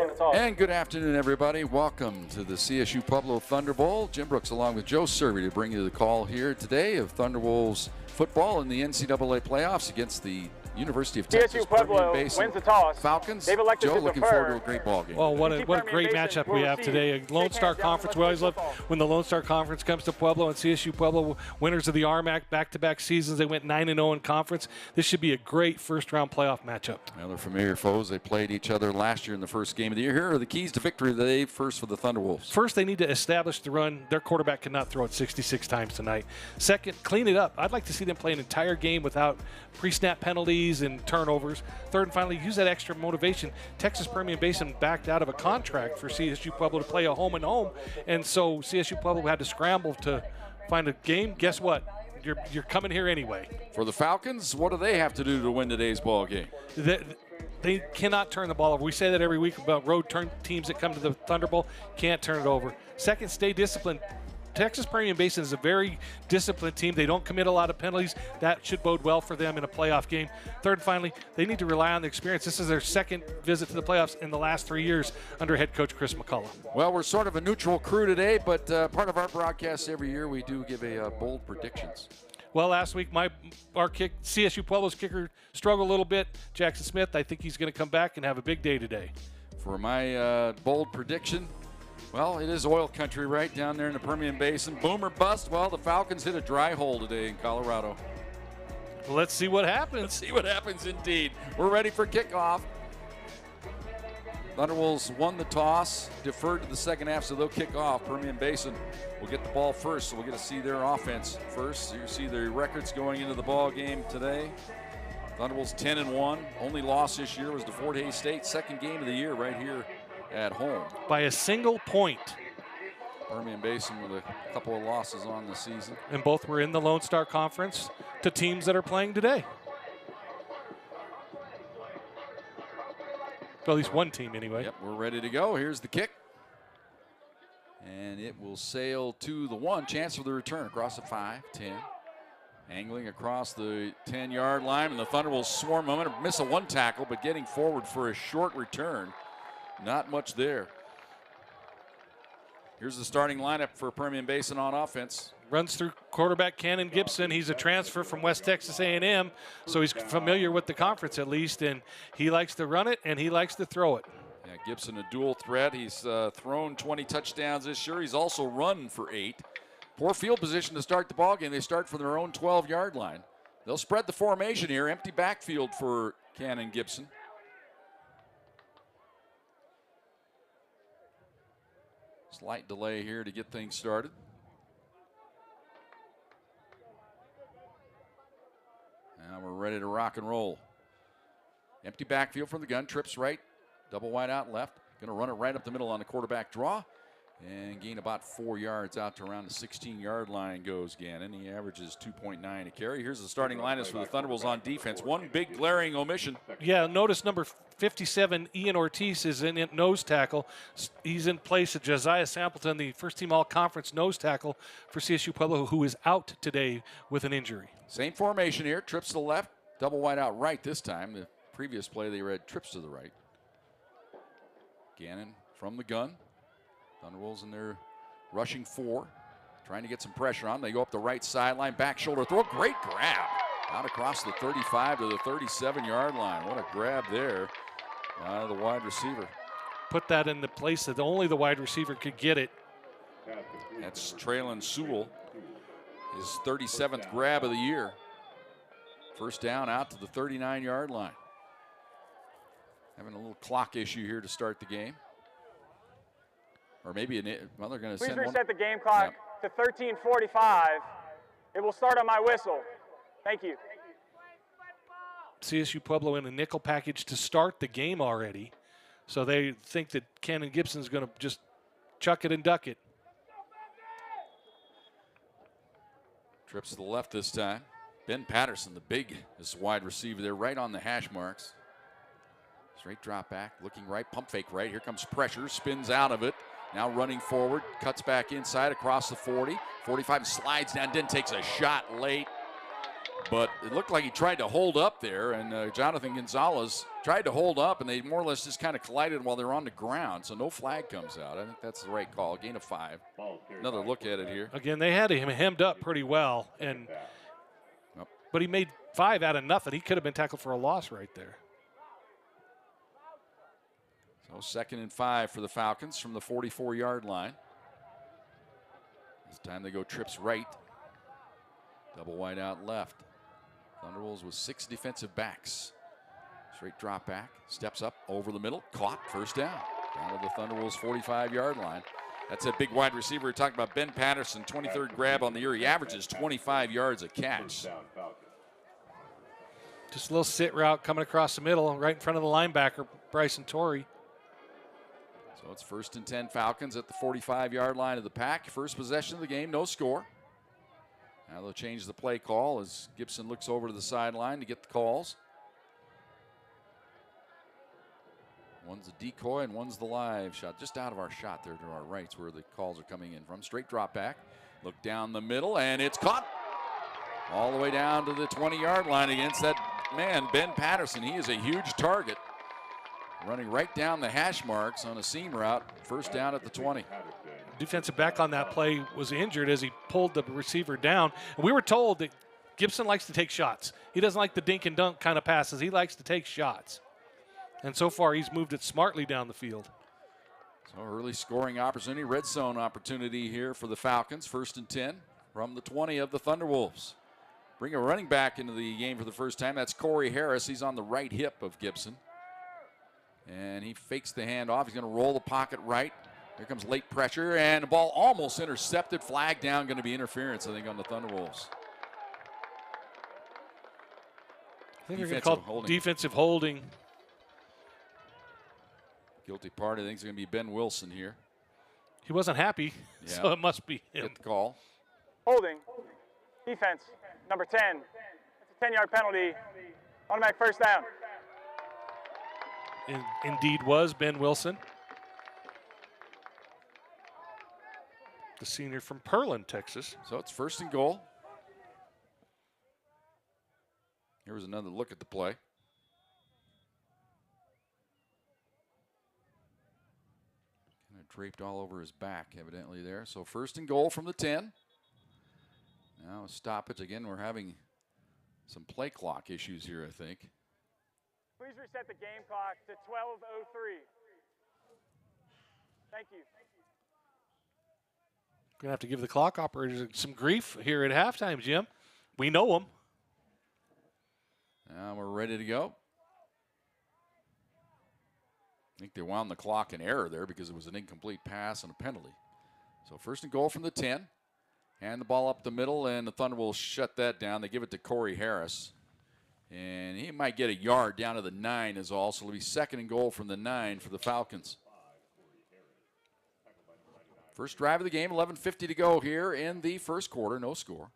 win the toss. And good afternoon, everybody. Welcome to the CSU Pueblo Thunder Bowl. Jim Brooks along with Joe Serby to bring you the call here today of Thunderwolves football in the NCAA playoffs against the University of Texas CSU Pueblo Permian Basin wins the toss. Falcons. They've elected Joe, to looking defer. forward to a great ball game. Well, what a great matchup we have today. A Lone Star Conference. We always love when the Lone Star Conference comes to Pueblo, and CSU Pueblo, winners of the RMAC back-to-back seasons. They went 9-0 in conference. This should be a great first-round playoff matchup. Well, they're familiar foes. They played each other last year in the first game of the year. Here are the keys to victory today. First for the Thunderwolves. First, they need to establish the run. Their quarterback cannot throw it 66 times tonight. Second, clean it up. I'd like to see them play an entire game without pre-snap penalties and turnovers. Third and finally, use that extra motivation. Texas Permian Basin backed out of a contract for CSU Pueblo to play a home and home, and so CSU Pueblo had to scramble to find a game. Guess what? You're coming here anyway. For the Falcons, what do they have to do to win today's ball game? They cannot turn the ball over. We say that every week about road teams that come to the Thunder Bowl. Can't turn it over. Second, stay disciplined. Texas Permian Basin is a very disciplined team. They don't commit a lot of penalties. That should bode well for them in a playoff game. Third and finally, they need to rely on the experience. This is their second visit to the playoffs in the last 3 years under head coach Chris McCullough. Well, we're sort of a neutral crew today, but part of our broadcast every year we do give a bold predictions. Well, last week our CSU Pueblo's kicker struggled a little bit. Jackson Smith, I think he's going to come back and have a big day today. For my bold prediction, well, it is oil country right down there in the Permian Basin. Boom or bust. Well, the Falcons hit a dry hole today in Colorado. Well, let's see what happens. Let's see what happens indeed. We're ready for kickoff. Thunderwolves won the toss, deferred to the second half, so they'll kick off. Permian Basin will get the ball first, so we'll get to see their offense first. So you see their records going into the ball game today. Thunderwolves 10-1. Only loss this year was to Fort Hays State. Second game of the year right here at home. By a single point. Permian Basin with a couple of losses on the season. And both were in the Lone Star Conference to teams that are playing today. Well, at least one team anyway. Yep, we're ready to go. Here's the kick. And it will sail to the 1. Chance for the return across the 5, 10. Angling across the 10-yard line, and the Thunderwolves swarm. I'm going to miss a 1 tackle, but getting forward for a short return. Not much there. Here's the starting lineup for Permian Basin on offense. Runs through quarterback Cannon Gibson. He's a transfer from West Texas A&M, so he's familiar with the conference at least, and he likes to run it and he likes to throw it. Yeah, Gibson a dual threat. He's thrown 20 touchdowns this year. He's also run for 8. Poor field position to start the ball game. They start from their own 12-yard line. They'll spread the formation here. Empty backfield for Cannon Gibson. Slight delay here to get things started. Now we're ready to rock and roll. Empty backfield from the gun. Trips right. Double wide out left. Going to run it right up the middle on the quarterback draw. And gain about 4 yards out to around the 16-yard line goes Gannon. He averages 2.9 a carry. Here's the starting lineups for the Thunderwolves on defense. One big glaring omission. Yeah, notice number 57, Ian Ortiz, is in nose tackle. He's in place of Josiah Sampleton, the first-team all-conference nose tackle for CSU Pueblo, who is out today with an injury. Same formation here. Trips to the left. Double wide out right this time. The previous play they read trips to the right. Gannon from the gun. Thunderwolves in their rushing 4, trying to get some pressure on. They go up the right sideline, back shoulder throw. Great grab out across the 35 to the 37-yard line. What a grab there by the wide receiver. Put that in the place that only the wide receiver could get it. That's Traylon Sewell, his 37th grab of the year. First down out to the 39-yard line. Having a little clock issue here to start the game. Or maybe well, they're going to Please reset the game clock to 13:45. It will start on my whistle. Thank you. CSU Pueblo in a nickel package to start the game already. So they think that Cannon Gibson's going to just chuck it and duck it. Trips to the left this time. Ben Patterson, the biggest wide receiver there, right on the hash marks. Straight drop back, looking right, pump fake right. Here comes pressure, spins out of it. Now running forward, cuts back inside across the 40. 45 slides down, then takes a shot late. but it looked like he tried to hold up there, and Jonathan Gonzalez tried to hold up, and they more or less just kind of collided while they were on the ground, so no flag comes out. I think that's the right call. Gain of 5. Another look at it here. Again, they had him hemmed up pretty well, but he made 5 out of nothing. He could have been tackled for a loss right there. So 2nd and 5 for the Falcons from the 44-yard line. This time they go trips right. Double wide out left. Thunderwolves with 6 defensive backs. Straight drop back. Steps up over the middle. Caught. First down. Down to the Thunderwolves 45-yard line. That's a big wide receiver. We're talking about Ben Patterson, 23rd grab on the year. He averages 25 yards a catch. Just a little sit route coming across the middle, right in front of the linebacker, Bryson Torrey. So it's 1st and 10 Falcons at the 45-yard line of the pack. First possession of the game, no score. Now they'll change the play call as Gibson looks over to the sideline to get the calls. One's a decoy and one's the live shot. Just out of our shot there to our rights where the calls are coming in from. Straight drop back. Look down the middle, and it's caught. All the way down to the 20-yard line against that man, Ben Patterson. He is a huge target. Running right down the hash marks on a seam route. First down at the 20. Defensive back on that play was injured as he pulled the receiver down. And we were told that Gibson likes to take shots. He doesn't like the dink and dunk kind of passes. He likes to take shots. And so far, he's moved it smartly down the field. So early scoring opportunity, red zone opportunity here for the Falcons. 1st and 10 from the 20 of the Thunderwolves. Bring a running back into the game for the first time. That's Corey Harris. He's on the right hip of Gibson. And he fakes the handoff. He's going to roll the pocket right. Here comes late pressure, and the ball almost intercepted. Flag down, going to be interference, I think, on the Thunderwolves. I think they're going to call defensive holding. Guilty party, I think, is going to be Ben Wilson here. He wasn't happy, so it must be him. Get the call. Holding. Defense, number 10. It's a 10-yard penalty. Automatic first down. Indeed was Ben Wilson, the senior from Pearland, Texas. So it's 1st and goal. Here's another look at the play. Kind of draped all over his back, evidently there. So 1st and goal from the 10. Now a stoppage. Again, we're having some play clock issues here, I think. Please reset the game clock to 12:03. Thank you. Going to have to give the clock operators some grief here at halftime, Jim. We know them. Now we're ready to go. I think they wound the clock in error there because it was an incomplete pass and a penalty. So 1st and goal from the 10. Hand the ball up the middle, and the Thunder will shut that down. They give it to Corey Harris. And he might get a yard down to the 9 is all. So it'll be 2nd and goal from the 9 for the Falcons. First drive of the game, 11:50 to go here in the first quarter. No score.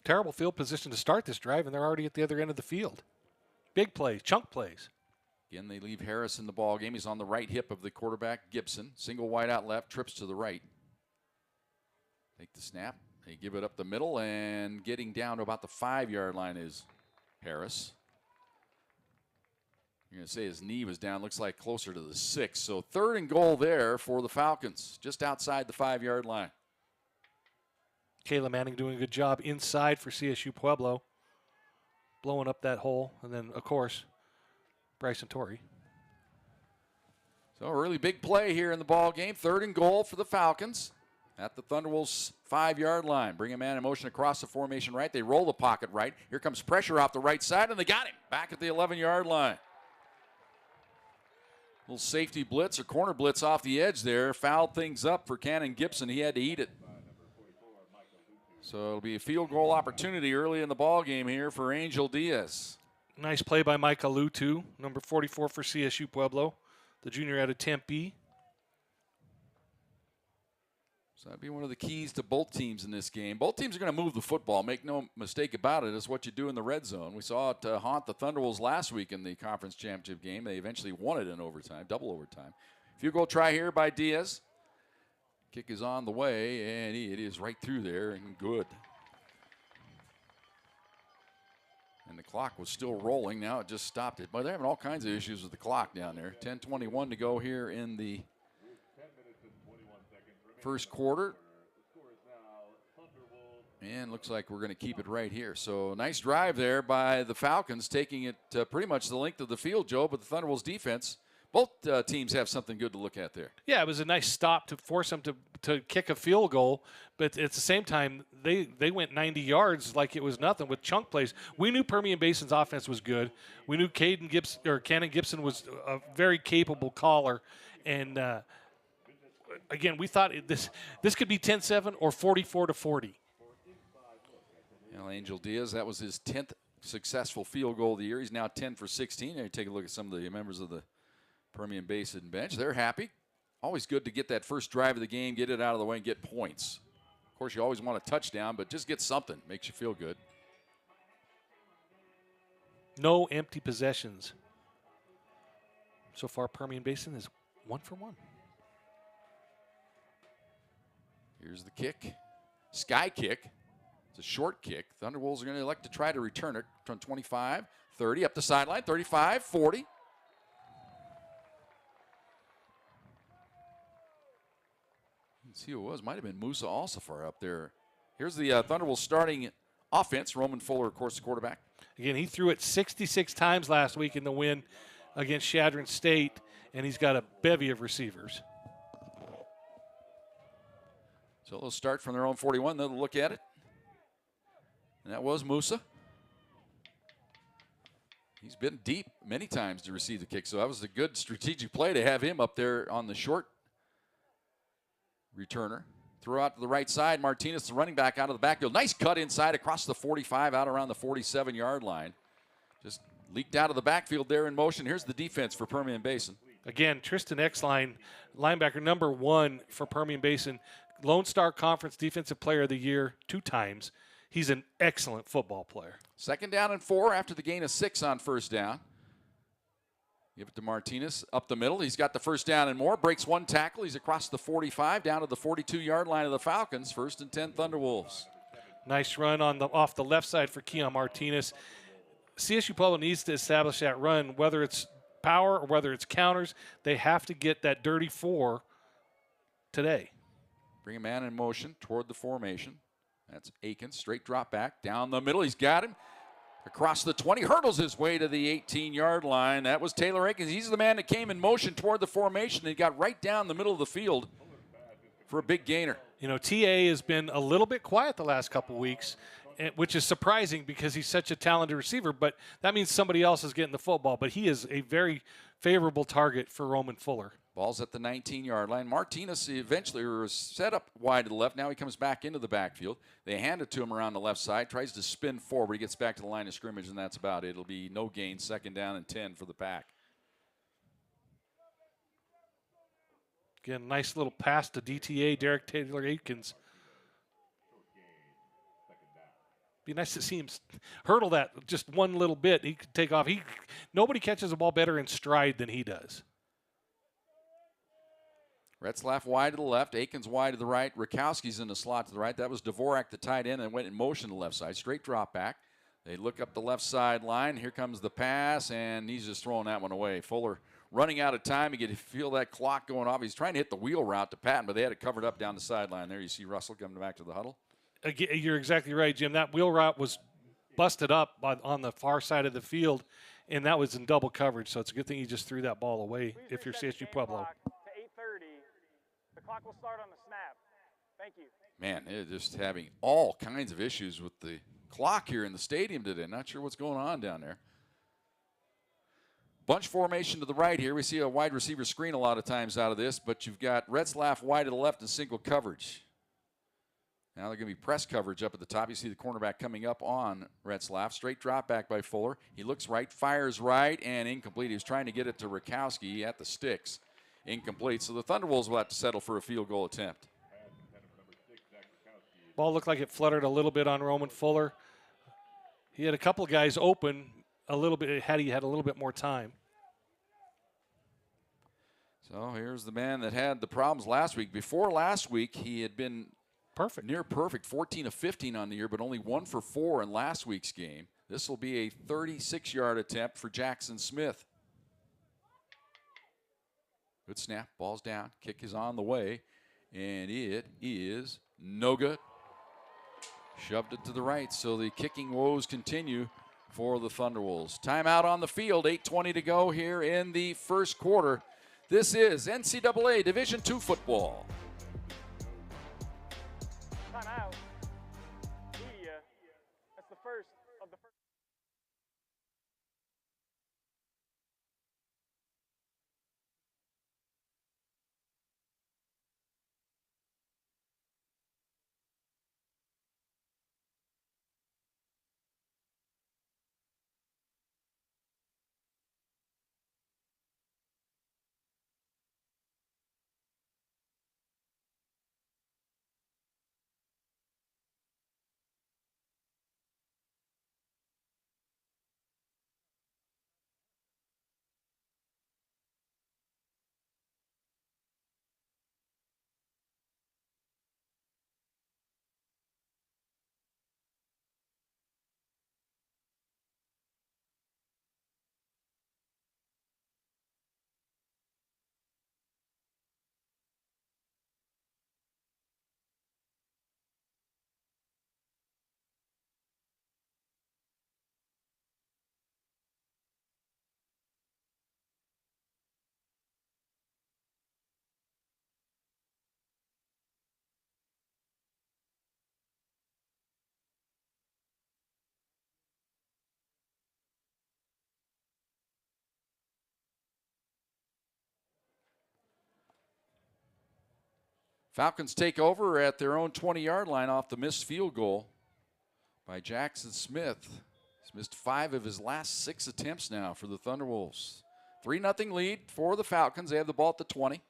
Terrible field position to start this drive, and they're already at the other end of the field. Big plays, chunk plays. Again, they leave Harris in the ball game. He's on the right hip of the quarterback, Gibson. Single wide out left, trips to the right. Take the snap. They give it up the middle, and getting down to about the 5-yard line is Harris. You're going to say his knee was down. Looks like closer to the 6. So 3rd and goal there for the Falcons, just outside the 5-yard line. Kayla Manning doing a good job inside for CSU Pueblo, blowing up that hole. And then, of course, Bryson Torrey. So a really big play here in the ball game. 3rd and goal for the Falcons at the Thunderwolves' 5-yard line. Bring a man in motion across the formation right. They roll the pocket right. Here comes pressure off the right side, and they got him back at the 11-yard line. Little safety blitz or corner blitz off the edge there. Fouled things up for Cannon Gibson. He had to eat it. So it'll be a field goal opportunity early in the ball game here for Angel Diaz. Nice play by Micah Lutu, number 44 for CSU Pueblo, the junior out of Tempe. So that'd be one of the keys to both teams in this game. Both teams are going to move the football. Make no mistake about it. It's what you do in the red zone. We saw it haunt the Thunderwolves last week in the conference championship game. They eventually won it in overtime, double overtime. Field goal try here by Diaz. Kick is on the way, and it is right through there and good. And the clock was still rolling. Now it just stopped it. But they're having all kinds of issues with the clock down there. 10:21 to go here in the first quarter. And looks like we're going to keep it right here. So nice drive there by the Falcons, taking it pretty much the length of the field, Joe. But the Thunderwolves defense, both teams have something good to look at there. Yeah, it was a nice stop to force them to kick a field goal. But at the same time, they went 90 yards like it was nothing with chunk plays. We knew Permian Basin's offense was good. We knew Cannon Gibson was a very capable caller. And, again, we thought this could be 10-7 or 44-40. Angel Diaz, that was his 10th successful field goal of the year. He's now 10 for 16. And you take a look at some of the members of the Permian Basin bench. They're happy. Always good to get that first drive of the game, get it out of the way, and get points. Of course, you always want a touchdown, but just get something. Makes you feel good. No empty possessions. So far, Permian Basin is 1 for 1. Here's the kick. Sky kick. It's a short kick. Thunderwolves are going to elect to try to return it from 25, 30, up the sideline, 35, 40. Let's see who it was. Might have been Musa Alsafar up there. Here's the Thunderwolves starting offense. Roman Fuller, of course, the quarterback. Again, he threw it 66 times last week in the win against Chadron State, and he's got a bevy of receivers. So they'll start from their own 41. They'll look at it. And that was Musa. He's been deep many times to receive the kick, so that was a good strategic play to have him up there on the short returner. Throw out to the right side. Martinez, the running back, out of the backfield. Nice cut inside across the 45, out around the 47-yard line. Just leaked out of the backfield there in motion. Here's the defense for Permian Basin. Again, Tristan Exline, linebacker number 1 for Permian Basin. Lone Star Conference Defensive Player of the Year 2 times. He's an excellent football player. 2nd down and 4 after the gain of 6 on first down. Give it to Martinez up the middle. He's got the first down and more. Breaks 1 tackle. He's across the 45 down to the 42-yard line of the Falcons. 1st and 10 Thunderwolves. Nice run off the left side for Keon Martinez. CSU Pueblo needs to establish that run, whether it's power or whether it's counters. They have to get that dirty 4 today. Bring a man in motion toward the formation. That's Aikens, straight drop back, down the middle. He's got him. Across the 20, hurdles his way to the 18-yard line. That was Taylor Aikens. He's the man that came in motion toward the formation. He got right down the middle of the field for a big gainer. You know, TA has been a little bit quiet the last couple weeks, which is surprising because he's such a talented receiver, but that means somebody else is getting the football. But he is a very favorable target for Roman Fuller. Ball's at the 19-yard line. Martinez eventually was set up wide to the left. Now he comes back into the backfield. They hand it to him around the left side. Tries to spin forward. He gets back to the line of scrimmage, and that's about it. It'll be no gain, 2nd down and 10 for the Pack. Again, nice little pass to DTA, Derek Taylor Aikens. Be nice to see him hurdle that just one little bit. He could take off. Nobody catches a ball better in stride than he does. Retzlaff wide to the left, Aikens wide to the right, Rakowski's in the slot to the right. That was Dvorak, the tight end, and went in motion to the left side. Straight drop back. They look up the left side line. Here comes the pass, and he's just throwing that one away. Fuller running out of time. You can feel that clock going off. He's trying to hit the wheel route to Patton, but they had it covered up down the sideline there. You see Russell coming back to the huddle. You're exactly right, Jim. That wheel route was busted up on the far side of the field, and that was in double coverage, so it's a good thing you just threw that ball away if you're CSU Pueblo. The clock will start on the snap. Thank you. Man, they're just having all kinds of issues with the clock here in the stadium today. Not sure what's going on down there. Bunch formation to the right here. We see a wide receiver screen a lot of times out of this, but you've got Retzlaff wide to the left in single coverage. Now they're going to be press coverage up at the top. You see the cornerback coming up on Retzlaff. Straight drop back by Fuller. He looks right, fires right, and incomplete. He was trying to get it to Rakowski at the sticks. Incomplete. So the Thunderwolves will have to settle for a field goal attempt. Ball looked like it fluttered a little bit on Roman Fuller. He had a couple of guys open a little bit had he had a little bit more time. So here's the man that had the problems last week. Before last week, he had been perfect, near perfect, 14 of 15 on the year, but only 1 for 4 in last week's game. This will be a 36-yard attempt for Jackson Smith. Good snap, ball's down, kick is on the way, and it is no good. Shoved it to the right, so the kicking woes continue for the Thunderwolves. Timeout on the field, 8:20 to go here in the first quarter. This is NCAA Division II football. Timeout. That's the first of the first. Falcons take over at their own 20-yard line off the missed field goal by Jackson Smith. He's missed 5 of his last 6 attempts now for the Thunderwolves. 3-0 lead for the Falcons. They have the ball at the 20.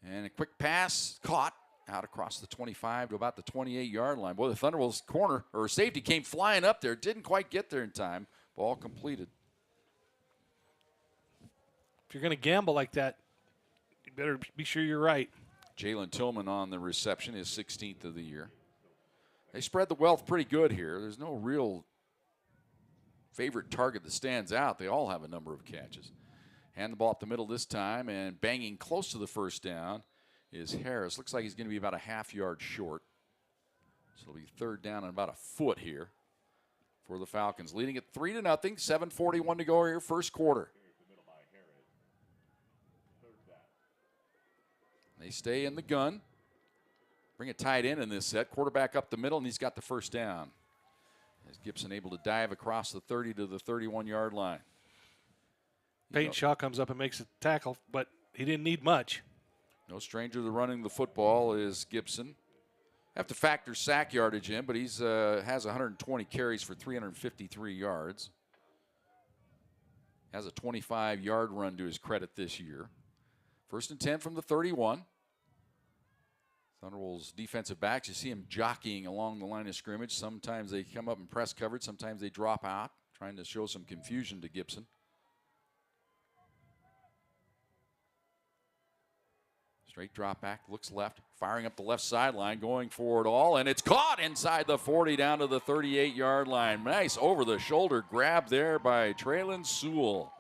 And a quick pass caught out across the 25 to about the 28-yard line. Boy, the Thunderwolves corner or safety came flying up there. Didn't quite get there in time. Ball completed. If you're going to gamble like that, you better be sure you're right. Jalen Tillman on the reception, his 16th of the year. They spread the wealth pretty good here. There's no real favorite target that stands out. They all have a number of catches. Hand the ball up the middle this time, and banging close to the first down is Harris. Looks like he's going to be about a half-yard short. So it'll be third down and about a foot here for the Falcons. Leading at 3-0, 7:41 to go here, first quarter. They stay in the gun. Bring a tight end in this set. Quarterback up the middle, and he's got the first down. As Gibson able to dive across the 30 to the 31-yard line. Peyton Shaw comes up and makes a tackle, but he didn't need much. No stranger to running the football is Gibson. Have to factor sack yardage in, but he's has 120 carries for 353 yards. Has a 25-yard run to his credit this year. First and 10 from the 31. Thunderwolves defensive backs, you see him jockeying along the line of scrimmage. Sometimes they come up and press coverage. Sometimes they drop out, trying to show some confusion to Gibson. Straight drop back, looks left, firing up the left sideline, going for it all, and it's caught inside the 40 down to the 38-yard line. Nice over-the-shoulder grab there by Traylon Sewell.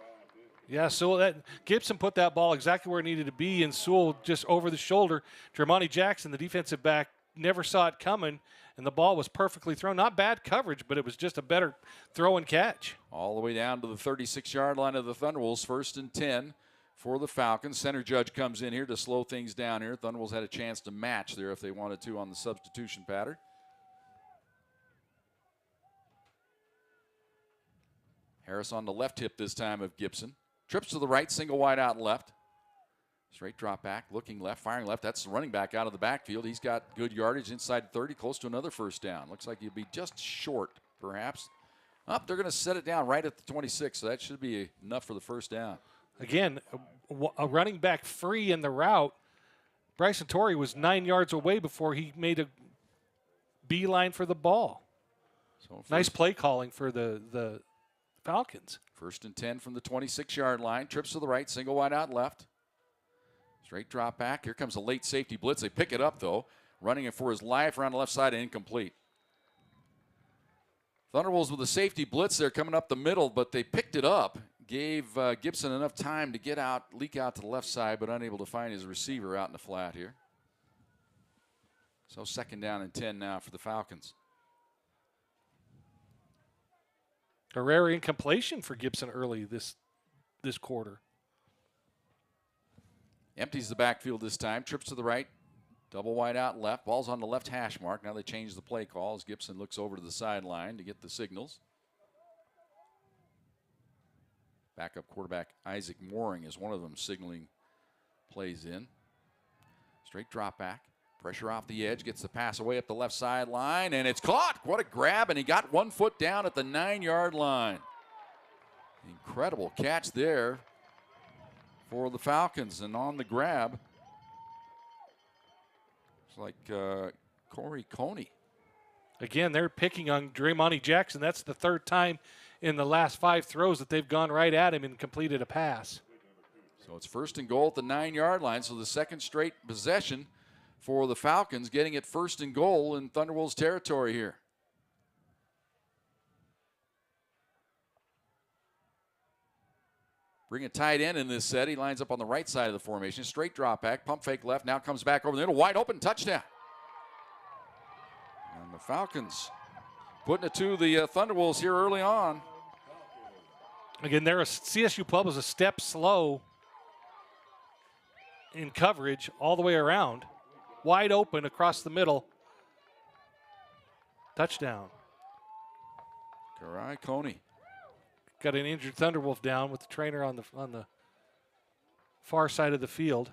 Yeah, so that Gibson put that ball exactly where it needed to be, and Sewell just over the shoulder. Jermani Jackson, the defensive back, never saw it coming, and the ball was perfectly thrown. Not bad coverage, but it was just a better throw and catch. All the way down to the 36-yard line of the Thunderwolves, first and 10 for the Falcons. Center Judge comes in here to slow things down here. Thunderwolves had a chance to match there if they wanted to on the substitution pattern. Harris on the left hip this time of Gibson. Trips to the right, single wide out left. Straight drop back, looking left, firing left. That's the running back out of the backfield. He's got good yardage inside 30, close to another first down. Looks like he'll be just short, perhaps. They're going to set it down right at the 26, so that should be enough for the first down. Again, a running back free in the route. Bryson Torrey was 9 yards away before he made a beeline for the ball. So nice play calling for the Falcons. First and 10 from the 26-yard line. Trips to the right, single wide out left. Straight drop back. Here comes a late safety blitz. They pick it up, though. Running it for his life around the left side and incomplete. Thunderwolves with a safety blitz there coming up the middle, but they picked it up. Gave Gibson enough time to get out, leak out to the left side, but unable to find his receiver out in the flat here. So 2nd down and 10 now for the Falcons. A rare incompletion for Gibson early this quarter. Empties the backfield this time, trips to the right, double wide out left. Ball's on the left hash mark. Now they change the play call as Gibson looks over to the sideline to get the signals. Backup quarterback Isaac Mooring is one of them signaling plays in. Straight drop back. Pressure off the edge. Gets the pass away up the left sideline, and it's caught. What a grab, and he got 1 foot down at the 9-yard line. Incredible catch there for the Falcons, and on the grab, it's like Corey Coney. Again, they're picking on Draymond Jackson. That's the 3rd time in the last 5 throws that they've gone right at him and completed a pass. So it's 1st and goal at the 9-yard line. So the 2nd straight possession for the Falcons, getting it 1st and goal in Thunderwolves territory here. Bring a tight end in this set. He lines up on the right side of the formation. Straight drop back, pump fake left, now comes back over the middle. Wide open, touchdown. And the Falcons putting it to the Thunderwolves here early on. Again, CSU Pueblo is a step slow in coverage all the way around. Wide open across the middle. Touchdown. Karai Coney. Got an injured Thunderwolf down with the trainer on the far side of the field.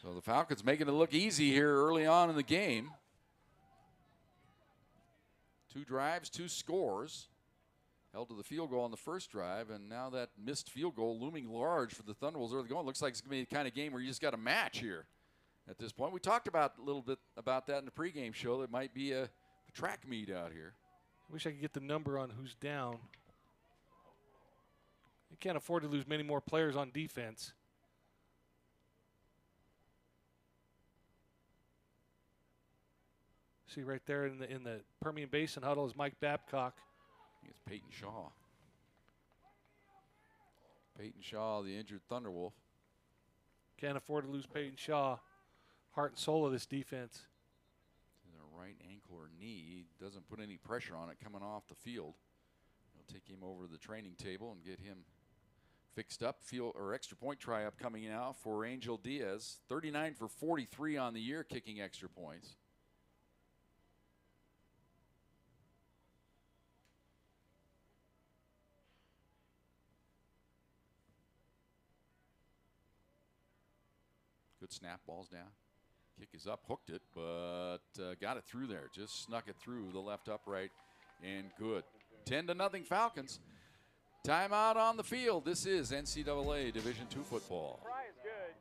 So the Falcons making it look easy here early on in the game. 2 drives, 2 scores. Held to the field goal on the first drive, and now that missed field goal looming large for the Thunderwolves early going. Looks like it's going to be the kind of game where you just got a match here at this point. We talked about a little bit about that in the pregame show. There might be a track meet out here. I wish I could get the number on who's down. You can't afford to lose many more players on defense. See right there in the Permian Basin huddle is Mike Babcock. I think it's Peyton Shaw. Peyton Shaw, the injured Thunderwolf. Can't afford to lose Peyton Shaw. Heart and soul of this defense. The right ankle or knee, doesn't put any pressure on it coming off the field. They'll take him over to the training table and get him fixed up. Extra point try up coming now for Angel Diaz. 39 for 43 on the year, kicking extra points. Good snap, ball's down. Kick is up, hooked it, but got it through there. Just snuck it through the left upright, and good. 10-0 Falcons. Timeout on the field. This is NCAA Division II football. Try is good.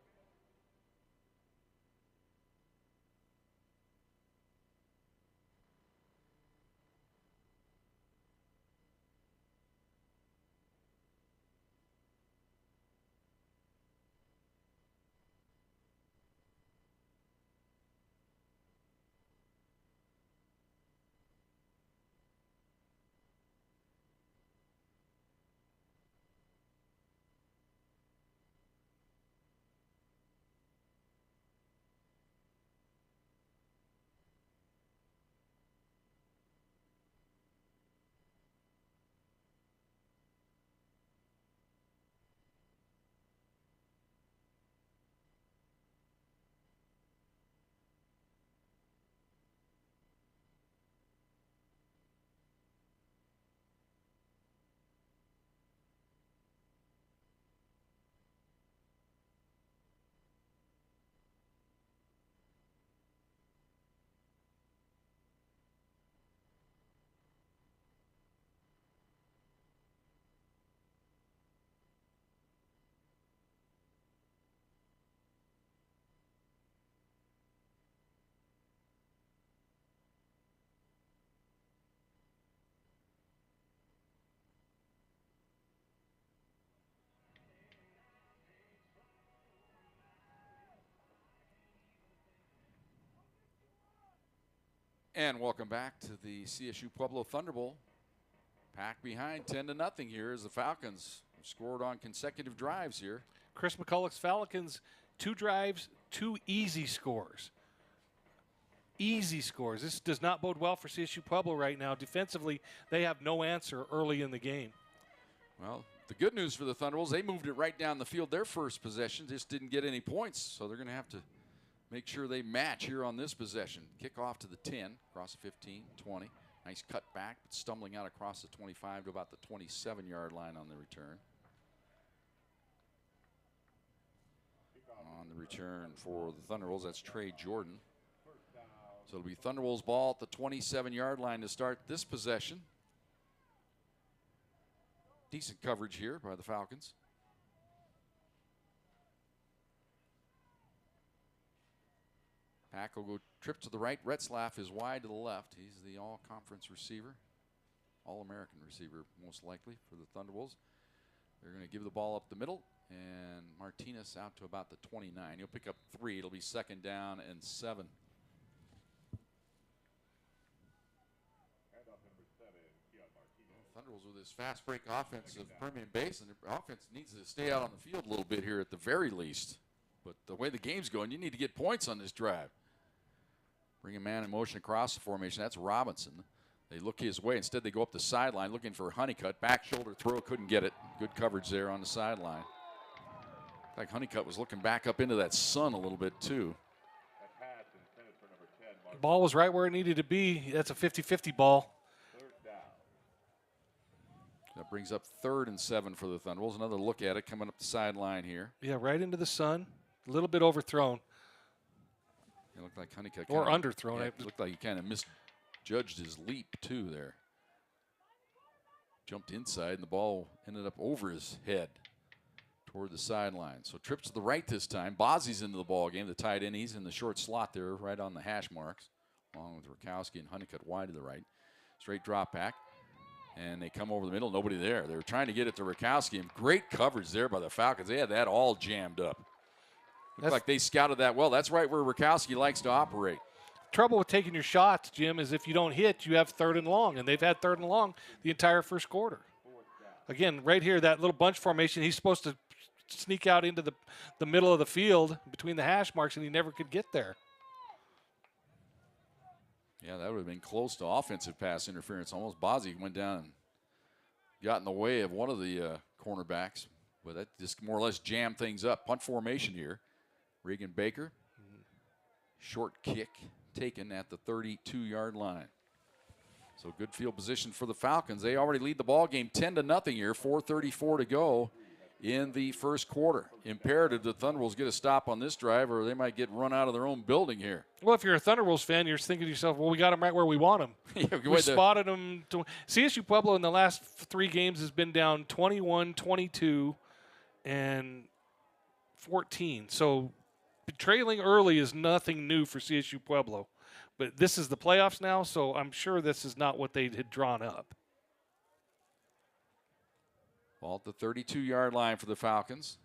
And welcome back to the CSU Pueblo Thunderbolt. Pack behind 10-0 here as the Falcons have scored on consecutive drives here. Chris McCulloch's Falcons, 2 drives, 2 easy scores. Easy scores. This does not bode well for CSU Pueblo right now. Defensively, they have no answer early in the game. Well, the good news for the Thunderwolves, they moved it right down the field their first possession, just didn't get any points, so they're going to have to make sure they match here on this possession. Kickoff to the 10, across the 15, 20. Nice cut back, but stumbling out across the 25 to about the 27-yard line on the return. On the return for the Thunderwolves, that's Trey Jordan. So it'll be Thunderwolves ball at the 27-yard line to start this possession. Decent coverage here by the Falcons. Pack will go trip to the right. Retzlaff is wide to the left. He's the all-conference receiver, all-American receiver most likely for the Thunderwolves. They're going to give the ball up the middle, and Martinez out to about the 29. He'll pick up 3. It'll be 2nd down and 7. Thunderwolves with this fast break offense of Permian Basin. The offense needs to stay out on the field a little bit here at the very least. But the way the game's going, you need to get points on this drive. Bring a man in motion across the formation. That's Robinson. They look his way. Instead, they go up the sideline looking for Honeycutt. Back shoulder throw, couldn't get it. Good coverage there on the sideline. Like Honeycutt was looking back up into that sun a little bit, too. The ball was right where it needed to be. That's a 50-50 ball. That brings up 3rd and 7 for the Thunderwolves. Another look at it coming up the sideline here. Yeah, right into the sun. A little bit overthrown. It looked like Honeycutt. Or underthrown. Yeah, it looked like he kind of misjudged his leap, too, there. Jumped inside, and the ball ended up over his head toward the sideline. So trip to the right this time. Bozzi's into the ball game, the tight end. He's in the short slot there, right on the hash marks, along with Rakowski and Honeycutt wide to the right. Straight drop back. And they come over the middle, nobody there. They were trying to get it to Rakowski, and great coverage there by the Falcons. They had that all jammed up. Looked like they scouted that well. That's right where Rakowski likes to operate. Trouble with taking your shots, Jim, is if you don't hit, you have 3rd and long, and they've had 3rd and long the entire first quarter. Again, right here, that little bunch formation, he's supposed to sneak out into the middle of the field between the hash marks, and he never could get there. Yeah, that would have been close to offensive pass interference. Almost Bozzi went down and got in the way of one of the cornerbacks. But that just more or less jammed things up. Punt formation here. Regan Baker. Short kick taken at the 32-yard line. So good field position for the Falcons. They already lead the ball game 10-0 here. 4:34 to go in the first quarter. Imperative the Thunderwolves get a stop on this drive, or they might get run out of their own building here. Well, if you're a Thunderwolves fan, you're thinking to yourself, well, we got them right where we want them. Yeah, we spotted them. CSU Pueblo in the last 3 games has been down 21, 22, and 14. So trailing early is nothing new for CSU Pueblo. But this is the playoffs now, so I'm sure this is not what they had drawn up. Ball at the 32-yard line for the Falcons.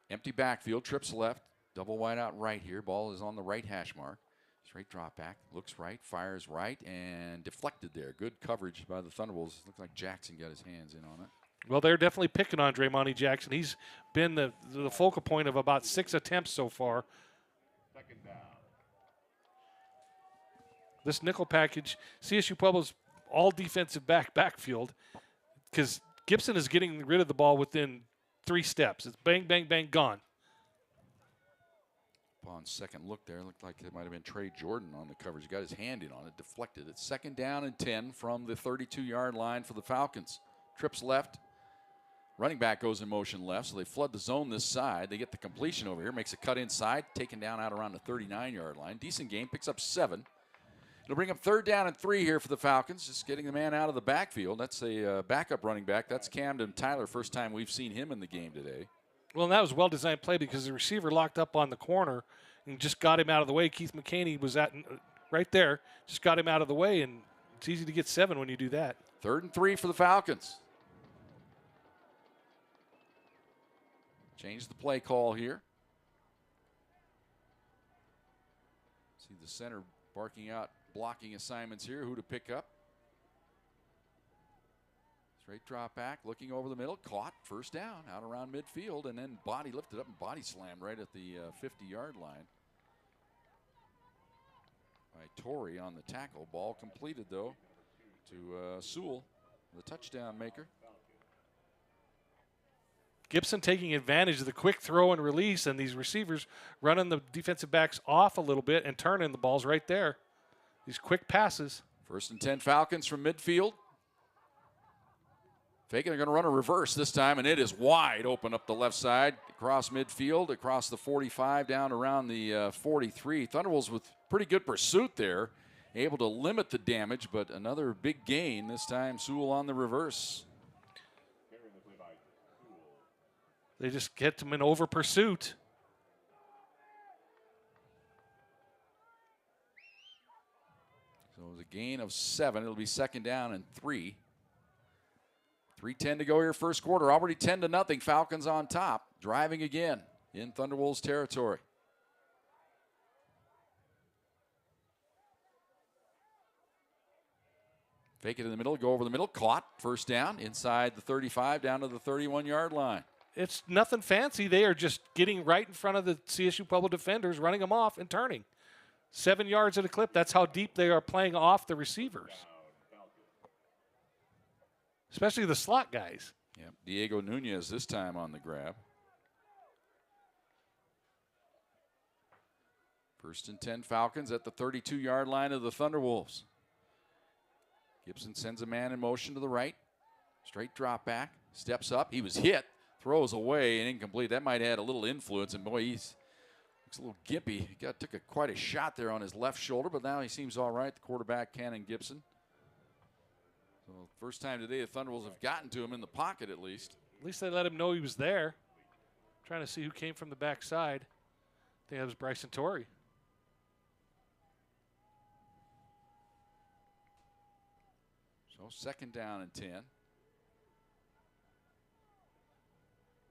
Empty backfield, trips left, double wide out right here. Ball is on the right hash mark. Straight drop back, looks right, fires right, and deflected there. Good coverage by the Thunderwolves. Looks like Jackson got his hands in on it. Well, they're definitely picking on Draymond Jackson. He's been the focal point of about 6 attempts so far. This nickel package, CSU Pueblo's all defensive backfield, because Gibson is getting rid of the ball within 3 steps. It's bang, bang, bang, gone. Upon second look there, looked like it might have been Trey Jordan on the coverage. He got his hand in on it, deflected. It's 2nd down and 10 from the 32-yard line for the Falcons. Trips left. Running back goes in motion left, so they flood the zone this side. They get the completion over here, makes a cut inside, taken down out around the 39-yard line. Decent game, picks up 7. It'll bring up 3rd down and 3 here for the Falcons, just getting the man out of the backfield. That's a backup running back. That's Camden Tyler, first time we've seen him in the game today. Well, and that was a well-designed play because the receiver locked up on the corner and just got him out of the way. Keith McCaney was right there, just got him out of the way, and it's easy to get 7 when you do that. 3rd and 3 for the Falcons. Change the play call here. See the center barking out blocking assignments here. Who to pick up? Straight drop back, looking over the middle, caught, first down, out around midfield, and then body lifted up and body slammed right at the 50-yard line by Torrey on the tackle. Ball completed, though, to Sewell, the touchdown maker. Gibson taking advantage of the quick throw and release, and these receivers running the defensive backs off a little bit and turning the balls right there. These quick passes. 1st and 10 Falcons from midfield. Faking, they're going to run a reverse this time, and it is wide open up the left side, across midfield, across the 45, down around the 43. Thunderwolves with pretty good pursuit there, able to limit the damage, but another big gain, this time Sewell on the reverse. They just get them in over pursuit. So it was a gain of 7. It'll be 2nd down and 3. 3:10 to go here, first quarter. Already 10-0. Falcons on top, driving again in Thunderwolves territory. Fake it in the middle, go over the middle, caught, first down, inside the 35, down to the 31-yard line. It's nothing fancy. They are just getting right in front of the CSU Pueblo defenders, running them off and turning. 7 yards at a clip. That's how deep they are playing off the receivers, especially the slot guys. Yeah, Diego Nunez this time on the grab. 1st and 10 Falcons at the 32-yard line of the Thunderwolves. Gibson sends a man in motion to the right. Straight drop back, steps up. He was hit, throws away and incomplete. That might add a little influence, and boy, he's looks a little gimpy. He took quite a shot there on his left shoulder, but now he seems all right. The quarterback, Cannon Gibson. So first time today the Thunderwolves have gotten to him in the pocket at least. At least they let him know he was there. Trying to see who came from the backside. I think that was Bryson Torrey. So 2nd down and 10.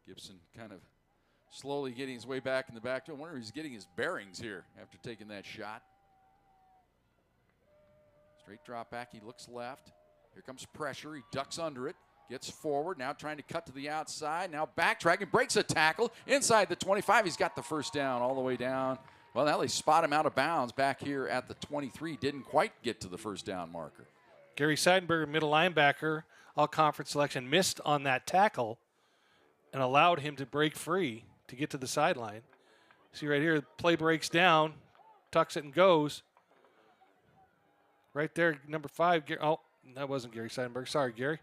Gibson kind of slowly getting his way back in the back. I wonder if he's getting his bearings here after taking that shot. Straight drop back, he looks left. Here comes pressure, he ducks under it, gets forward, now trying to cut to the outside, now backtracking, breaks a tackle, inside the 25, he's got the first down all the way down. Well, now they spot him out of bounds back here at the 23, didn't quite get to the first down marker. Gary Seidenberger, middle linebacker, all-conference selection, missed on that tackle and allowed him to break free to get to the sideline. See right here, play breaks down, tucks it and goes. Right there, number 5. Oh, that wasn't Gary Seidenberger. Sorry, Gary.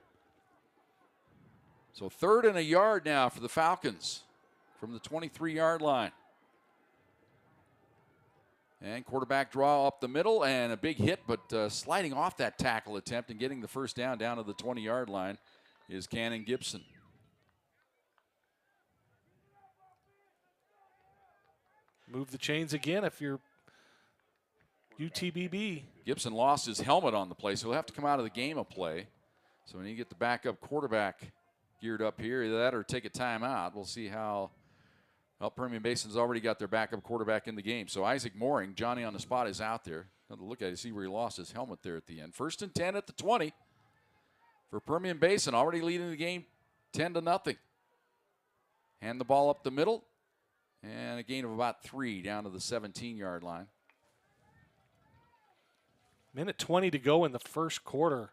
So 3rd and a yard now for the Falcons from the 23-yard line. And quarterback draw up the middle and a big hit, but sliding off that tackle attempt and getting the first down to the 20-yard line is Cannon Gibson. Move the chains again if you're UTBB. Gibson lost his helmet on the play, so he'll have to come out of the game of play. So when you get the backup quarterback geared up here, either that or take a timeout. We'll see how. Well, Permian Basin's already got their backup quarterback in the game. So Isaac Mooring, Johnny on the spot, is out there. Another look at it, see where he lost his helmet there at the end. 1st and 10 at the 20 for Permian Basin, already leading the game 10-0. Hand the ball up the middle, and a gain of about 3 down to the 17-yard line. Minute 20 to go in the first quarter.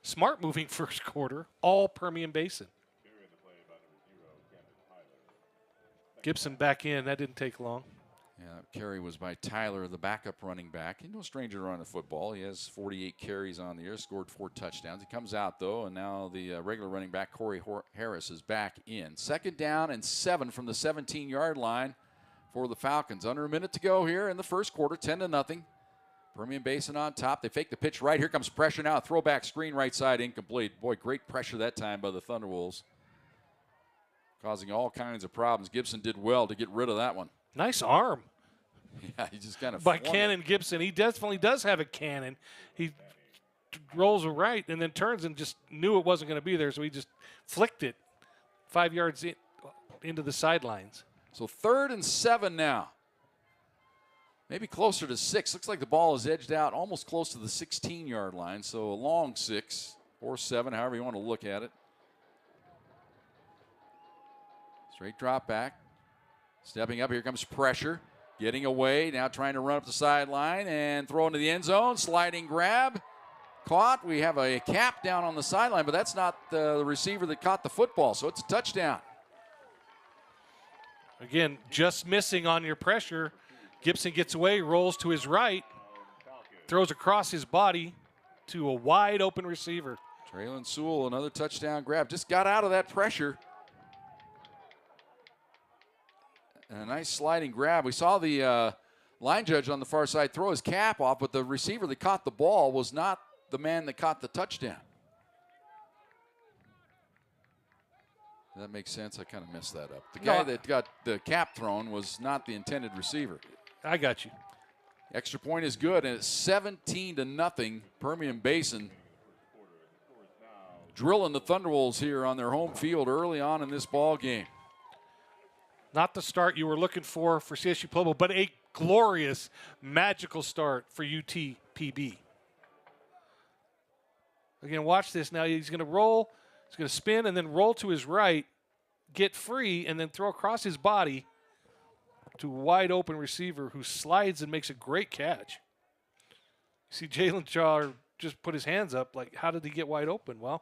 Smart moving first quarter, all Permian Basin. Gibson back in. That didn't take long. Yeah, that carry was by Tyler, the backup running back. He's no stranger to running football. He has 48 carries on the year, scored 4 touchdowns. He comes out, though, and now the regular running back, Corey Harris, is back in. 2nd down and 7 from the 17-yard line for the Falcons. Under a minute to go here in the first quarter, 10-0. Permian Basin on top. They fake the pitch right. Here comes pressure now. Throwback screen right side, incomplete. Boy, great pressure that time by the Thunderwolves, causing all kinds of problems. Gibson did well to get rid of that one. Nice arm. Yeah, he just kind of by Cannon Gibson. He definitely does have a cannon. He rolls right and then turns and just knew it wasn't going to be there, so he just flicked it 5 yards into the sidelines. So 3rd and 7 now. maybe closer to 6. Looks like the ball is edged out almost close to the 16-yard line, so a long 6 or 7, however you want to look at it. Straight drop back. Stepping up, here comes pressure. Getting away, now trying to run up the sideline and throw into the end zone. Sliding grab. Caught. We have a cap down on the sideline, but that's not the receiver that caught the football, so it's a touchdown. Again, just missing on your pressure. Gibson gets away, rolls to his right, throws across his body to a wide open receiver. Traylon Sewell, another touchdown grab. Just got out of that pressure. And a nice sliding grab. We saw the line judge on the far side throw his cap off, but the receiver that caught the ball was not the man that caught the touchdown. That makes sense. I kind of messed that up. The guy that got the cap thrown was not the intended receiver. I got you. Extra point is good, and it's 17-0. Permian Basin drilling the Thunderwolves here on their home field early on in this ball game. Not the start you were looking for CSU Pueblo, but a glorious, magical start for UTPB. Again, watch this now. He's going to roll, he's going to spin, and then roll to his right, get free, and then throw across his body to a wide open receiver who slides and makes a great catch. You see Jalen Shaw just put his hands up like, how did he get wide open? Well,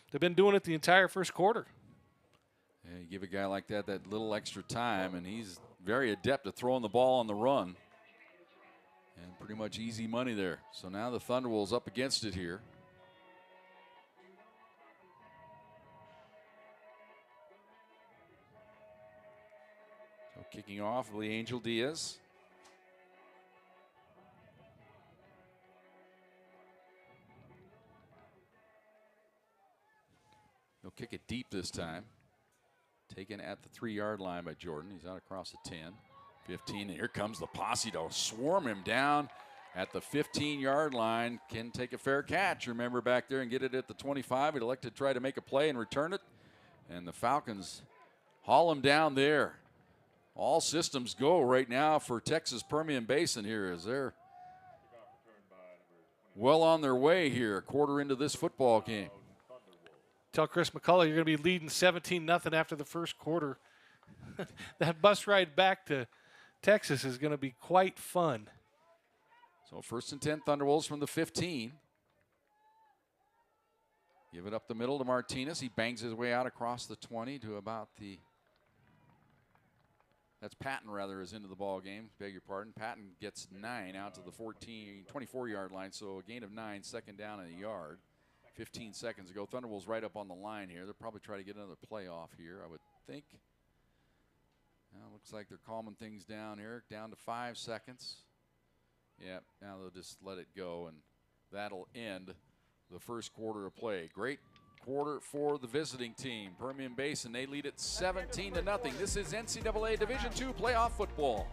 they've been doing it the entire first quarter. Yeah, you give a guy like that little extra time, and he's very adept at throwing the ball on the run. And pretty much easy money there. So now the Thunderwolves up against it here. So kicking off will be Angel Diaz. He'll kick it deep this time. Taken at the 3-yard line by Jordan. He's out across the 10, 15, and here comes the posse to swarm him down at the 15-yard line. Can take a fair catch, remember, back there and get it at the 25. He'd elected to try to make a play and return it, and the Falcons haul him down there. All systems go right now for Texas Permian Basin here as they're well on their way here, a quarter into this football game. Tell Chris McCullough you're going to be leading 17-0 after the first quarter. That bus ride back to Texas is going to be quite fun. So 1st and 10 Thunderwolves from the 15. Give it up the middle to Martinez. He bangs his way out across the 20 to about the, that's Patton rather, is into the ball game. Beg your pardon. Patton gets 9 out to the 24-yard line, so a gain of 9, second down and a yard. 15 seconds ago. Thunderwolves right up on the line here. They'll probably try to get another play off here, I would think. Looks like they're calming things down here. Down to 5 seconds. Yeah, now they'll just let it go, and that'll end the first quarter of play. Great quarter for the visiting team. Permian Basin, they lead it 17-0. This is NCAA Division II playoff football.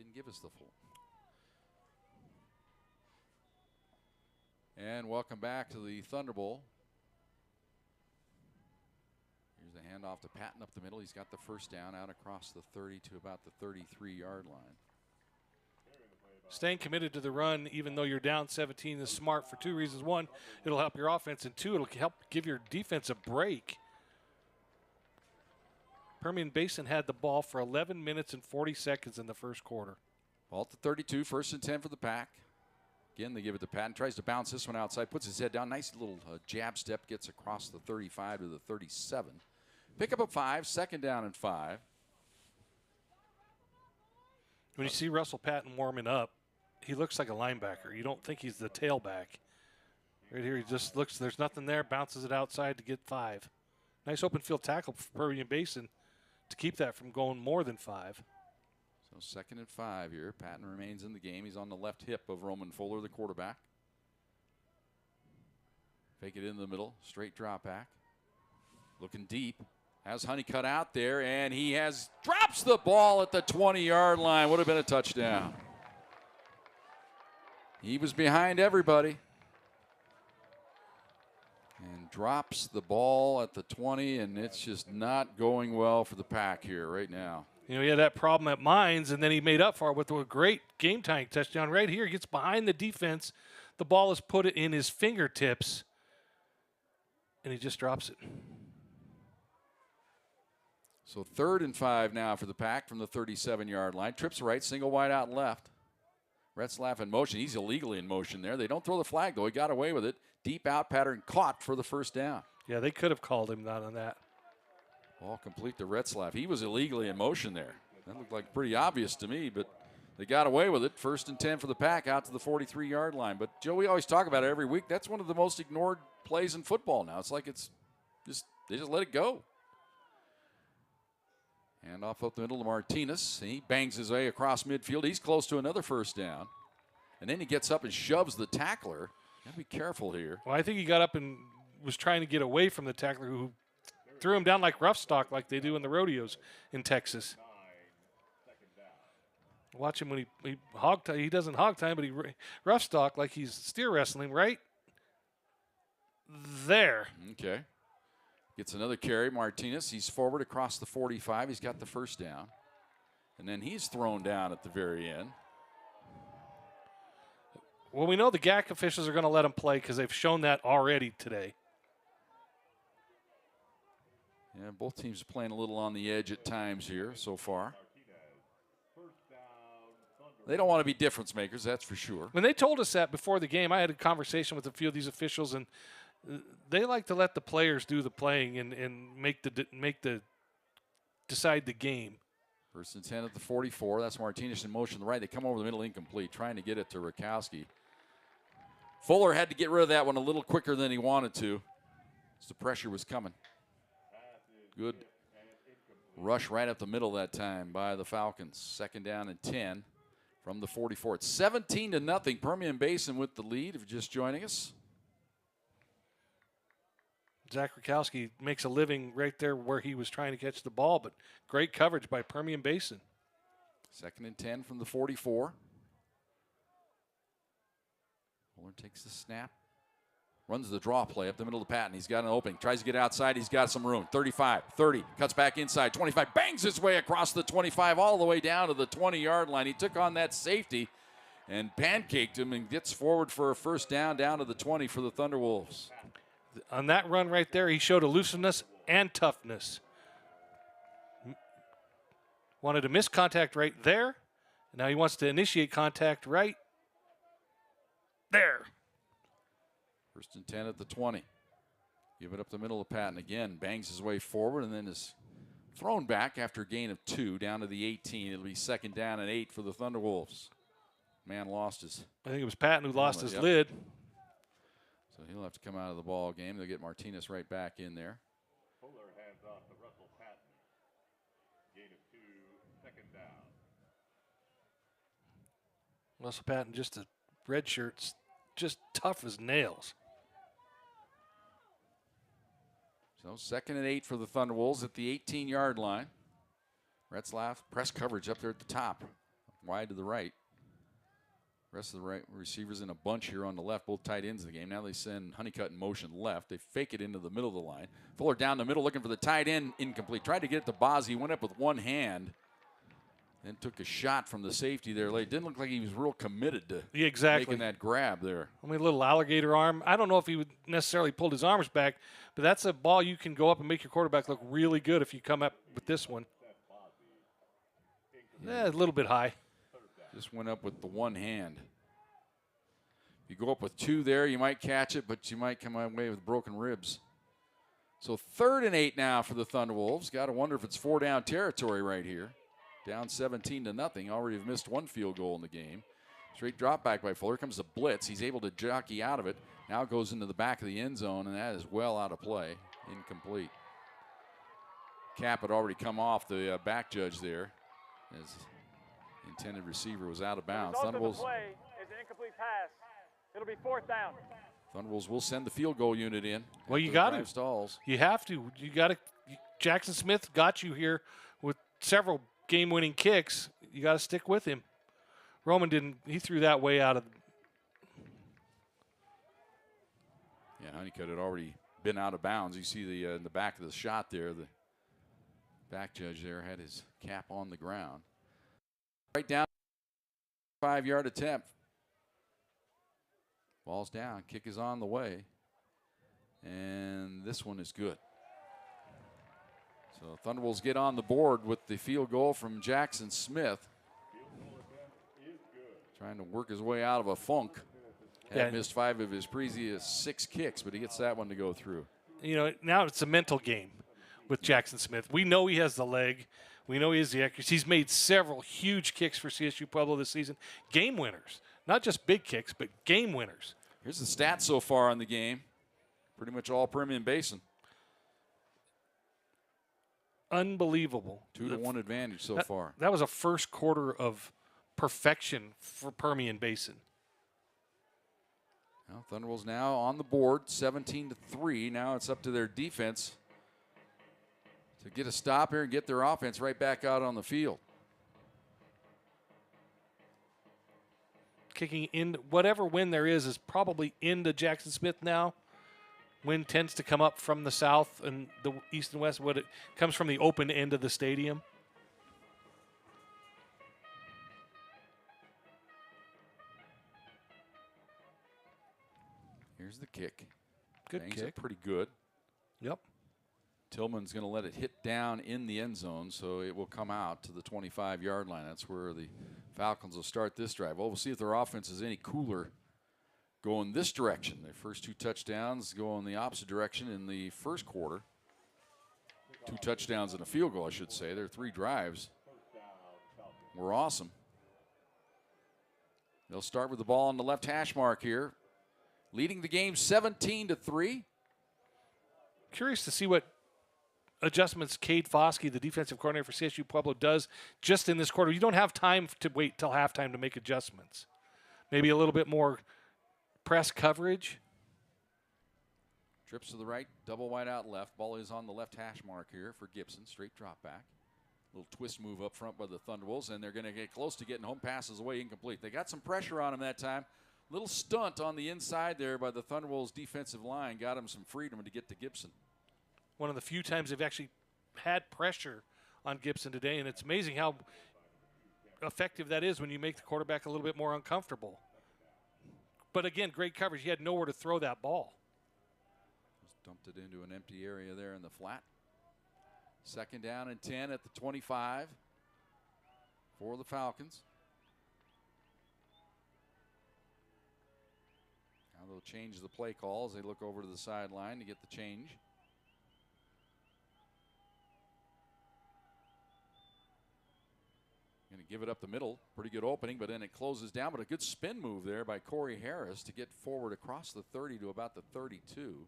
didn't give us the full. And welcome back to the Thunder Bowl. Here's a handoff to Patton up the middle. He's got the first down out across the 30 to about the 33-yard line. Staying committed to the run, even though you're down 17, is smart for two reasons. One, it'll help your offense, and two, it'll help give your defense a break. Permian Basin had the ball for 11 minutes and 40 seconds in the first quarter. Ball to 32, 1st and 10 for the Pack. Again, they give it to Patton. Tries to bounce this one outside, puts his head down. Nice little jab step, gets across the 35 to the 37. Pick up a 5, 2nd down and 5. When you see Russell Patton warming up, he looks like a linebacker. You don't think he's the tailback. Right here, he just looks, there's nothing there, bounces it outside to get 5. Nice open field tackle for Permian Basin to keep that from going more than 5. So 2nd and 5 here. Patton remains in the game. He's on the left hip of Roman Fuller, the quarterback. Fake it in the middle, straight drop back. Looking deep. Has Honeycutt out there, and he drops the ball at the 20-yard line. Would have been a touchdown. He was behind everybody. And drops the ball at the 20, and it's just not going well for the Pack here right now. You know, he had that problem at Mines, and then he made up for it with a great game-tying touchdown. Right here, he gets behind the defense. The ball is put in his fingertips, and he just drops it. So 3rd and 5 now for the Pack from the 37-yard line. Trips right, single wide out left. Retzlaff in motion. He's illegally in motion there. They don't throw the flag, though. He got away with it. Deep out pattern caught for the 1st down. Yeah, they could have called him out on that. Ball complete to Retzlaff. He was illegally in motion there. That looked like pretty obvious to me, but they got away with it. 1st and 10 for the Pack out to the 43-yard line. But, Joe, we always talk about it every week. That's one of the most ignored plays in football now. It's like they just let it go. Hand off up the middle to Martinez. He bangs his way across midfield. He's close to another 1st down. And then he gets up and shoves the tackler. Got to be careful here. Well, I think he got up and was trying to get away from the tackler who threw him down like rough stock like they do in the rodeos in Texas. Watch him when he hog tie. He doesn't hog tie, but he rough stock like he's steer wrestling right there. Okay. Gets another carry. Martinez, he's forward across the 45. He's got the 1st down. And then he's thrown down at the very end. Well, we know the GAC officials are going to let him play because they've shown that already today. Yeah, both teams are playing a little on the edge at times here so far. They don't want to be difference makers, that's for sure. When they told us that before the game, I had a conversation with a few of these officials, and they like to let the players do the playing and decide the game. 1st and 10 at the 44. That's Martinez in motion to the right. They come over the middle incomplete, trying to get it to Rakowski. Fuller had to get rid of that one a little quicker than he wanted to, as the pressure was coming. Good rush right up the middle that time by the Falcons. 2nd down and 10 from the 44. It's 17-0. Permian Basin with the lead. If you're just joining us. Zach Rakowski makes a living right there where he was trying to catch the ball, but great coverage by Permian Basin. 2nd and 10 from the 44. Fuller takes the snap. Runs the draw play up the middle of the Patton. He's got an opening. Tries to get outside. He's got some room. 35, 30. Cuts back inside. 25. Bangs his way across the 25 all the way down to the 20-yard line. He took on that safety and pancaked him and gets forward for a 1st down to the 20 for the Thunderwolves. On that run right there, he showed elusiveness and toughness. Wanted to miss contact right there. And now he wants to initiate contact right there. 1st and 10 at the 20. Give it up the middle of Patton again. Bangs his way forward and then is thrown back after a gain of 2 down to the 18. It'll be 2nd down and 8 for the Thunderwolves. Man lost his. I think it was Patton who lost his lid. So he'll have to come out of the ball game. They'll get Martinez right back in there. Fuller hands off to Russell Patton. Gain of 2, 2nd down. Russell Patton, just a red shirt, just tough as nails. So 2nd and 8 for the Thunderwolves at the 18-yard line. Retzlaff press coverage up there at the top. wide to the right. Rest of the right receivers in a bunch here on the left, both tight ends of the game. Now they send Honeycutt in motion left. They fake it into the middle of the line. Fuller down the middle looking for the tight end, incomplete. Tried to get it to Bozzi, went up with one hand, then took a shot from the safety there late. Didn't look like he was real committed to making that grab there. I mean, a little alligator arm. I don't know if he would necessarily pulled his arms back, but that's a ball you can go up and make your quarterback look really good if you come up with this one. Yeah, a little bit high. Just went up with the one hand. If you go up with two there, you might catch it, but you might come away with broken ribs. So 3rd and 8 now for the Thunderwolves. Got to wonder if it's 4-down territory right here. Down 17-0. Already have missed one field goal in the game. Straight drop back by Fuller. Comes the blitz. He's able to jockey out of it. Now goes into the back of the end zone, and that is well out of play. Incomplete. Cap had already come off the back judge there. As the intended receiver was out of bounds. Thunderwolves play is an incomplete pass. It'll be 4th down. Thunderwolves will send the field goal unit in. Well, you got to. Stalls. You have to. You got to. Jackson Smith got you here with several game-winning kicks. You got to stick with him. Roman didn't. He threw that way out of. Yeah, Honeycutt had already been out of bounds. You see the in the back of the shot there. The back judge there had his cap on the ground. Right down, 5-yard attempt. Ball's down. Kick is on the way. And this one is good. So Thunderwolves get on the board with the field goal from Jackson Smith. Trying to work his way out of a funk. Had missed 5 of his previous 6 kicks, but he gets that one to go through. You know, now it's a mental game with Jackson Smith. We know he has the leg. We know he has the accuracy. He's made several huge kicks for CSU Pueblo this season. Game winners. Not just big kicks, but game winners. Here's the stats so far on the game. Pretty much all Permian Basin. Unbelievable. 2-1 advantage so far. That was a first quarter of perfection for Permian Basin. Well, Thunderwolves now on the board, 17-3. Now it's up to their defense to get a stop here and get their offense right back out on the field. Kicking in, whatever wind there is probably into Jackson Smith now. Wind tends to come up from the south and the east and west. It comes from the open end of the stadium. Here's the kick. Good Bangs kick. it pretty good. Yep. Tillman's going to let it hit down in the end zone, so it will come out to the 25-yard line. That's where the Falcons will start this drive. Well, we'll see if their offense is any cooler going this direction. Their first 2 touchdowns go in the opposite direction in the first quarter. 2 touchdowns and a field goal, I should say. Their 3 drives were awesome. They'll start with the ball on the left hash mark here, leading the game 17-3. Curious to see what adjustments Cade Foskey, the defensive coordinator for CSU Pueblo, does just in this quarter. You don't have time to wait till halftime to make adjustments. Maybe a little bit more press coverage. Trips to the right, double wide out left. Ball is on the left hash mark here for Gibson. Straight drop back. Little twist move up front by the Thunderwolves, and they're going to get close to getting home. Passes away incomplete. They got some pressure on him that time. Little stunt on the inside there by the Thunderwolves defensive line. Got him some freedom to get to Gibson. One of the few times they've actually had pressure on Gibson today, and it's amazing how effective that is when you make the quarterback a little bit more uncomfortable. But again, great coverage. He had nowhere to throw that ball. Just dumped it into an empty area there in the flat. 2nd down and 10 at the 25 for the Falcons. Now they'll change the play call as they look over to the sideline to get the change. Going to give it up the middle. Pretty good opening, but then it closes down. But a good spin move there by Corey Harris to get forward across the 30 to about the 32.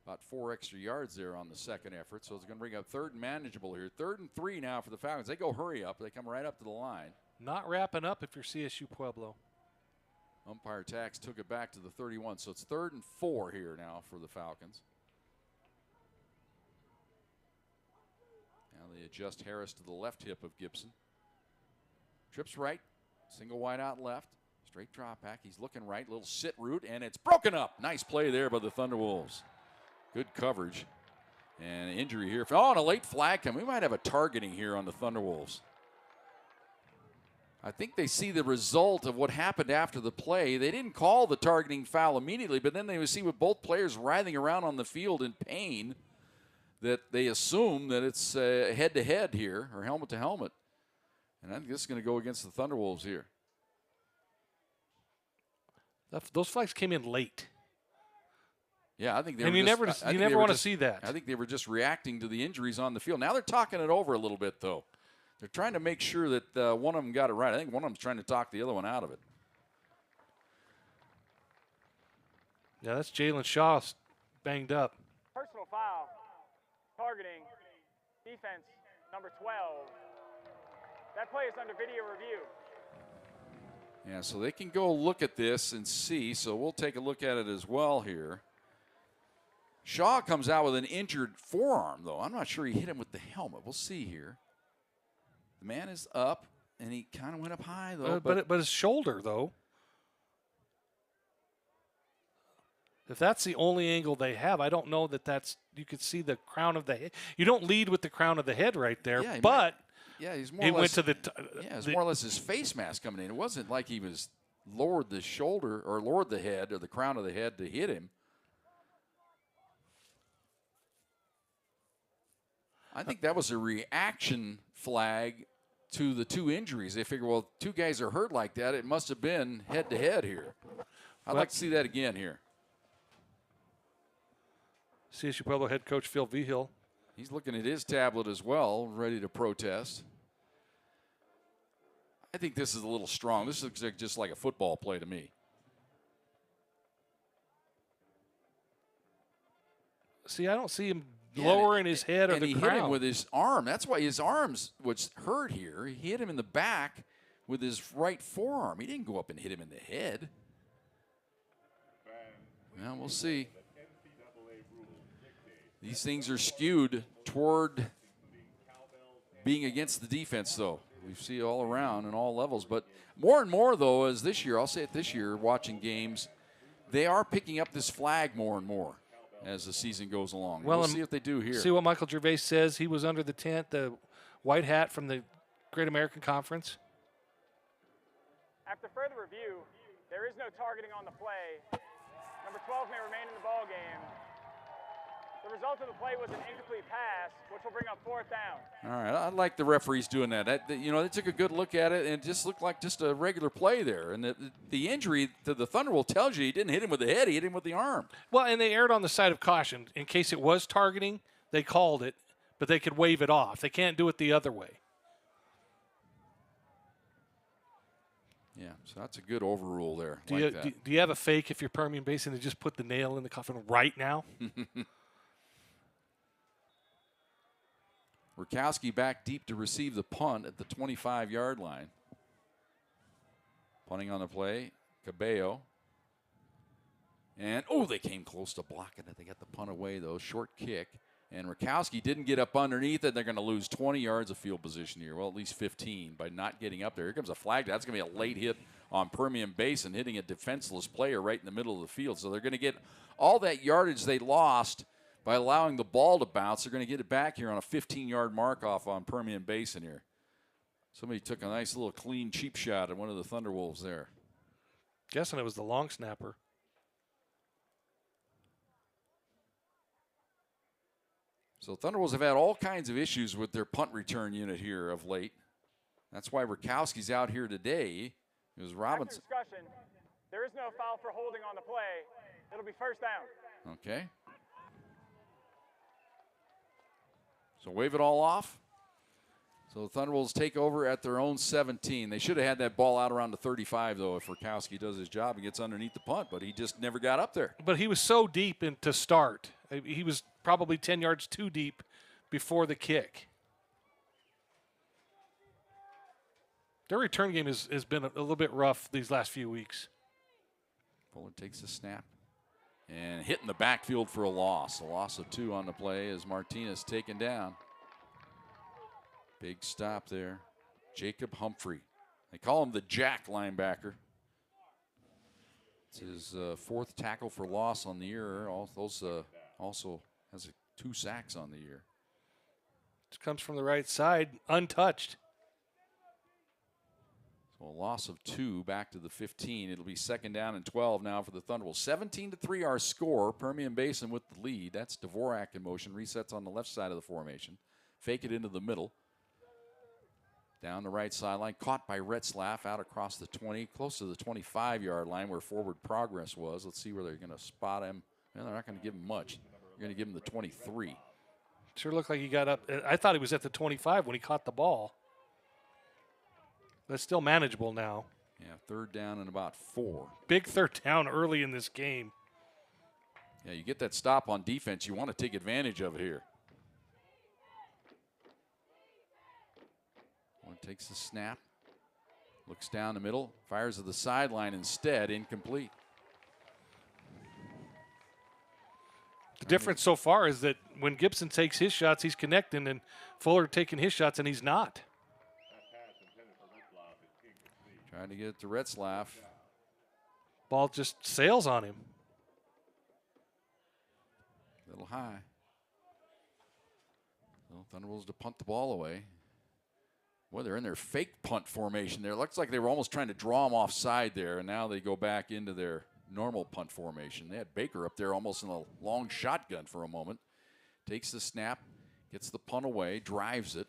About 4 extra yards there on the second effort. So it's going to bring up 3rd and manageable here. 3rd and 3 now for the Falcons. They go hurry up. They come right up to the line. Not wrapping up if you're CSU Pueblo. Umpire Tax took it back to the 31. So it's 3rd and 4 here now for the Falcons. Now they adjust Harris to the left hip of Gibson. Trips right, single wide out left, straight drop back. He's looking right, little sit route, and it's broken up. Nice play there by the Thunderwolves. Good coverage. And an injury here. Oh, and a late flag come. We might have a targeting here on the Thunderwolves. I think they see the result of what happened after the play. They didn't call the targeting foul immediately, but then they would see with both players writhing around on the field in pain that they assume that it's head-to-head here, or helmet-to-helmet. And I think this is going to go against the Thunderwolves here. Those flags came in late. Yeah, I think they and were you just, never want to see that. I think they were just reacting to the injuries on the field. Now they're talking it over a little bit, though. They're trying to make sure that one of them got it right. I think one of them's trying to talk the other one out of it. Yeah, that's Jalen Shaw banged up. Personal foul, targeting, defense, number 12. That play is under video review. Yeah, so they can go look at this and see. So we'll take a look at it as well here. Shaw comes out with an injured forearm, though. I'm not sure he hit him with the helmet. We'll see here. The man is up, and he kind of went up high, though. But his shoulder, though. If that's the only angle they have, I don't know that that's – you could see the crown of the head. You don't lead with the crown of the head right there, yeah, but he's more he or went less, to it's more or less his face mask coming in. It wasn't like he was lowered the shoulder or lowered the head or the crown of the head to hit him. I think that was a reaction flag to the two injuries. They figure, well, two guys are hurt like that. It must have been head-to-head here. I'd like to see that again here. CSU Pueblo head coach Phil Vigil. He's looking at his tablet as well, ready to protest. I think this is a little strong. This looks like just like a football play to me. See, I don't see him lowering his head or the crown. And he hit him with his arm. That's why his arms was hurt here. He hit him in the back with his right forearm. He didn't go up and hit him in the head. Well, we'll see. These things are skewed toward being against the defense, though. We see all around and all levels. But more and more, though, as this year, I'll say it this year, watching games, they are picking up this flag more and more as the season goes along. Well, we'll see what they do here. See what Michael Gervais says. He was under the tent, the white hat from the Great American Conference. After further review, there is no targeting on the play. Number 12 may remain in the ball game. The result of the play was an incomplete pass, which will bring up 4th down. All right, I like the referees doing that. You know, they took a good look at it, and it just looked like just a regular play there. And the injury to the Thunderwolves tells you he didn't hit him with the head, he hit him with the arm. Well, and they erred on the side of caution. In case it was targeting, they called it, but they could wave it off. They can't do it the other way. Yeah, so that's a good overrule there. Do you have a fake if you're Permian Basin to just put the nail in the coffin right now? Rakowski back deep to receive the punt at the 25-yard line. Punting on the play, Cabello. And, they came close to blocking it. They got the punt away, though. Short kick. And Rakowski didn't get up underneath it. They're going to lose 20 yards of field position here. Well, at least 15 by not getting up there. Here comes a flag. That's going to be a late hit on Permian Basin, hitting a defenseless player right in the middle of the field. So they're going to get all that yardage they lost by allowing the ball to bounce. They're going to get it back here on a 15-yard mark-off on Permian Basin here. Somebody took a nice little clean, cheap shot at one of the Thunderwolves there. Guessing it was the long snapper. So Thunderwolves have had all kinds of issues with their punt return unit here of late. That's why Rakowski's out here today. It was Robinson. After discussion, there is no foul for holding on the play. It'll be 1st down. Okay. So wave it all off. So the Thunderwolves take over at their own 17. They should have had that ball out around the 35, though, if Rakowski does his job and gets underneath the punt, but he just never got up there. But he was so deep to start. He was probably 10 yards too deep before the kick. Their return game has been a little bit rough these last few weeks. Fuller takes a snap and hit in the backfield for a loss. A loss of 2 on the play as Martinez taken down. Big stop there. Jacob Humphrey. They call him the Jack linebacker. It's his fourth tackle for loss on the year. Also has 2 sacks on the year. It comes from the right side, untouched. So a loss of 2 back to the 15. It'll be 2nd down and 12 now for the Thunderwolves. 17-3 our score. Permian Basin with the lead. That's Dvorak in motion. Resets on the left side of the formation. Fake it into the middle. Down the right sideline. Caught by Retzlaff out across the 20. Close to the 25-yard line where forward progress was. Let's see where they're going to spot him. Well, they're not going to give him much. They're going to give him the 23. Sure looked like he got up. I thought he was at the 25 when he caught the ball. That's still manageable now. Yeah, 3rd down and about 4. Big 3rd down early in this game. Yeah, you get that stop on defense. You want to take advantage of it here. One takes the snap. Looks down the middle. Fires to the sideline instead. Incomplete. The difference so far is that when Gibson takes his shots, he's connecting, and Fuller taking his shots, and he's not. Trying to get it to Retzlaff. Ball just sails on him. A little high. So Thunderwolves to punt the ball away. Boy, they're in their fake punt formation there. Looks like they were almost trying to draw them offside there, and now they go back into their normal punt formation. They had Baker up there almost in a long shotgun for a moment. Takes the snap, gets the punt away, drives it.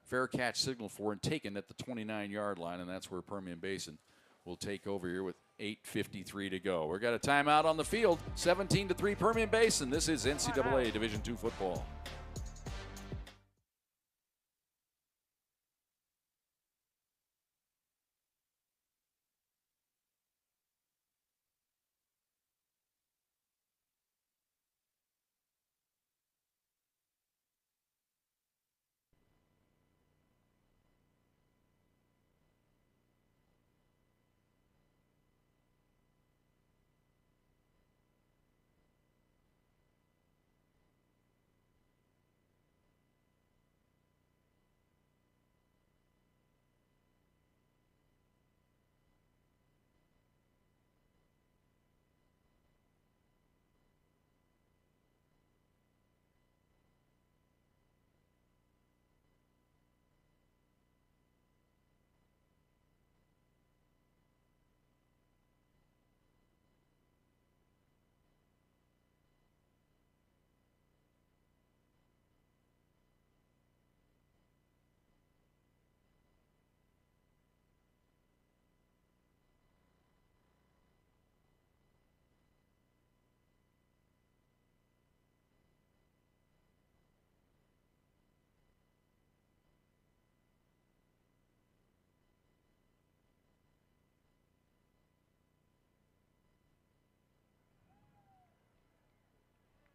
Fair catch signal for and taken at the 29-yard line, and that's where Permian Basin will take over here with 8:53 to go. We've got a timeout on the field. 17-3 Permian Basin. This is NCAA Division II football.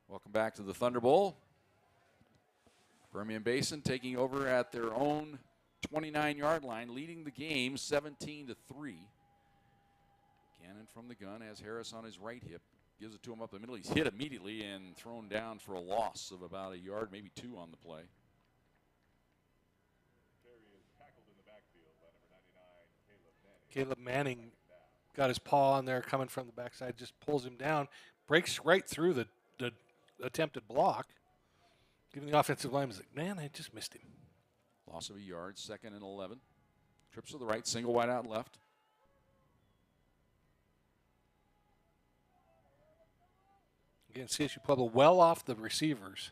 Welcome back to the Thunder Bowl. Permian Basin taking over at their own 29-yard line, leading the game 17-3. Cannon from the gun has Harris on his right hip. Gives it to him up the middle. He's hit immediately and thrown down for a loss of about a yard, maybe 2 on the play. Caleb Manning got his paw on there coming from the backside, just pulls him down, breaks right through the attempted block. Giving the offensive lineman, like, man, I just missed him. Loss of a yard, 2nd and 11. Trips to the right, single wide out left. Again, CSU Pueblo well off the receivers.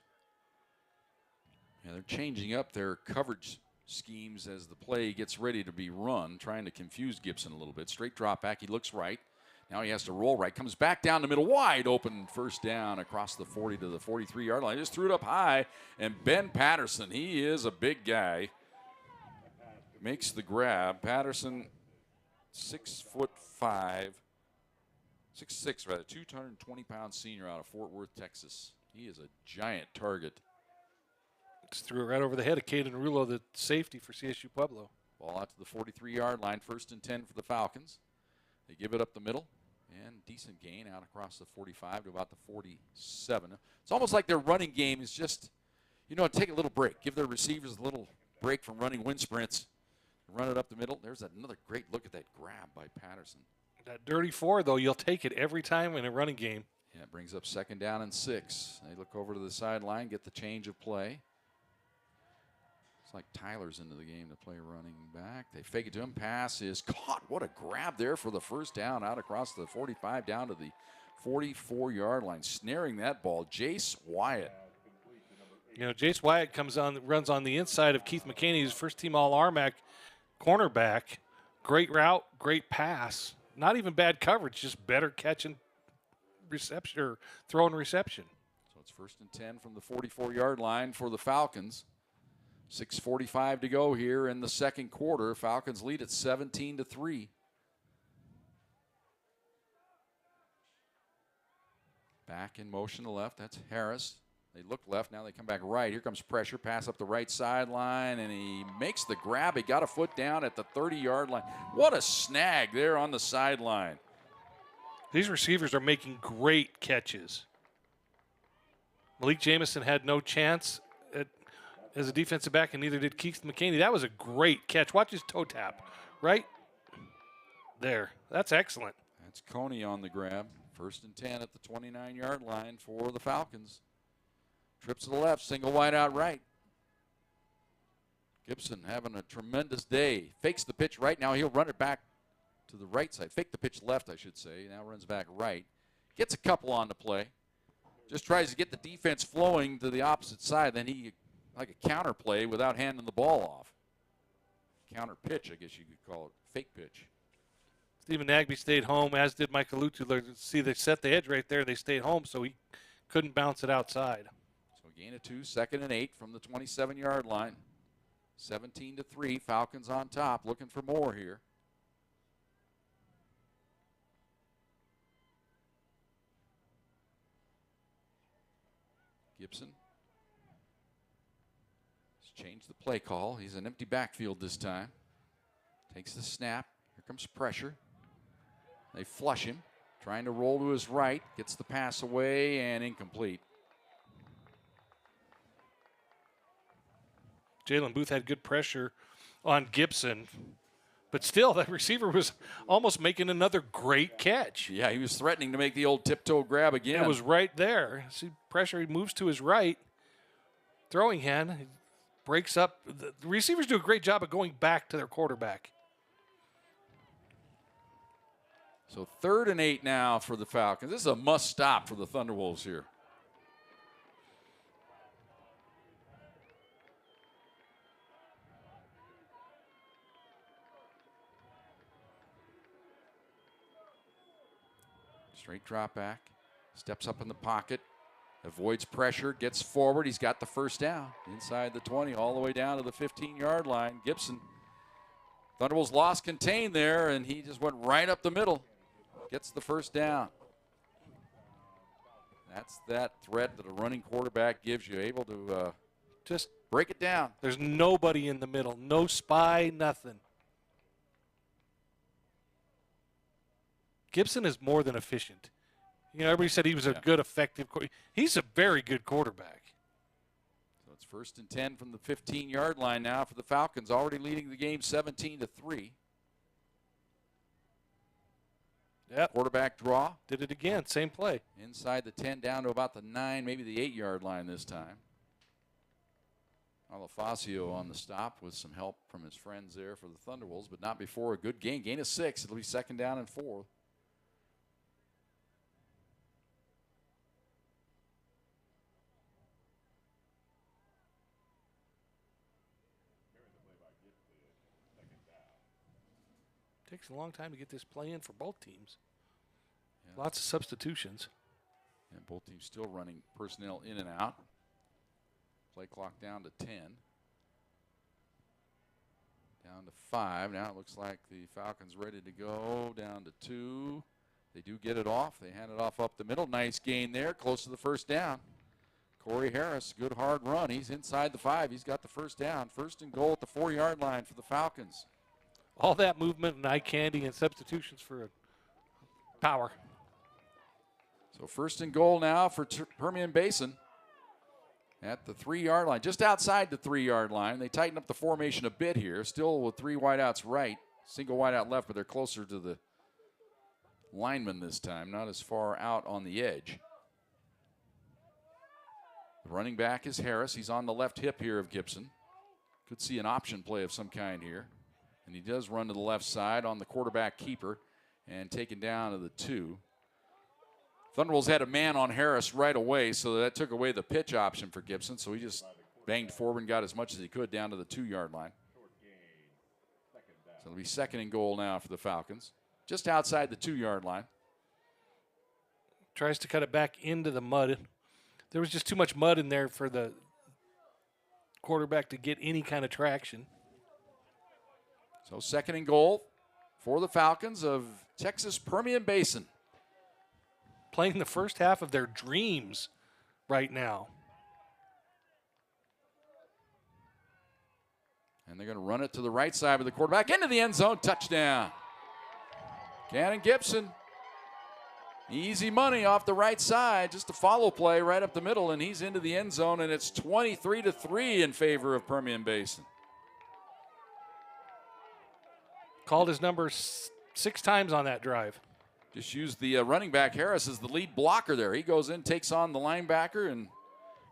Yeah, they're changing up their coverage schemes as the play gets ready to be run, trying to confuse Gibson a little bit. Straight drop back, he looks right. Now he has to roll right, comes back down the middle, wide open, 1st down across the 40 to the 43-yard line. Just threw it up high, and Ben Patterson, he is a big guy, makes the grab. Patterson, 6'5", 6'6", rather, 220-pound senior out of Fort Worth, Texas. He is a giant target. Just threw it right over the head of Caden Rulo, the safety for CSU Pueblo. Ball out to the 43-yard line, 1st and 10 for the Falcons. They give it up the middle, and decent gain out across the 45 to about the 47. It's almost like their running game is just, take a little break. Give their receivers a little break from running wind sprints. run it up the middle. There's another great look at that grab by Patterson. That dirty 4, though, you'll take it every time in a running game. Yeah, it brings up 2nd down and 6. They look over to the sideline, get the change of play. It's like Tyler's into the game to play running back. They fake it to him. Pass is caught. What a grab there for the first down out across the 45 down to the 44-yard line. Snaring that ball. Jace Wyatt. You know, Jace Wyatt runs on the inside of Keith McCaney, who's first-team All-RMAC cornerback. Great route, great pass. Not even bad coverage, just better catch and reception or throw and reception. So it's 1st and 10 from the 44-yard line for the Falcons. 6:45 to go here in the second quarter. Falcons lead at 17-3. Back in motion to left. That's Harris. They look left. Now they come back right. Here comes pressure. Pass up the right sideline, and he makes the grab. He got a foot down at the 30-yard line. What a snag there on the sideline. These receivers are making great catches. Malik Jamison had no chance as a defensive back, and neither did Keith McCaney. That was a great catch. Watch his toe tap. Right there. That's excellent. That's Coney on the grab. 1st and 10 at the 29-yard line for the Falcons. Trips to the left, single wide out right. Gibson having a tremendous day. Fakes the pitch right now. He'll run it back to the right side. Fake the pitch left, I should say. Now runs back right. Gets a couple on the play. Just tries to get the defense flowing to the opposite side. Then he, like a counter play without handing the ball off. Counter pitch, I guess you could call it. Fake pitch. Stephen Nagby stayed home, as did Michael Lutu. See, they set the edge right there. They stayed home, so he couldn't bounce it outside. So gain of 2, 2nd and 8 from the 27-yard line. 17-3, Falcons on top, looking for more here. Gibson has changed the play call. He's an empty backfield this time. Takes the snap. Here comes pressure. They flush him. Trying to roll to his right. Gets the pass away and incomplete. Jalen Booth had good pressure on Gibson. But still, that receiver was almost making another great catch. Yeah, he was threatening to make the old tiptoe grab again. It was right there. See pressure, he moves to his right. Throwing hand, he breaks up. The receivers do a great job of going back to their quarterback. So 3rd and 8 now for the Falcons. This is a must stop for the Thunderwolves here. Straight drop back. Steps up in the pocket. Avoids pressure. Gets forward. He's got the first down. Inside the 20 all the way down to the 15-yard line. Gibson. Thunderwolves lost contain there, and he just went right up the middle. Gets the first down. That's that threat that a running quarterback gives you, able to just break it down. There's nobody in the middle. No spy, nothing. Gibson is more than efficient. You know, everybody said he was a good, effective quarterback. He's a very good quarterback. So it's 1st and 10 from the 15-yard line now for the Falcons, already leading the game 17-3. Yep. Quarterback draw. Did it again. Same play. Inside the 10 down to about the 9, maybe the 8-yard line this time. Alafacio on the stop with some help from his friends there for the Thunderwolves, but not before a good gain. Gain of 6. It'll be 2nd down and 4. Takes a long time to get this play in for both teams. Yeah. Lots of substitutions. And both teams still running personnel in and out. Play clock down to 10. Down to 5. Now it looks like the Falcons ready to go. Down to 2. They do get it off. They hand it off up the middle. Nice gain there. Close to the first down. Corey Harris, good hard run. He's inside the 5. He's got the first down. 1st and goal at the 4-yard line for the Falcons. All that movement and eye candy and substitutions for power. So 1st and goal now for Permian Basin. at the 3-yard line, just outside the 3-yard line. They tighten up the formation a bit here, still with 3 wideouts right, single wideout left, but they're closer to the lineman this time, not as far out on the edge. The running back is Harris. He's on the left hip here of Gibson. Could see an option play of some kind here. And he does run to the left side on the quarterback keeper and taken down to the 2. Thunderwolves had a man on Harris right away, so that took away the pitch option for Gibson. So he just banged forward and got as much as he could down to the 2-yard line. So it'll be 2nd and goal now for the Falcons, just outside the 2-yard line. Tries to cut it back into the mud. There was just too much mud in there for the quarterback to get any kind of traction. So 2nd and goal for the Falcons of Texas Permian Basin. Playing the first half of their dreams right now. And they're going to run it to the right side of the quarterback into the end zone. Touchdown. Cannon Gibson. Easy money off the right side. Just a follow play right up the middle, and he's into the end zone, and it's 23-3 in favor of Permian Basin. Called his number 6 times on that drive. Just used the running back Harris as the lead blocker there. He goes in, takes on the linebacker, and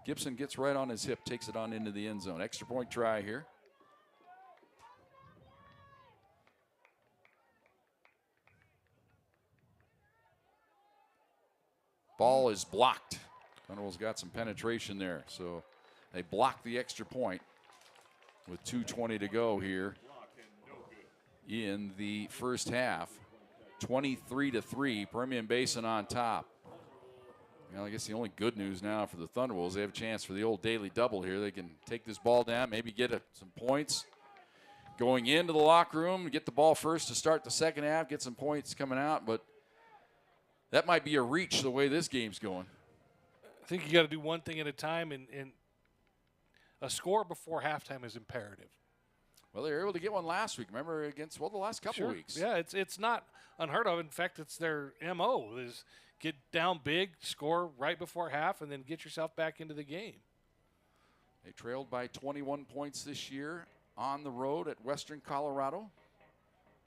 Gibson gets right on his hip, takes it on into the end zone. Extra point try here. Ball is blocked. Thunderwolves got some penetration there, so they blocked the extra point with 2:20 to go here in the first half. 23-3, Permian Basin on top. Well, I guess the only good news now for the Thunderwolves, they have a chance for the old daily double here. They can take this ball down, maybe get some points going into the locker room, get the ball first to start the second half, get some points coming out, but that might be a reach the way this game's going. I think you got to do one thing at a time, and a score before halftime is imperative. Well, they were able to get one last week. Remember, against, the last couple weeks. Yeah, it's not unheard of. In fact, it's their MO is get down big, score right before half, and then get yourself back into the game. They trailed by 21 points this year on the road at Western Colorado.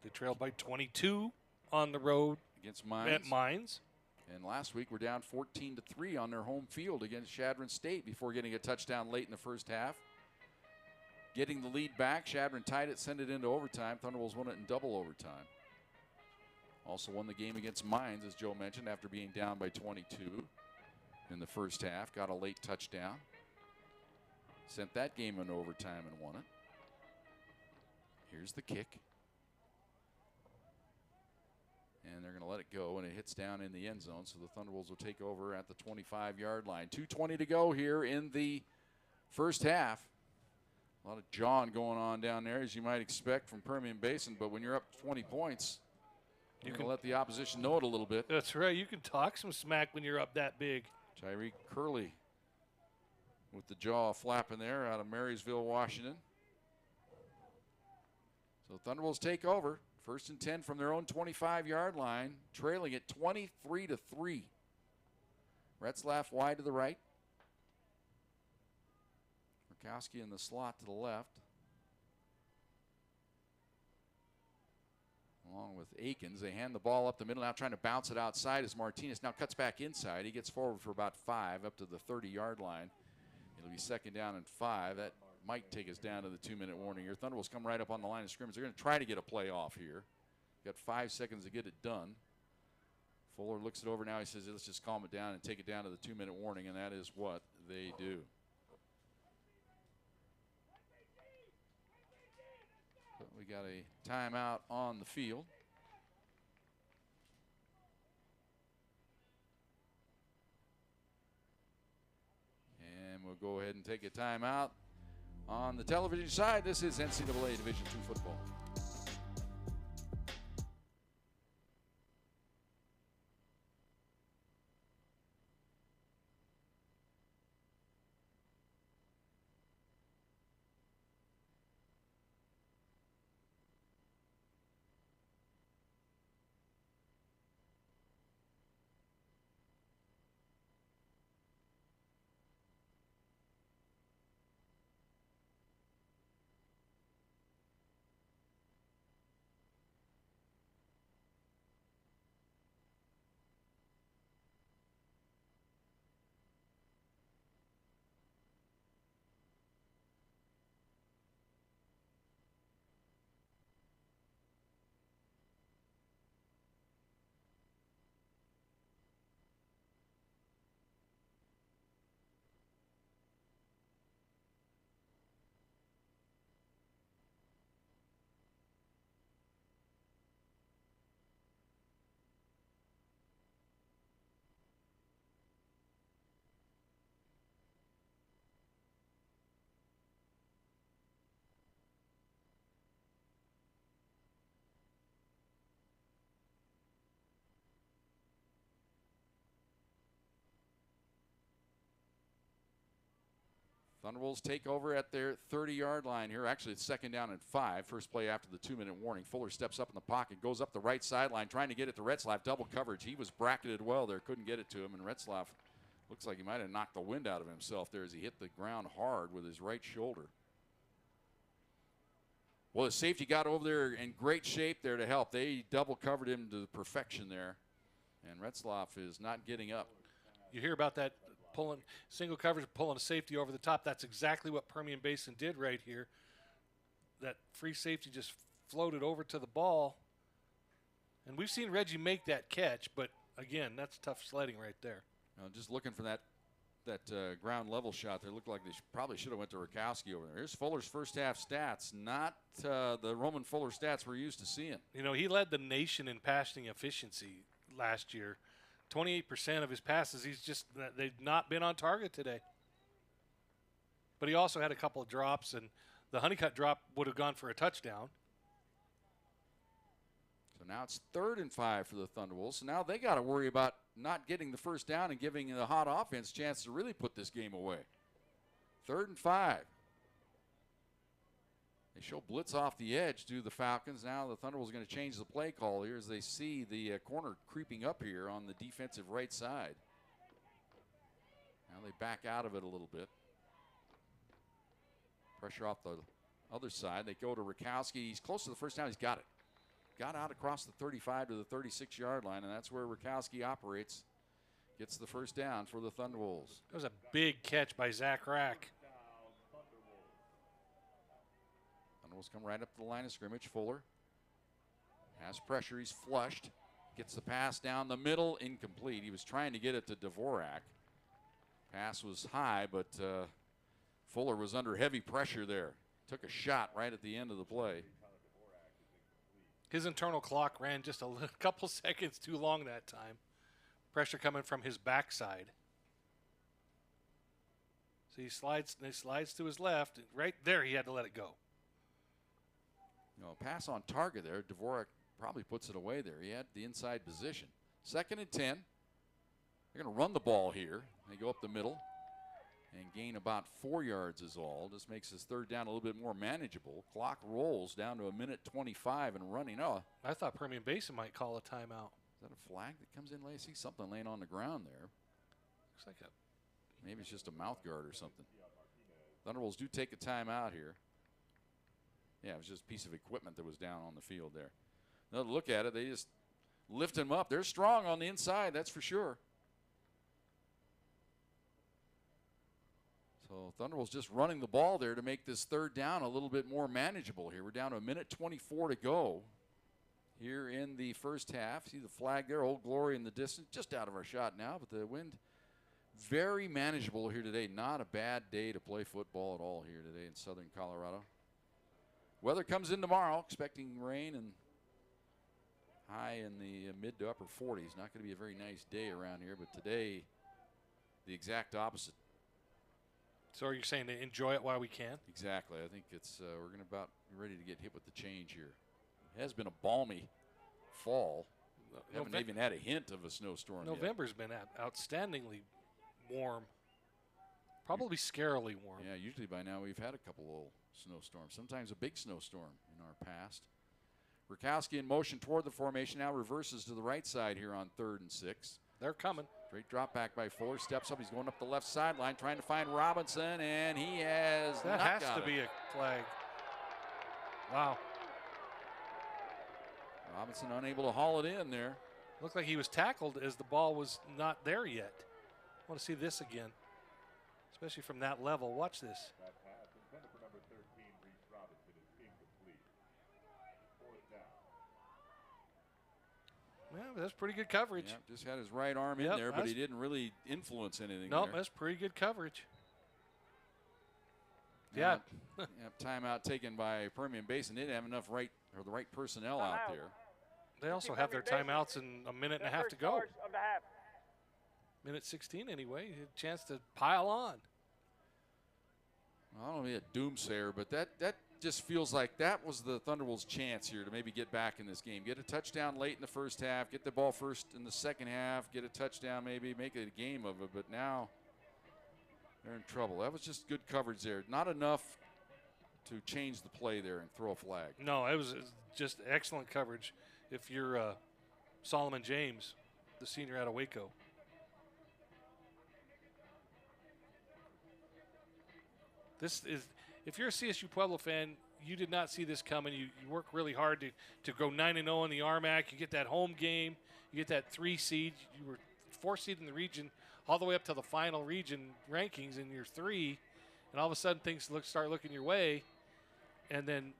They trailed by 22 on the road against Mines. At Mines. And last week, we're down 14-3 on their home field against Chadron State before getting a touchdown late in the first half. Getting the lead back, Chadron tied it, sent it into overtime. Thunderwolves won it in double overtime. Also won the game against Mines, as Joe mentioned, after being down by 22 in the first half. Got a late touchdown. Sent that game into overtime and won it. Here's the kick. And they're going to let it go, and it hits down in the end zone, so the Thunderwolves will take over at the 25-yard line. 2:20 to go here in the first half. A lot of jawing going on down there, as you might expect from Permian Basin, but when you're up 20 points, you can let the opposition know it a little bit. That's right. You can talk some smack when you're up that big. Tyreek Curley with the jaw flapping there out of Marysville, Washington. So Thunderwolves take over. 1st and 10 from their own 25-yard line, trailing it 23-3. Retzlaff wide to the right. Murkowski in the slot to the left. Along with Akins. They hand the ball up the middle, now trying to bounce it outside as Martinez now cuts back inside. He gets forward for about 5 up to the 30-yard line. It'll be 2nd down and 5. That might take us down to the 2-minute warning here. Thunderwolves come right up on the line of scrimmage. They're going to try to get a play off here. Got 5 seconds to get it done. Fuller looks it over now. He says, let's just calm it down and take it down to the 2-minute warning, and that is what they do. But we got a timeout on the field. And we'll go ahead and take a timeout. On the television side, this is NCAA Division II football. Thunderwolves take over at their 30-yard line here. Actually, it's 2nd down and 5. First play after the 2-minute warning. Fuller steps up in the pocket, goes up the right sideline, trying to get it to Retzlaff. Double coverage. He was bracketed well there, couldn't get it to him, and Retzlaff looks like he might have knocked the wind out of himself there as he hit the ground hard with his right shoulder. Well, the safety got over there in great shape there to help. They double covered him to perfection there, and Retzlaff is not getting up. You hear about that pulling single coverage, pulling a safety over the top. That's exactly what Permian Basin did right here. That free safety just floated over to the ball. And we've seen Reggie make that catch, but again, that's tough sledding right there. Just looking for that ground level shot there. Looked like they probably should have went to Rakowski over there. Here's Fuller's first half stats, not the Roman Fuller stats we're used to seeing. You know, he led the nation in passing efficiency last year. 28% of his passes, they've not been on target today. But he also had a couple of drops, and the Honeycutt drop would have gone for a touchdown. So now it's 3rd and 5 for the Thunderwolves. So now they got to worry about not getting the first down and giving the hot offense a chance to really put this game away. 3rd and 5. They show blitz off the edge to the Falcons. Now the Thunderwolves are going to change the play call here as they see the corner creeping up here on the defensive right side. Now they back out of it a little bit. Pressure off the other side. They go to Rakowski. He's close to the first down. He's got it. Got out across the 35 to the 36-yard line, and that's where Rakowski operates. Gets the first down for the Thunderwolves. That was a big catch by Zach Rack. Thunderwolves come right up to the line of scrimmage. Fuller has pressure. He's flushed. Gets the pass down the middle. Incomplete. He was trying to get it to Dvorak. Pass was high, but Fuller was under heavy pressure there. Took a shot right at the end of the play. His internal clock ran just a couple seconds too long that time. Pressure coming from his backside. So he slides to his left. Right there, he had to let it go. Pass on target there. Dvorak probably puts it away there. He had the inside position. 2nd and 10. They're going to run the ball here. They go up the middle and gain about 4 yards is all. This makes his 3rd down a little bit more manageable. Clock rolls down to 1:25 and running. Oh, I thought Permian Basin might call a timeout. Is that a flag that comes in late? I see something laying on the ground there. Looks like maybe it's just a mouth guard or something. Thunderwolves do take a timeout here. Yeah, it was just a piece of equipment that was down on the field there. Another look at it, they just lift him up. They're strong on the inside, that's for sure. So Thunderwolves just running the ball there to make this 3rd down a little bit more manageable here. We're down to 1:24 to go here in the first half. See the flag there, Old Glory in the distance, just out of our shot now, but the wind very manageable here today. Not a bad day to play football at all here today in southern Colorado. Weather comes in tomorrow, expecting rain and high in the mid to upper 40s. Not going to be a very nice day around here, but today the exact opposite. So are you saying to enjoy it while we can? Exactly. I think it's we're going to about be ready to get hit with the change here. It has been a balmy fall. Haven't even had a hint of a snowstorm November's yet. been outstandingly warm. Probably scarily warm. Yeah, usually by now we've had a couple little snowstorms. Sometimes a big snowstorm in our past. Rakowski in motion toward the formation. Now reverses to the right side here on 3rd and 6. They're coming. Great drop back by Fuller. Steps up. He's going up the left sideline trying to find Robinson, and he has That not has got to it. be a flag. Wow. Robinson unable to haul it in there. Looked like he was tackled as the ball was not there yet. I want to see this again, especially from that level. Watch this. That pass intended for number 13, Reese Robinson, is incomplete. 4th down. Yeah, that's pretty good coverage. Yeah, just had his right arm in there, but he didn't really influence anything Nope, there. that's pretty good coverage. Yeah. Timeout taken by Permian Basin. They didn't have enough the right personnel out there. They also have their timeouts in a minute and a half to go. Of the half. Minute 16 anyway. A chance to pile on. I don't want to be a doomsayer, but that just feels like that was the Thunderwolves' chance here to maybe get back in this game. Get a touchdown late in the first half, get the ball first in the second half, get a touchdown maybe, make it a game of it. But now They're in trouble. That was just good coverage there. Not enough to change the play there and throw a flag. No, it was just excellent coverage if you're Solomon James, the senior out of Waco. This is, if you're a CSU Pueblo fan, you did not see this coming. You work really hard to go 9-0 in the RMAC. You get that home game. You get that 3 seed. You were 4 seed in the region all the way up to the final region rankings, and you're 3. And all of a sudden things start looking your way. And then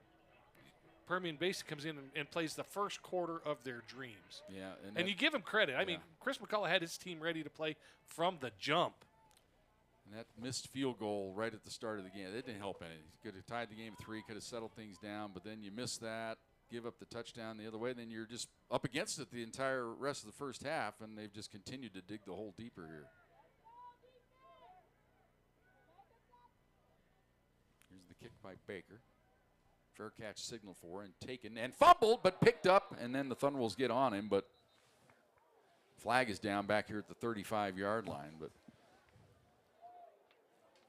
Permian Basin comes in and plays the first quarter of their dreams. Yeah. And you give him credit. I mean, Chris McCullough had his team ready to play from the jump. And that missed field goal right at the start of the game, it didn't help any. He could have tied the game at 3, could have settled things down, but then you miss that, give up the touchdown the other way, then you're just up against it the entire rest of the first half, and they've just continued to dig the hole deeper here. Here's the kick by Baker. Fair catch signal for and taken and fumbled, but picked up, and then the Thunderwolves get on him, but flag is down back here at the 35-yard line, but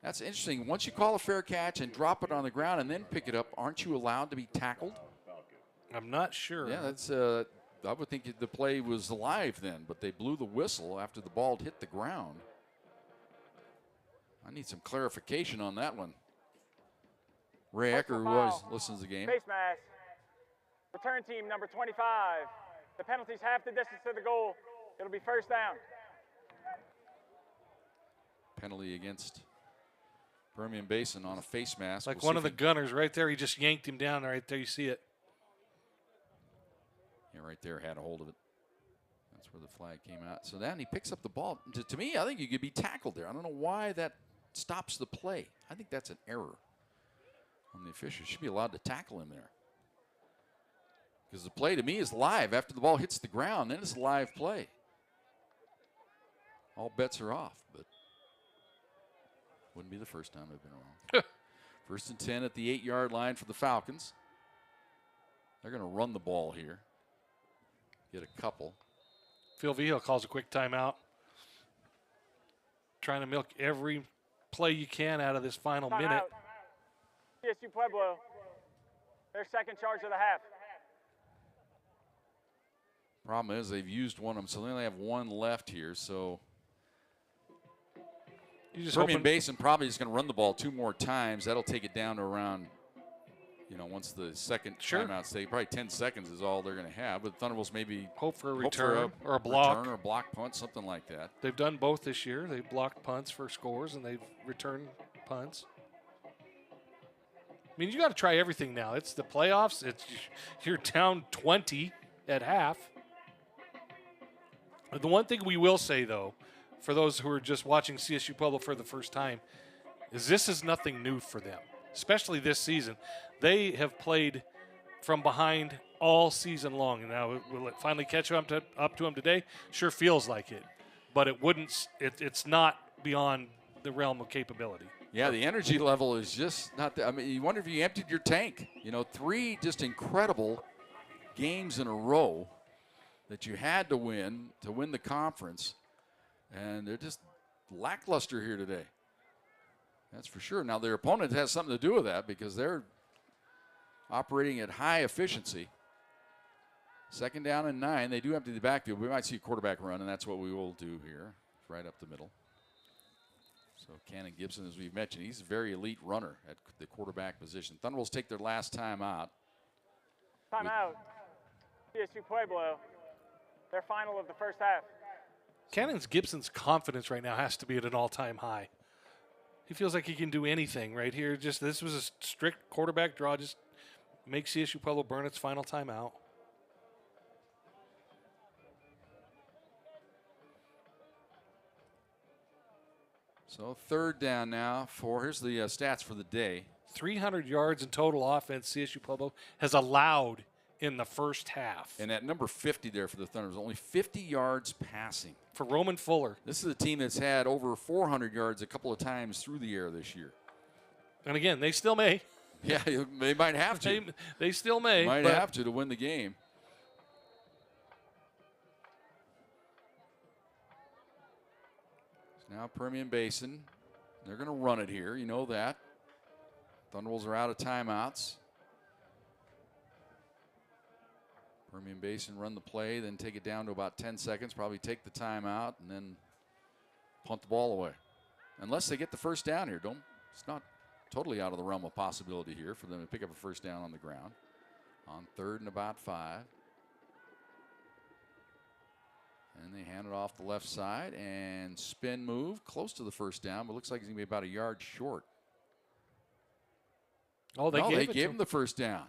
that's interesting. Once you call a fair catch and drop it on the ground and then pick it up, aren't you allowed to be tackled? I'm not sure. Yeah, that's. I would think the play was alive then, but they blew the whistle after the ball hit the ground. I need some clarification on that one. Ray Ecker, who listens to the game. Face mask. Return team number 25. The penalty's half the distance to the goal. It'll be first down. Penalty against Permian Basin on a face mask. Like one of the gunners right there. He just yanked him down right there. You see it. Yeah, right there, had a hold of it. That's where the flag came out. So then he picks up the ball. To me, I think you could be tackled there. I don't know why that stops the play. I think that's an error on the officials. Should be allowed to tackle him there. Because the play to me is live. After the ball hits the ground, then it's a live play. All bets are off, but wouldn't be the first time I've been wrong. First and 10 at the 8-yard line for the Falcons. They're going to run the ball here. Get a couple. Phil Vigil calls a quick timeout. Trying to milk every play you can out of this final minute. CSU Pueblo, their second charge of the half. Problem is they've used one of them, so they only have one left here. So Permian Basin probably is going to run the ball 2 more times. That'll take it down to around, once the second timeout stay, probably 10 seconds is all they're going to have. But Thunderwolves maybe hope for a return or a block. Return or a block punt, something like that. They've done both this year. They've blocked punts for scores, and they've returned punts. I mean, you got to try everything now. It's the playoffs. You're down 20 at half. The one thing we will say, though, for those who are just watching CSU Pueblo for the first time, is this is nothing new for them, especially this season. They have played from behind all season long, and now will it finally catch up to them today? Sure feels like it, but it wouldn't. It's not beyond the realm of capability. Yeah, the energy level is just not there. I mean, you wonder if you emptied your tank. 3 just incredible games in a row that you had to win the conference, and they're just lackluster here today. That's for sure. Now, their opponent has something to do with that because they're operating at high efficiency. Second down and 9. They do empty the backfield. We might see a quarterback run, and that's what we will do here, right up the middle. So Cannon Gibson, as we've mentioned, he's a very elite runner at the quarterback position. Thunderwolves take their last time out. Time out. CSU Pueblo, their final of the first half. Cannon Gibson's confidence right now has to be at an all-time high. He feels like he can do anything right here. Just this was a strict quarterback draw. Just make CSU Pueblo burn its final timeout. So third down now here's the stats for the day. 300 yards in total offense CSU Pueblo has allowed in the first half. And at number 50 there for the Thunders, only 50 yards passing. For Roman Fuller. This is a team that's had over 400 yards a couple of times through the air this year. And again, they still may. Yeah, they might have to. They still may. Might have to win the game. Now Permian Basin They're going to run it here. You know that. Thunderwolves are out of timeouts. Permian Basin run the play, then take it down to about 10 seconds, probably take the timeout, and then punt the ball away. Unless they get the first down here. It's not totally out of the realm of possibility here for them to pick up a first down on the ground. On 3rd and about 5. And they hand it off the left side and spin move close to the first down, but looks like he's going to be about a yard short. Oh, they gave him the first down.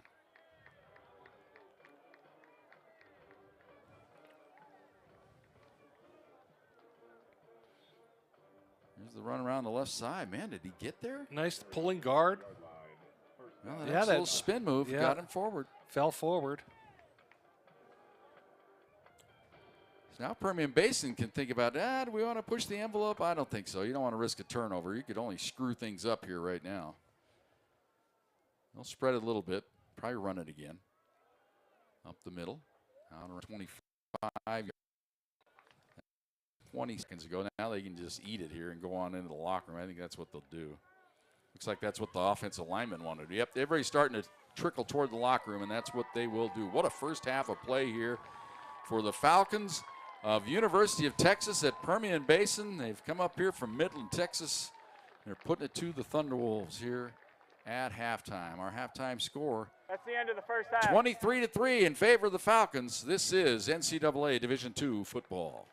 Here's the run around the left side. Man, did he get there? Nice pulling guard. Well, that little spin move got him forward. Fell forward. So now Permian Basin can think about, do we want to push the envelope? I don't think so. You don't want to risk a turnover. You could only screw things up here right now. They'll spread it a little bit. Probably run it again. Up the middle. Out around 25. 20 seconds ago. Now they can just eat it here and go on into the locker room. I think that's what they'll do. Looks like that's what the offensive lineman wanted. Yep, everybody's starting to trickle toward the locker room, and that's what they will do. What a first half of play here for the Falcons of University of Texas at Permian Basin. They've come up here from Midland, Texas. They're putting it to the Thunderwolves here at halftime. Our halftime score, that's the end of the first half. 23-3 in favor of the Falcons. This is NCAA Division II football.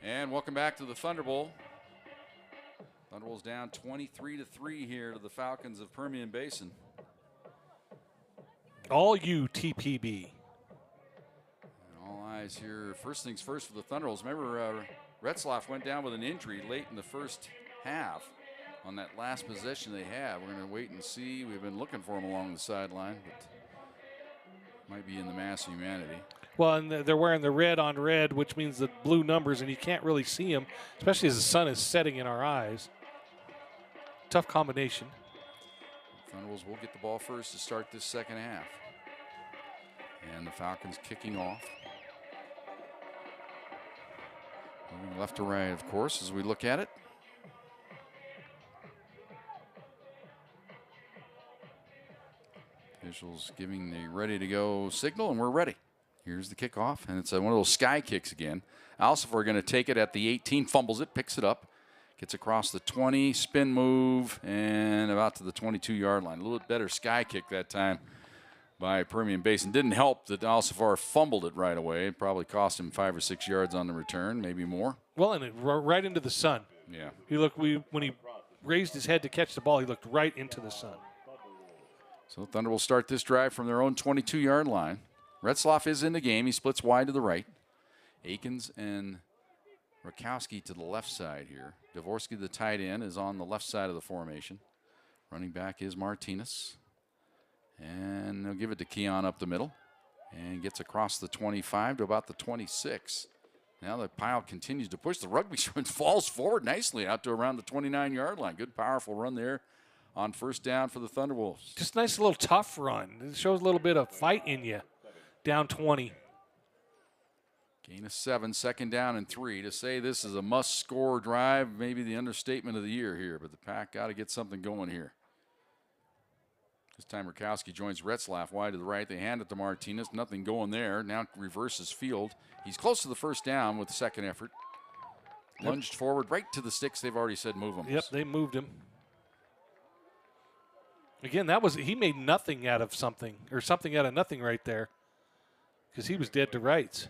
And welcome back to the Thunder Bowl. Thunderwolves down 23-3 here to the Falcons of Permian Basin. All you TPB. And all eyes here. First things first for the Thunderwolves. Remember, Retzlaff went down with an injury late in the first half on that last possession they had. We're going to wait and see. We've been looking for him along the sideline, but might be in the mass of humanity. Well, and they're wearing the red on red, which means the blue numbers, and you can't really see them, especially as the sun is setting in our eyes. Tough combination. Thunderwolves will get the ball first to start this second half. And the Falcons kicking off. Moving left to right, of course, as we look at it. Officials giving the ready to go signal, and we're ready. Here's the kickoff, and it's one of those sky kicks again. Alcifer going to take it at the 18, fumbles it, picks it up, gets across the 20, spin move, and about to the 22-yard line. A little bit better sky kick that time by Permian Basin. Didn't help that Alcifer fumbled it right away. It probably cost him 5 or 6 yards on the return, maybe more. Well, and it right into the sun. Yeah. He looked. When he raised his head to catch the ball, he looked right into the sun. So Thunder will start this drive from their own 22-yard line. Retzlaff is in the game. He splits wide to the right. Akins and Rakowski to the left side here. Dvorsky, the tight end, is on the left side of the formation. Running back is Martinez. And they'll give it to Keon up the middle. And gets across the 25 to about the 26. Now the pile continues to push. The rugby falls forward nicely out to around the 29-yard line. Good, powerful run there on first down for the Thunderwolves. Just a nice little tough run. It shows a little bit of fight in you. Down 20. Gain of 7, second down and 3. To say this is a must-score drive, maybe the understatement of the year here, but the Pack got to get something going here. This time Rakowski joins Retzlaff wide to the right. They hand it to Martinez. Nothing going there. Now reverses field. He's close to the first down with the second effort. Lunged forward right to the sticks. They've already said move him. Yep, they moved him. Again, he made nothing out of something, or something out of nothing right there, because he was dead to rights.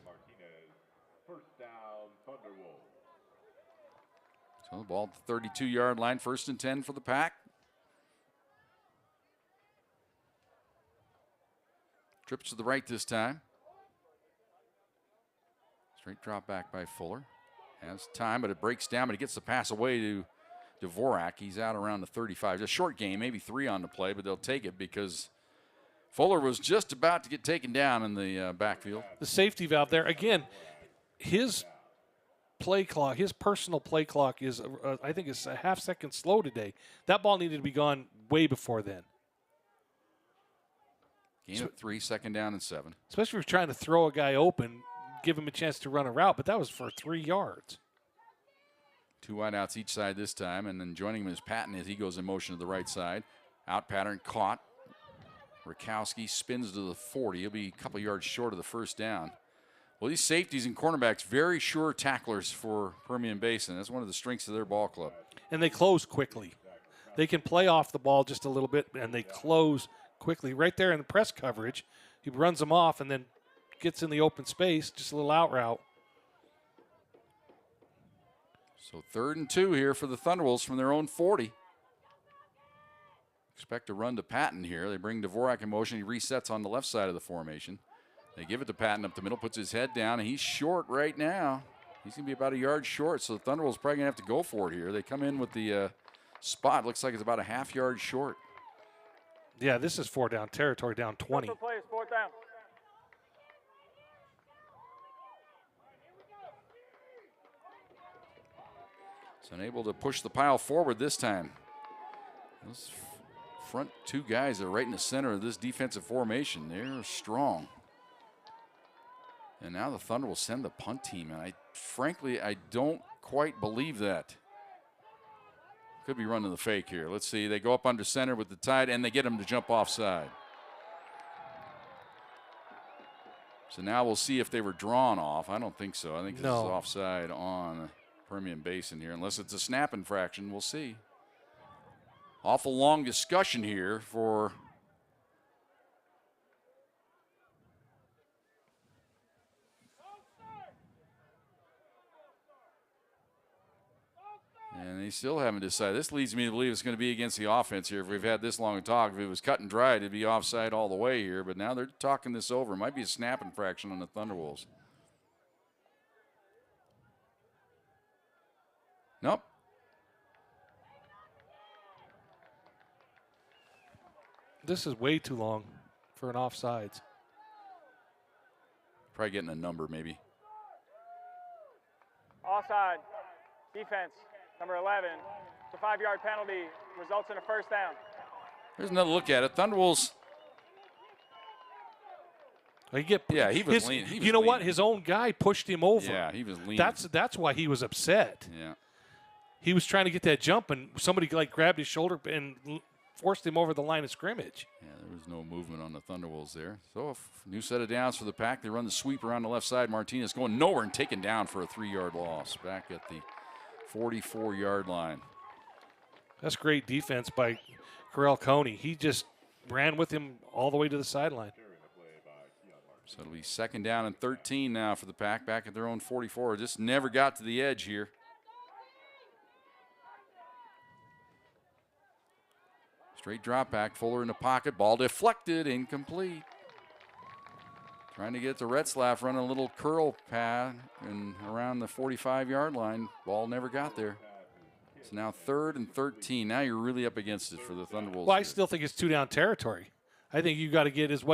First down, Thunderwolves. So the ball at the 32-yard line, 1st and 10 for the Pack. Trips to the right this time. Straight drop back by Fuller. Has time, but it breaks down, but he gets the pass away to Dvorak. He's out around the 35. A short game, maybe 3 on the play, but they'll take it because Fuller was just about to get taken down in the backfield. The safety valve there. Again, his play clock, his personal play clock is, I think it's a half-second slow today. That ball needed to be gone way before then. Gain of 3, second down and 7. Especially if you're trying to throw a guy open, give him a chance to run a route, but that was for 3 yards. 2 wideouts each side this time, and then joining him is Patton as he goes in motion to the right side. Out pattern, caught. Rakowski spins to the 40. He'll be a couple yards short of the first down. Well, these safeties and cornerbacks, very sure tacklers for Permian Basin. That's one of the strengths of their ball club. And they close quickly. They can play off the ball just a little bit, and they close quickly. Right there in the press coverage, he runs them off and then gets in the open space, just a little out route. So 3rd and 2 here for the Thunderwolves from their own 40. Expect a run to Patton here. They bring Dvorak in motion. He resets on the left side of the formation. They give it to Patton up the middle, puts his head down, and he's short right now. He's going to be about a yard short, so the Thunderwolves probably going to have to go for it here. They come in with the spot. Looks like it's about a half yard short. Yeah, this is 4 down territory, down 20. Play is 4th down. It's unable to push the pile forward this time. Those front 2 guys are right in the center of this defensive formation. They're strong. And now the Thunder will send the punt team, and frankly, I don't quite believe that. Could be running the fake here. Let's see. They go up under center with the tight, and they get him to jump offside. So now we'll see if they were drawn off. I don't think so. I think this is offside on Permian Basin here, unless it's a snap infraction. We'll see. Awful long discussion here for still haven't decided. This leads me to believe it's going to be against the offense here. If we've had this long a talk, if it was cut and dried, it'd be offside all the way here. But now they're talking this over. It might be a snap infraction on the Thunderwolves. Nope. This is way too long for an offsides. Probably getting a number, maybe. Offside. Defense. Number 11. It's a 5-yard penalty. Results in a first down. There's another look at it. Thunderwolves. Yeah, he was leaning. You know what? His own guy pushed him over. Yeah, he was leaning. That's why he was upset. Yeah. He was trying to get that jump, and somebody grabbed his shoulder and forced him over the line of scrimmage. Yeah, there was no movement on the Thunderwolves there. So a new set of downs for the Pack. They run the sweep around the left side. Martinez going nowhere and taken down for a 3-yard loss back at the 44-yard line. That's great defense by Corral Coney. He just ran with him all the way to the sideline. So it'll be 2nd down and 13 now for the Pack back at their own 44. Just never got to the edge here. Straight drop back, Fuller in the pocket, ball deflected, incomplete. Trying to get to Retzlaff running a little curl pad and around the 45-yard line. Ball never got there. It's now 3rd and 13. Now you're really up against it for the Thunderwolves. Well, I still think it's 2-down territory. I think you got to get as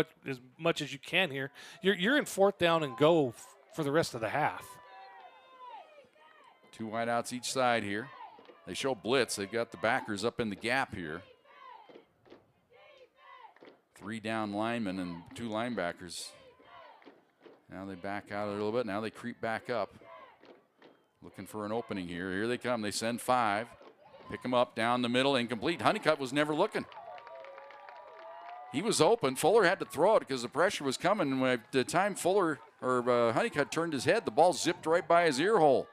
much as you can here. You're in 4th down and go for the rest of the half. 2 wideouts each side here. They show blitz. They've got the backers up in the gap here. 3 down linemen and 2 linebackers. Now they back out a little bit. Now they creep back up. Looking for an opening here. Here they come. They send 5. Pick them up down the middle. Incomplete. Honeycutt was never looking. He was open. Fuller had to throw it because the pressure was coming. By the time Honeycutt turned his head, the ball zipped right by his ear hole.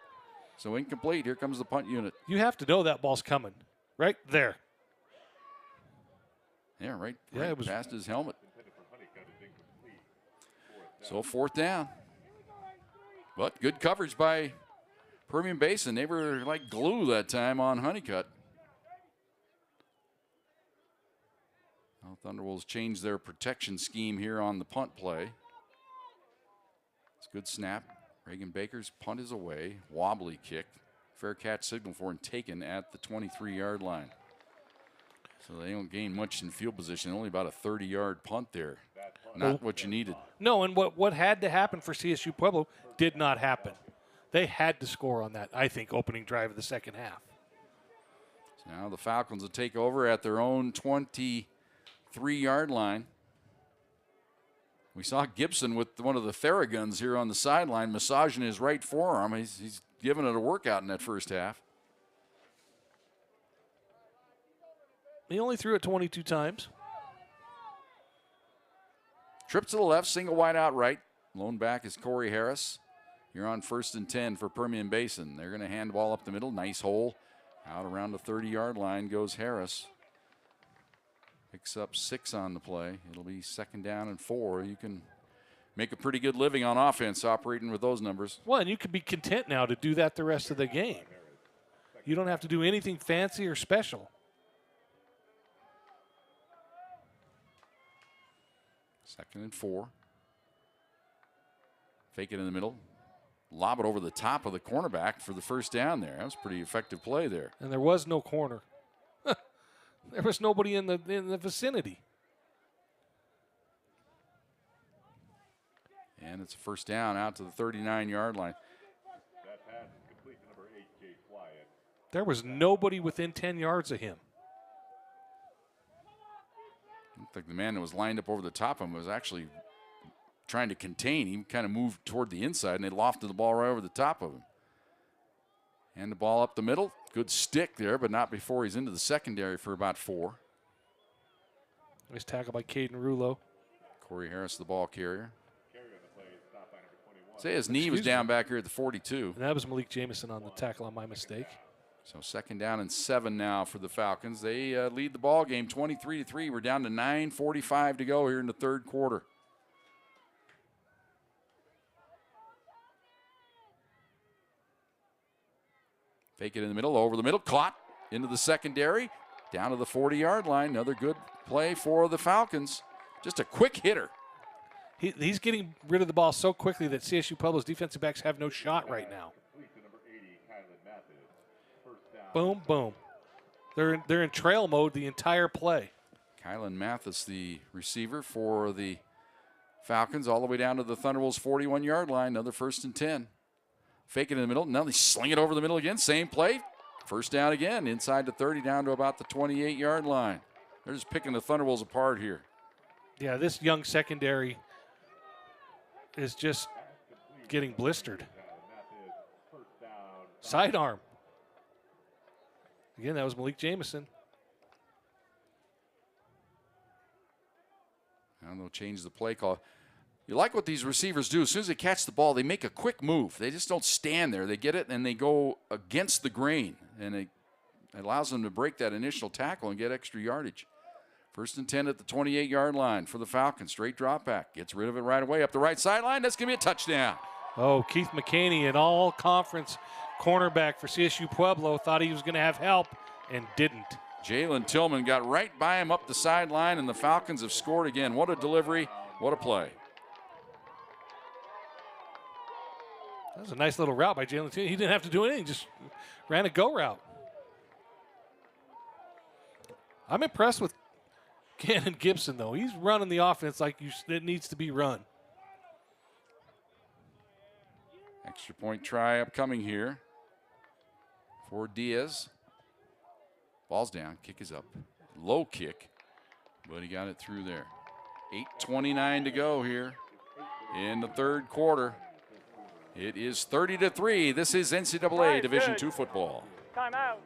So incomplete. Here comes the punt unit. You have to know that ball's coming. Right there. Yeah, right it was past his helmet. So 4th down. But good coverage by Permian Basin. They were like glue that time on Honeycutt. Well, Thunderwolves changed their protection scheme here on the punt play. It's a good snap. Reagan Baker's punt is away. Wobbly kick. Fair catch signal for and taken at the 23-yard line. So they don't gain much in field position. Only about a 30-yard punt there. Not what you needed. No, and what had to happen for CSU Pueblo did not happen. They had to score on that, I think, opening drive of the second half. So now the Falcons will take over at their own 23-yard line. We saw Gibson with one of the Theraguns here on the sideline massaging his right forearm. He's giving it a workout in that first half. He only threw it 22 times. Trip to the left, single wide out right. Lone back is Corey Harris. You're on 1st and 10 for Permian Basin. They're going to hand the ball up the middle. Nice hole. Out around the 30-yard line goes Harris. Picks up 6 on the play. It'll be 2nd down and 4. You can make a pretty good living on offense operating with those numbers. Well, and you can be content now to do that the rest of the game. You don't have to do anything fancy or special. 2nd and 4. Fake it in the middle. Lob it over the top of the cornerback for the first down there. That was a pretty effective play there. And there was no corner. There was nobody in the vicinity. And it's a first down out to the 39-yard line. That pass is complete to number 8, Jay Wyatt. There was nobody within 10 yards of him. Looked like the man that was lined up over the top of him was actually trying to contain. He kind of moved toward the inside, and they lofted the ball right over the top of him. And the ball up the middle. Good stick there, but not before he's into the secondary for about 4. Nice tackle by Caden Rulo. Corey Harris, the ball carrier. Say his knee was down back here at the 42. And that was Malik Jamison on the tackle on my mistake. So 2nd down and 7 now for the Falcons. They lead the ball game 23-3. We're down to 9:45 to go here in the 3rd quarter. Fake it in the middle, over the middle, caught into the secondary, down to the 40-yard line. Another good play for the Falcons. Just a quick hitter. He's getting rid of the ball so quickly that CSU Pueblo's defensive backs have no shot right now. Boom, boom. They're in trail mode the entire play. Kylan Mathis, the receiver for the Falcons, all the way down to the Thunderwolves' 41-yard line. Another 1st and 10. Fake it in the middle. Now they sling it over the middle again. Same play. First down again. Inside the 30, down to about the 28-yard line. They're just picking the Thunderwolves apart here. Yeah, this young secondary is just getting blistered. Sidearm. Again, that was Malik Jamison. Now they'll change the play call. You like what these receivers do. As soon as they catch the ball, they make a quick move. They just don't stand there. They get it, and they go against the grain. And it allows them to break that initial tackle and get extra yardage. 1st and 10 at the 28-yard line for the Falcons. Straight drop back. Gets rid of it right away up the right sideline. That's going to be a touchdown. Oh, Keith McCaney, an all-conference cornerback for CSU Pueblo, thought he was going to have help and didn't. Jalen Tillman got right by him up the sideline, and the Falcons have scored again. What a delivery. What a play. That was a nice little route by Jalen Tillman. He didn't have to do anything, just ran a go route. I'm impressed with Cannon Gibson, though. He's running the offense like it needs to be run. Extra point try upcoming here for Diaz. Ball's down, kick is up. Low kick, but he got it through there. 8:29 to go here in the 3rd quarter. It is 30-3. This is NCAA Division II football. Timeout.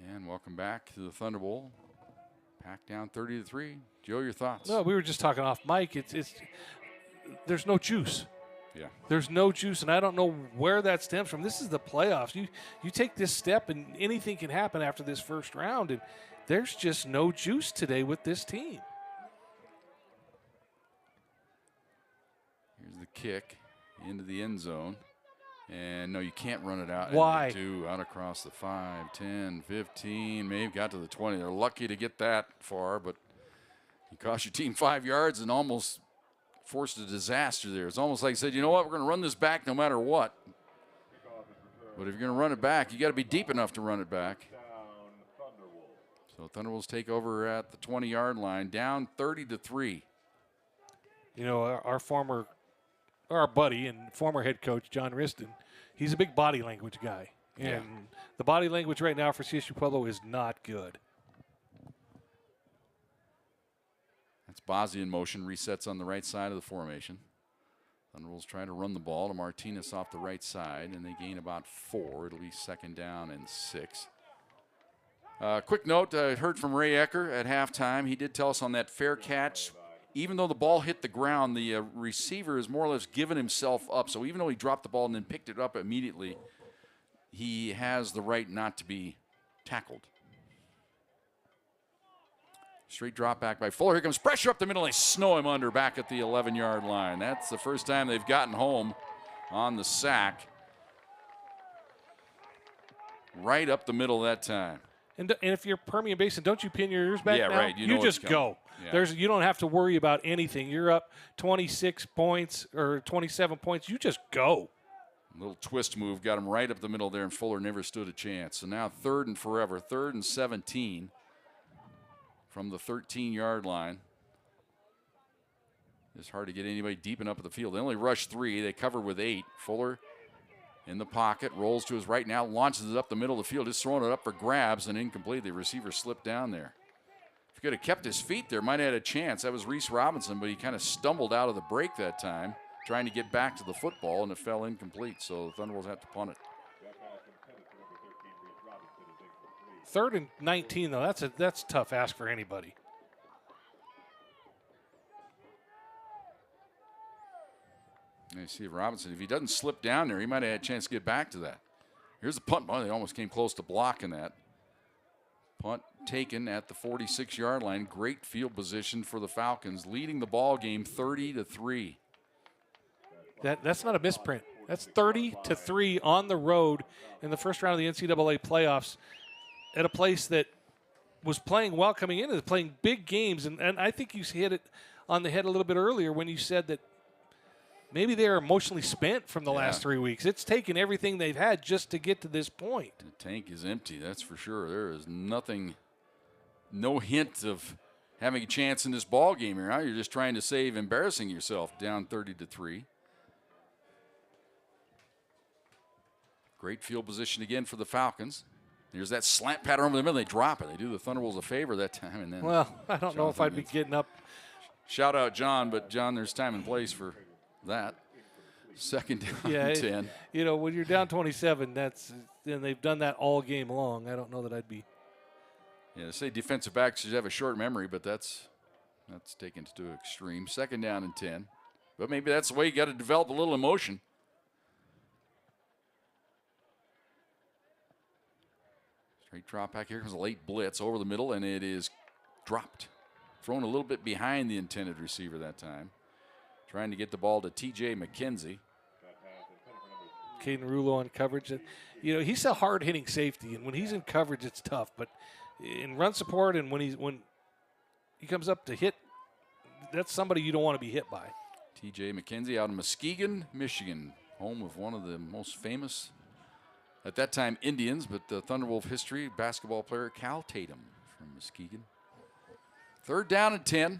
And welcome back to the Thunder Bowl. Packed down 30-3. Joe, your thoughts? No, we were just talking off mic. There's no juice. Yeah. There's no juice, and I don't know where that stems from. This is the playoffs. You take this step, and anything can happen after this first round, and there's just no juice today with this team. Here's the kick into the end zone. And no, you can't run it out. Why? And they do, out across the 5, 10, 15, maybe got to the 20. They're lucky to get that far, but you cost your team 5 yards and almost forced a disaster there. It's almost like you said, you know what, we're going to run this back no matter what. But if you're going to run it back, you got to be deep enough to run it back. So Thunderwolves take over at the 20-yard line, down 30-3. You know, our buddy and former head coach, John Riston, he's a big body language guy. And the body language right now for CSU Pueblo is not good. That's Bozzi in motion, resets on the right side of the formation. Thunderwolves try to run the ball to Martinez off the right side, and they gain about 4. It'll be 2nd down and 6. Quick note, I heard from Ray Ecker at halftime. He did tell us on that fair catch, even though the ball hit the ground, the receiver has more or less given himself up. So even though he dropped the ball and then picked it up immediately, he has the right not to be tackled. Straight drop back by Fuller. Here comes pressure up the middle. They snow him under back at the 11-yard line. That's the first time they've gotten home on the sack. Right up the middle that time. And if you're Permian Basin, don't you pin your ears back now? Yeah, right. You just go. Yeah. You don't have to worry about anything. You're up 26 points or 27 points. You just go. Little twist move got him right up the middle there, and Fuller never stood a chance. So now 3rd and forever, 3rd and 17 from the 13-yard line. It's hard to get anybody deep enough at the field. They only rush 3. They cover with 8. Fuller in the pocket, rolls to his right now, launches it up the middle of the field, just throwing it up for grabs and incomplete. The receiver slipped down there. If he could have kept his feet there, might have had a chance. That was Reese Robinson, but he kind of stumbled out of the break that time, trying to get back to the football, and it fell incomplete. So the Thunderwolves have to punt it. 3rd and 19, though. That's a tough ask for anybody. You see Robinson, if he doesn't slip down there, he might have had a chance to get back to that. Here's the punt. Oh, they almost came close to blocking that. Punt taken at the 46-yard line. Great field position for the Falcons, leading the ball game 30-3. That's not a misprint. That's 30-3 on the road in the first round of the NCAA playoffs at a place that was playing well coming in and playing big games. And I think you hit it on the head a little bit earlier when you said that maybe they're emotionally spent from the last 3 weeks. It's taken everything they've had just to get to this point. The tank is empty, that's for sure. There is nothing, no hint of having a chance in this ball game here. Now you're just trying to save embarrassing yourself down 30-3. Great field position again for the Falcons. There's that slant pattern over the middle. They drop it. They do the Thunderwolves a favor that time. And then well, I don't know if I'd be getting up. Shout out John, but John, there's time and place for that. 2nd down and 10. You know, when you're down 27, and they've done that all game long. I don't know that I'd be. Yeah, they say defensive backs should have a short memory, but that's taken to extreme. 2nd down and 10. But maybe that's the way you got to develop a little emotion. Straight drop back. Here comes a late blitz over the middle, and it is dropped. Thrown a little bit behind the intended receiver that time. Trying to get the ball to T.J. McKenzie. Caden Rulo on coverage. You know, he's a hard-hitting safety, and when he's in coverage, it's tough. But in run support and when he comes up to hit, that's somebody you don't want to be hit by. T.J. McKenzie out of Muskegon, Michigan, home of one of the most famous, at that time, Indians, but the Thunderwolf history, basketball player Cal Tatum from Muskegon. 3rd down and 10.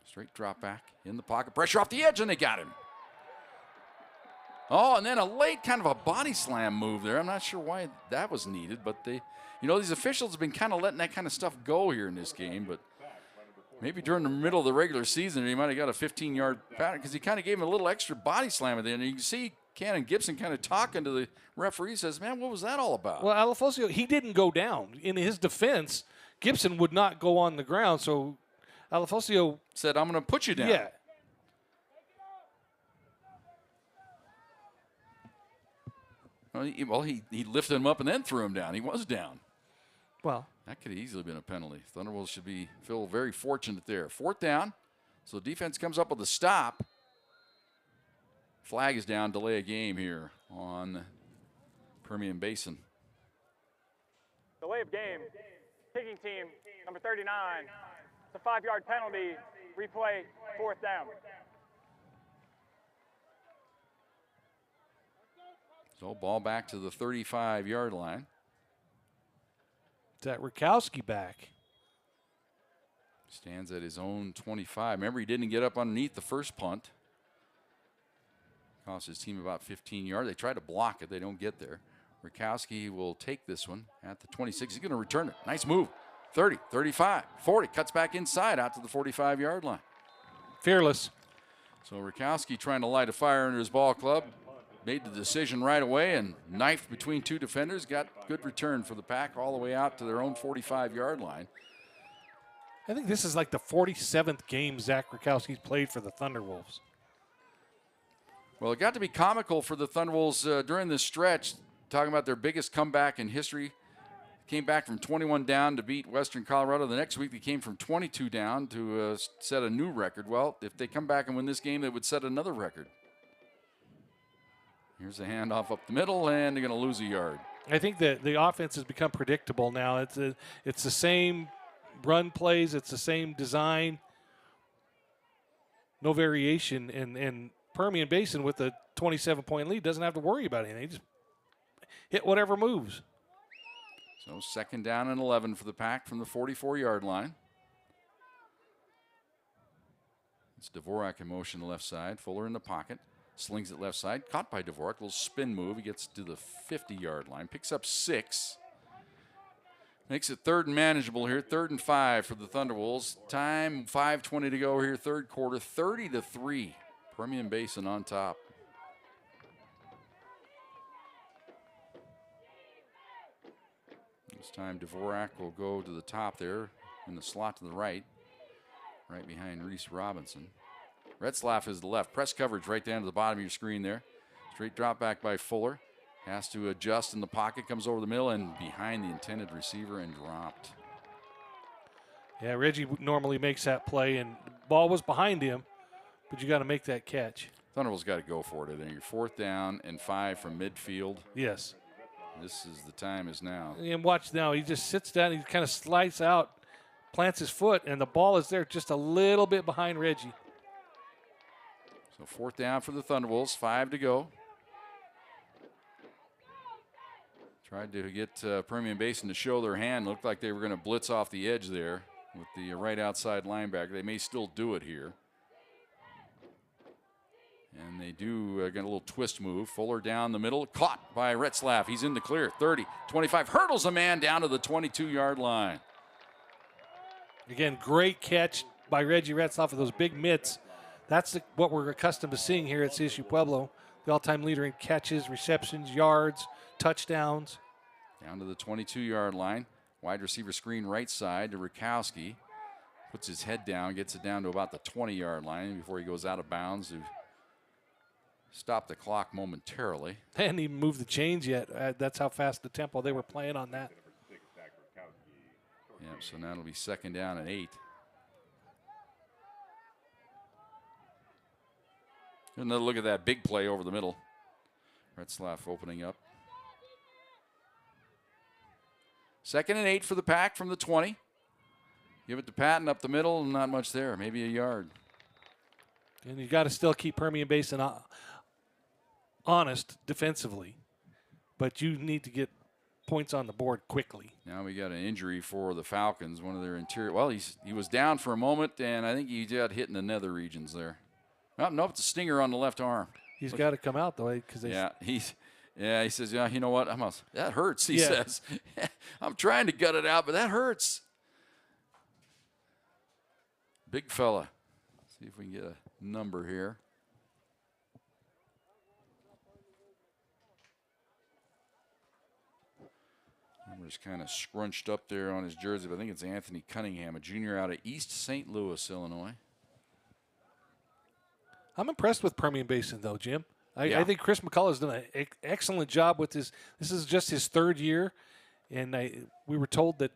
Straight drop back in the pocket. Pressure off the edge, and they got him. Oh, and then a late kind of a body slam move there. I'm not sure why that was needed, but these officials have been kind of letting that kind of stuff go here in this game, but maybe during the middle of the regular season, he might have got a 15-yard pattern because he kind of gave him a little extra body slam at the end. And you can see Cannon Gibson kind of talking to the referee, says, man, what was that all about? Well, Alafosio, he didn't go down. In his defense, Gibson would not go on the ground, so Alafosio said, I'm going to put you down. Yeah. Well, he lifted him up and then threw him down. He was down. Well, that could have easily been a penalty. Thunderwolves should feel very fortunate there. 4th down. So defense comes up with a stop. Flag is down, delay a game here on Permian Basin. Delay of game. Kicking team, number 39. It's a 5-yard penalty. Replay, 4th down. So ball back to the 35-yard line. Is that Rakowski back? Stands at his own 25. Remember, he didn't get up underneath the first punt. Cost his team about 15 yards. They try to block it. They don't get there. Rakowski will take this one at the 26. He's going to return it. Nice move. 30, 35, 40. Cuts back inside out to the 45-yard line. Fearless. So Rakowski trying to light a fire under his ball club. Made the decision right away and knifed between 2 defenders. Got good return for the Pack all the way out to their own 45-yard line. I think this is like the 47th game Zach Rakowski's played for the Thunderwolves. Well, it got to be comical for the Thunderwolves during this stretch, talking about their biggest comeback in history. came back from 21 down to beat Western Colorado. The next week they came from 22 down to set a new record. Well, if they come back and win this game, they would set another record. Here's a handoff up the middle, and they're going to lose a yard. I think that the offense has become predictable now. It's the same run plays. It's the same design. No variation. And Permian Basin with a 27-point lead doesn't have to worry about anything. They just hit whatever moves. So 2nd down and 11 for the Pack from the 44-yard line. It's Dvorak in motion to the left side. Fuller in the pocket. Slings it left side. Caught by Dvorak. Little spin move. He gets to the 50-yard line. Picks up 6. Makes it 3rd and manageable here. 3rd and 5 for the Thunderwolves. Time 5:20 to go here. 3rd quarter. 30-3. Permian Basin on top. This time Dvorak will go to the top there in the slot to the right behind Reese Robinson. Retzlaff is the left. Press coverage right down to the bottom of your screen there. Straight drop back by Fuller. Has to adjust in the pocket, comes over the middle and behind the intended receiver and dropped. Yeah, Reggie normally makes that play, and the ball was behind him, but you got to make that catch. Thunderbolts got to go for it. I think you're 4th down and 5 from midfield. Yes. This is the time is now. And watch now, he just sits down, he kind of slides out, plants his foot, and the ball is there just a little bit behind Reggie. So 4th down for the Thunderwolves, 5 to go. Tried to get Permian Basin to show their hand. Looked like they were going to blitz off the edge there with the right outside linebacker. They may still do it here. And they do get a little twist move. Fuller down the middle, caught by Retzlaff. He's in the clear, 30, 25, hurdles a man down to the 22-yard line. Again, great catch by Reggie Retzlaff with those big mitts. That's what we're accustomed to seeing here at CSU Pueblo. The all-time leader in catches, receptions, yards, touchdowns. Down to the 22-yard line. Wide receiver screen right side to Rakowski. Puts his head down, gets it down to about the 20-yard line before he goes out of bounds to stop the clock momentarily. They hadn't even moved the chains yet. That's how fast the tempo they were playing on that. Yeah, so now it'll be 2nd down and 8. Another look at that big play over the middle. Retzlaff opening up. 2nd and 8 for the Pack from the 20. Give it to Patton up the middle, and not much there, maybe a yard. And you got to still keep Permian Basin honest defensively, but you need to get points on the board quickly. Now we got an injury for the Falcons. One of their interior. Well, he was down for a moment, and I think he got hit in the nether regions there. Oh, nope, it's a stinger on the left arm. He's got to come out though, because he says, yeah, you know what? That hurts. He says, I'm trying to gut it out, but that hurts. Big fella. See if we can get a number here. Number's kind of scrunched up there on his jersey, but I think it's Anthony Cunningham, a junior out of East St. Louis, Illinois. I'm impressed with Permian Basin, though, Jim. I think Chris McCullough has done an excellent job with this. This is just his 3rd year, and we were told that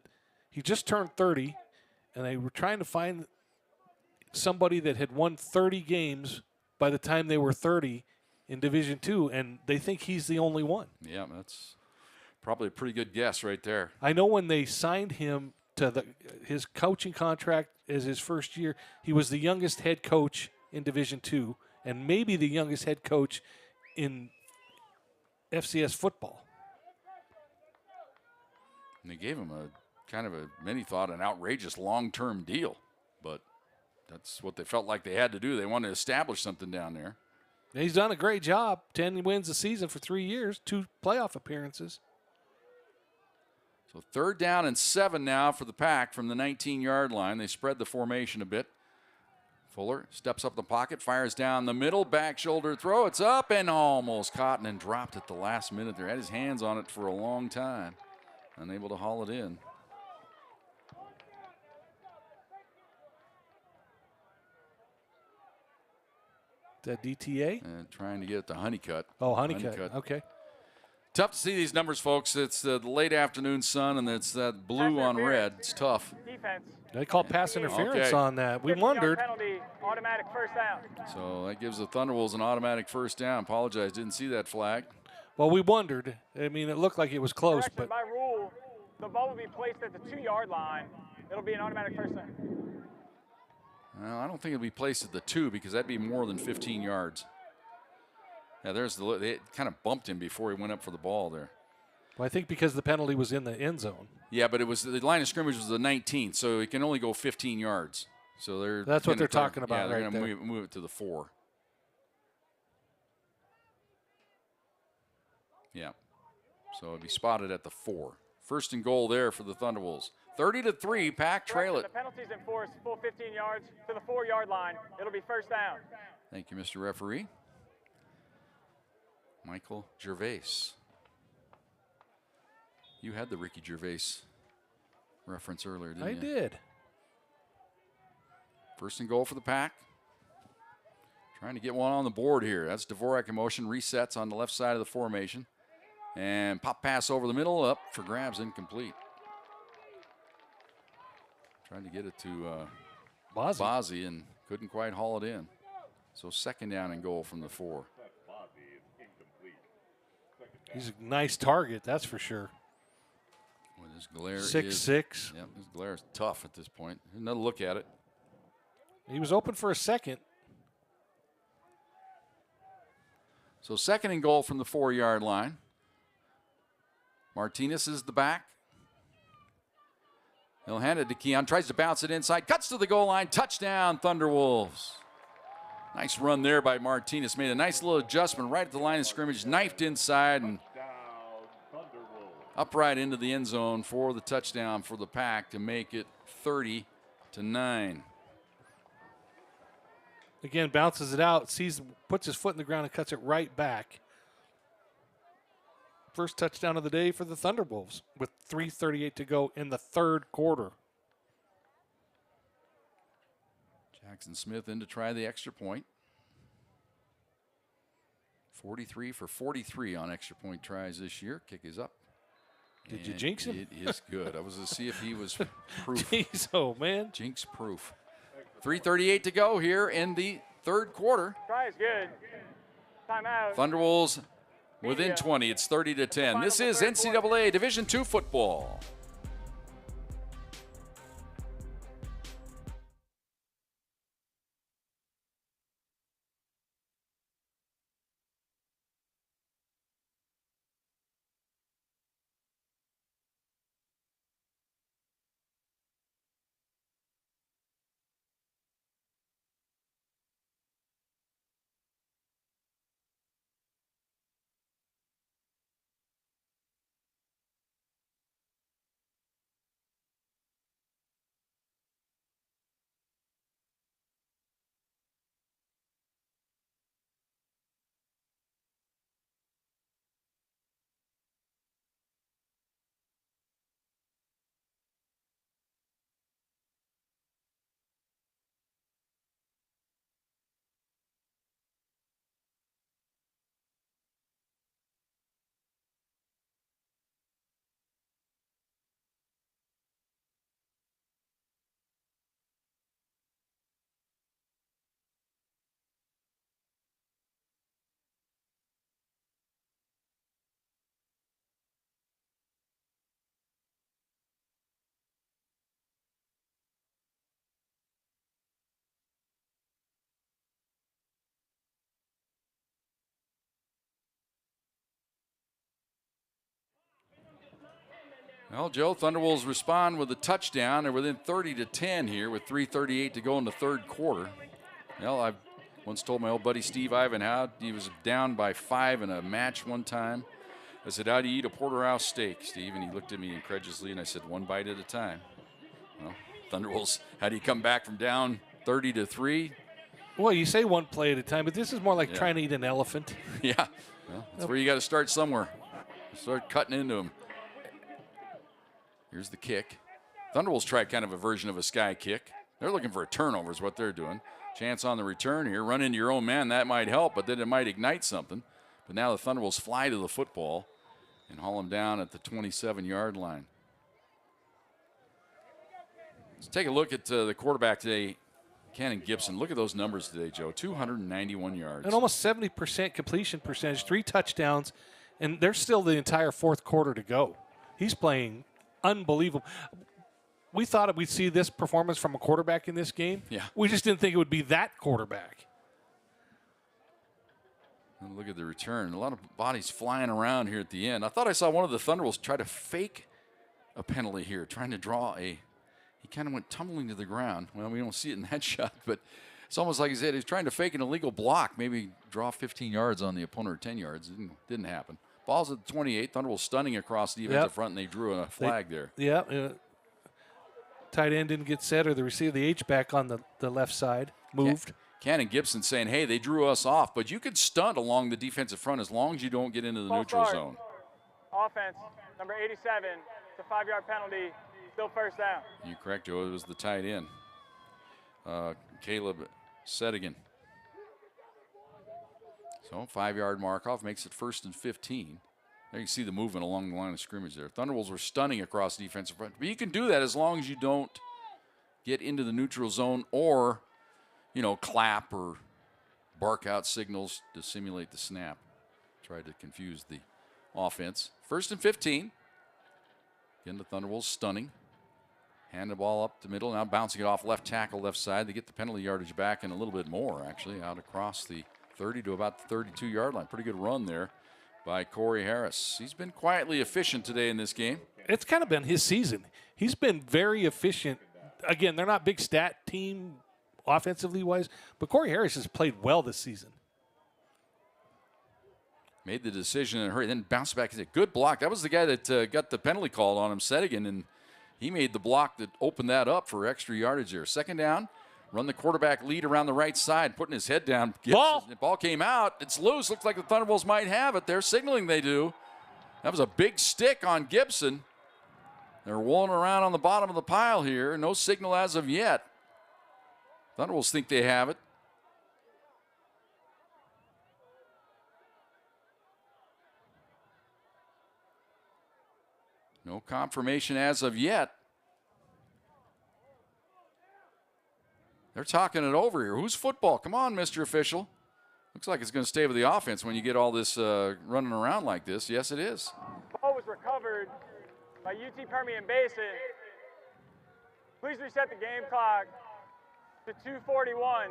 he just turned 30, and they were trying to find somebody that had won 30 games by the time they were 30 in Division II, and they think he's the only one. Yeah, that's probably a pretty good guess right there. I know when they signed him to his coaching contract as his first year, he was the youngest head coach in Division II, and maybe the youngest head coach in FCS football. And they gave him many thought, an outrageous long-term deal, but that's what they felt like they had to do. They wanted to establish something down there. He's done a great job. 10 wins a season for 3 years, 2 playoff appearances. So 3rd down and 7 now for the Pack from the 19-yard line. They spread the formation a bit. Fuller steps up the pocket, fires down the middle, back shoulder throw. It's up and almost caught and dropped at the last minute there. Had his hands on it for a long time. Unable to haul it in. That DTA? And trying to get it to Honeycutt. Oh, Honeycutt. Okay. Tough to see these numbers, folks. It's the late afternoon sun, and it's that blue on red. It's tough. Defense. They called pass interference on that. We 15-yard wondered. Penalty, automatic first down. So that gives the Thunderwolves an automatic first down. Apologize, didn't see that flag. Well, we wondered. I mean, it looked like it was close, Correction, but by rule, the ball will be placed at the 2-yard line. It'll be an automatic first down. Well, I don't think it'll be placed at the 2 because that'd be more than 15 yards. Yeah, they kind of bumped him before he went up for the ball there. well, I think because the penalty was in the end zone. Yeah, but it was the line of scrimmage was the 19th, so it can only go 15 yards. So That's what they're talking about. Yeah, they're right going to there. move it to the 4. Yeah, so it'll be spotted at the 4. First and goal there for the Thunderwolves. 30-3, Pack trail it. The penalty's enforced, full 15 yards to the 4-yard line. It'll be first down. Thank you, Mr. Referee. Michael Gervais. You had the Ricky Gervais reference earlier, didn't you? I did. First and goal for the Pack. Trying to get one on the board here. That's Dvorak in motion, resets on the left side of the formation. And pop pass over the middle, up for grabs, incomplete. Trying to get it to Bozzi and couldn't quite haul it in. So second down and goal from the 4. He's a nice target, that's for sure. Well, this glare 6'6". Yeah, this glare is tough at this point. Another look at it. He was open for a second. So second and goal from the 4-yard line. Martinez is the back. He'll hand it to Keon, tries to bounce it inside, cuts to the goal line, touchdown, Thunderwolves. Nice run there by Martinez. Made a nice little adjustment right at the line of scrimmage, knifed inside and upright into the end zone for the touchdown for the Pack to make it 30-9. Again, bounces it out, puts his foot in the ground and cuts it right back. First touchdown of the day for the Thunderwolves with 3:38 to go in the third quarter. Jackson Smith in to try the extra point. 43 for 43 on extra point tries this year. Kick is up. Did you jinx him? It is good. I was to see if he was proof. Jeez, oh man. Jinx proof. 3:38 to go here in the third quarter. Try is good. Timeout. Thunderwolves within 20. It's 30-10. This is NCAA Division II football. Well, Joe, Thunderwolves respond with a touchdown. They're within 30-10 here with 3:38 to go in the third quarter. Well, I once told my old buddy Steve Ivanhoe, he was down by 5 in a match one time. I said, how do you eat a porterhouse steak, Steve? And he looked at me incredulously, and I said, one bite at a time. Well, Thunderwolves, how do you come back from down 30-3? Well, you say one play at a time, but this is more like trying to eat an elephant. Yeah, well, that's where you got to start somewhere. Start cutting into them. Here's the kick. Thunderwolves tried kind of a version of a sky kick. They're looking for a turnover is what they're doing. Chance on the return here. Run into your own man. That might help, but then it might ignite something. But now the Thunderwolves fly to the football. and haul him down at the 27-yard line. Let's take a look at the quarterback today, Cannon Gibson. Look at those numbers today, Joe. 291 yards. And almost 70% completion percentage, 3 touchdowns, and there's still the entire fourth quarter to go. He's playing unbelievable. We thought we'd see this performance from a quarterback in this game. Yeah. We just didn't think it would be that quarterback. And look at the return. A lot of bodies flying around here at the end. I thought I saw one of the Thunderwolves try to fake a penalty here, trying to draw a – he kind of went tumbling to the ground. Well, we don't see it in that shot, but it's almost like he said he's trying to fake an illegal block, maybe draw 15 yards on the opponent or 10 yards. It didn't happen. Ball's at the 28. Thunderwolves stunning across the defensive front, and they drew a flag there. Yeah. Tight end didn't get set, or the receiver, the H-back on the left side, moved. Cannon Gibson saying, hey, they drew us off, but you could stunt along the defensive front as long as you don't get into the neutral zone. Offense, number 87, it's a 5-yard penalty, still first down. You're correct, Joe. It was the tight end, Caleb Sedigan. So 5-yard mark off makes it 1st and 15. There you can see the movement along the line of scrimmage there. Thunderwolves were stunning across the defensive front. But you can do that as long as you don't get into the neutral zone or, you know, clap or bark out signals to simulate the snap. Try to confuse the offense. 1st and 15. Again, the Thunderwolves stunning. Hand the ball up the middle. Now bouncing it off left tackle, left side. They get the penalty yardage back and a little bit more, actually, out across the 30 to about the 32-yard line. Pretty good run there by Corey Harris. He's been quietly efficient today in this game. It's kind of been his season. He's been very efficient. Again, they're not big stat team offensively wise, but Corey Harris has played well this season. Made the decision in a hurry, then bounced back. He said, good block. That was the guy that got the penalty called on him, Sedigan, and he made the block that opened that up for extra yardage there. 2nd down. Run the quarterback lead around the right side, putting his head down. The ball came out. It's loose. Looks like the Thunderwolves might have it. They're signaling they do. That was a big stick on Gibson. They're rolling around on the bottom of the pile here. No signal as of yet. Thunderwolves think they have it. No confirmation as of yet. They're talking it over here. Who's football? Come on, Mr. Official. Looks like it's going to stay with the offense when you get all this running around like this. Yes, it is. Ball was recovered by UT Permian Basin. Please reset the game clock to 2:41.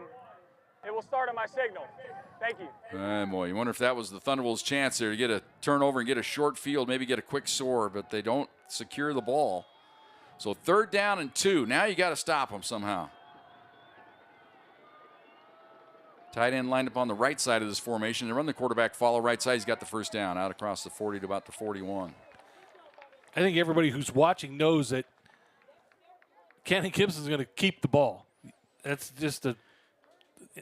It will start on my signal. Thank you. Boy, you wonder if that was the Thunderwolves' chance there to get a turnover and get a short field, maybe get a quick score, but they don't secure the ball. So 3rd down and 2. Now you got to stop them somehow. Tight end lined up on the right side of this formation. They run the quarterback, follow right side. He's got the 1st down out across the 40 to about the 41. I think everybody who's watching knows that Cannon Gibson's going to keep the ball. That's just a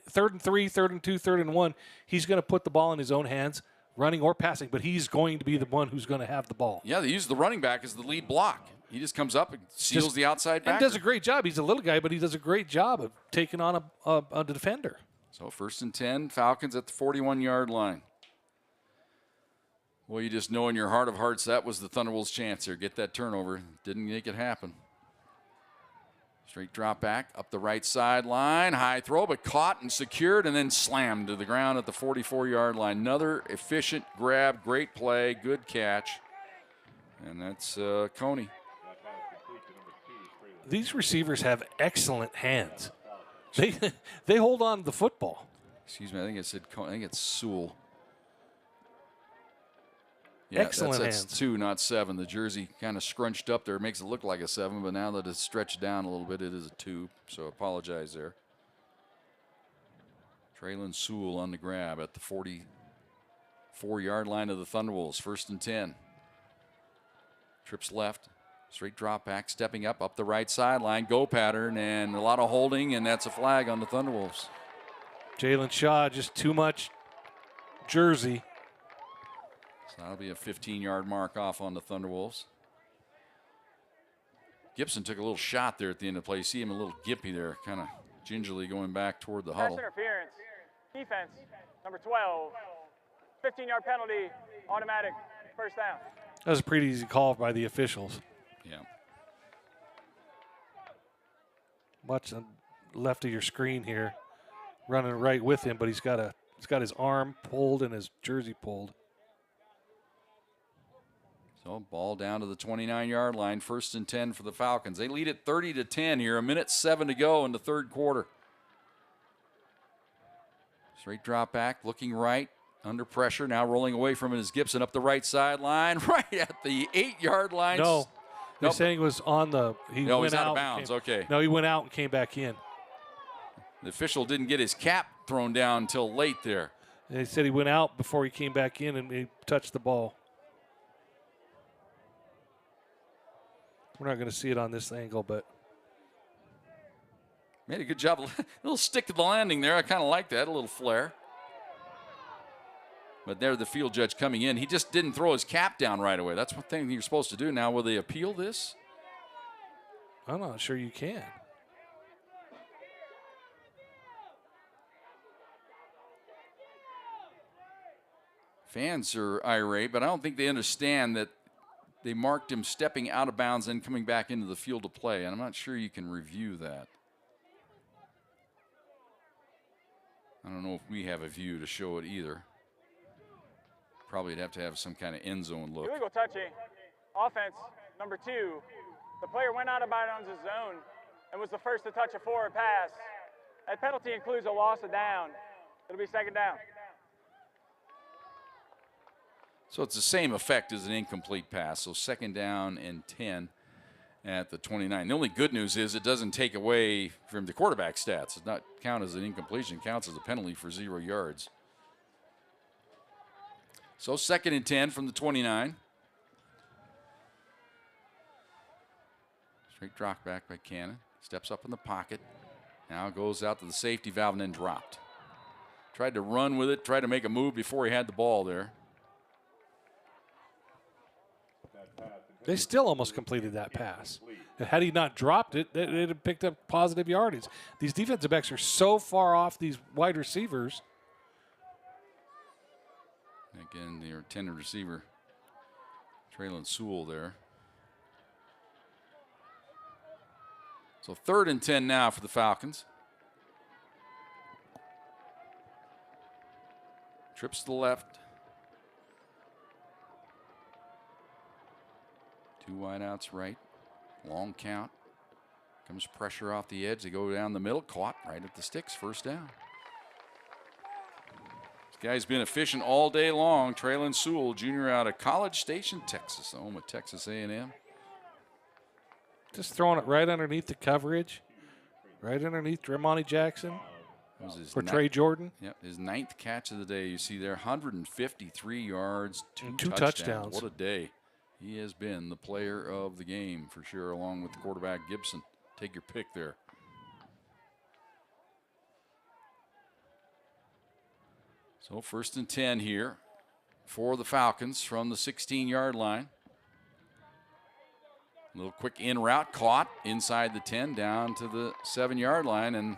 3rd and 3, 3rd and 2, 3rd and 1. He's going to put the ball in his own hands, running or passing, but he's going to be the one who's going to have the ball. Yeah, they use the running back as the lead block. He just comes up and seals the outside backer. And does a great job. He's a little guy, but he does a great job of taking on a defender. So 1st and 10, Falcons at the 41-yard line. Well, you just know in your heart of hearts that was the Thunderwolves' chance here. Get that turnover. Didn't make it happen. Straight drop back up the right sideline. High throw, but caught and secured and then slammed to the ground at the 44-yard line. Another efficient grab, great play, good catch. And that's Coney. These receivers have excellent hands. They hold on to the football. Excuse me, I think I said Coney. I think it's Sewell. Yeah, Excellent that's hands. 2, not 7. The jersey kind of scrunched up there. It makes it look like a 7, but now that it's stretched down a little bit, it is a 2. So apologize there. Traylon Sewell on the grab at the 44-yard line of the Thunderwolves. 1st and 10. Trips left. Straight drop back, stepping up the right sideline. Go pattern, and a lot of holding, and that's a flag on the Thunderwolves. Jalen Shaw, just too much jersey. So that'll be a 15-yard mark off on the Thunderwolves. Gibson took a little shot there at the end of the play. You see him a little gippy there, kind of gingerly going back toward the huddle. Pass interference. Defense, number 12. 15-yard penalty, automatic 1st down. That was a pretty easy call by the officials. Yeah. Watch the left of your screen here, running right with him, but he's got his arm pulled and his jersey pulled. So ball down to the 29-yard line, 1st and 10 for the Falcons. They lead it 30-10 here, 1:07 to go in the third quarter. Straight drop back, looking right, under pressure, now rolling away from it is Gibson up the right sideline, right at the 8-yard line. No, they're Nope. saying it was on the. No, he's out of bounds. Okay. No, he went out and came back in. The official didn't get his cap thrown down until late there. And they said he went out before he came back in and he touched the ball. We're not going to see it on this angle, but. Made a good job. A little stick to the landing there. I kind of like that, a little flare. But there, the field judge coming in. He just didn't throw his cap down right away. That's one thing you're supposed to do. Now, will they appeal this? I'm not sure you can. Fans are irate, but I don't think they understand that they marked him stepping out of bounds and coming back into the field of play. And I'm not sure you can review that. I don't know if we have a view to show it either. Probably have to have some kind of end zone look. Illegal touching. Offense, number 2. The player went out of bounds his zone and was the first to touch a forward pass. That penalty includes a loss of down. It'll be 2nd down. So it's the same effect as an incomplete pass. So 2nd down and 10 at the 29. The only good news is it doesn't take away from the quarterback stats. It does not count as an incompletion. It counts as a penalty for 0 yards. So 2nd and 10 from the 29. Straight drop back by Cannon. Steps up in the pocket. Now goes out to the safety valve and then dropped. Tried to run with it, tried to make a move before he had the ball there. They still almost completed that pass. Had he not dropped it, they'd have picked up positive yardage. These defensive backs are so far off these wide receivers. Again, their intended receiver, Traylon Sewell there. So 3rd and 10 now for the Falcons. Trips to the left. 2 wideouts right. Long count. Comes pressure off the edge. They go down the middle. Caught right at the sticks. 1st down. This guy's been efficient all day long. Traylon Sewell, junior out of College Station, Texas, home of Texas A&M. Just throwing it right underneath the coverage. Right underneath Dremonti Jackson. For Trey Jordan. Yep, his 9th catch of the day. You see there, 153 yards, 2 touchdowns. What a day. He has been the player of the game for sure, along with the quarterback Gibson. Take your pick there. So 1st and 10 here for the Falcons from the 16-yard line. A little quick in route, caught inside the 10, down to the 7-yard line, and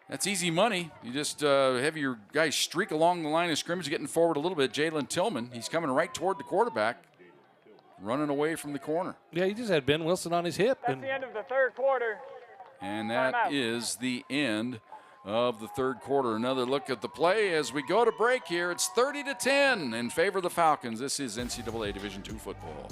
that's easy money. You just have your guys streak along the line of scrimmage, getting forward a little bit. Jalen Tillman, he's coming right toward the quarterback, running away from the corner. Yeah, he just had Ben Wilson on his hip. That's the end of the 3rd quarter. And that is the end of the 3rd quarter. Another look at the play as we go to break here. It's 30-10 in favor of the Falcons. This is NCAA Division II football.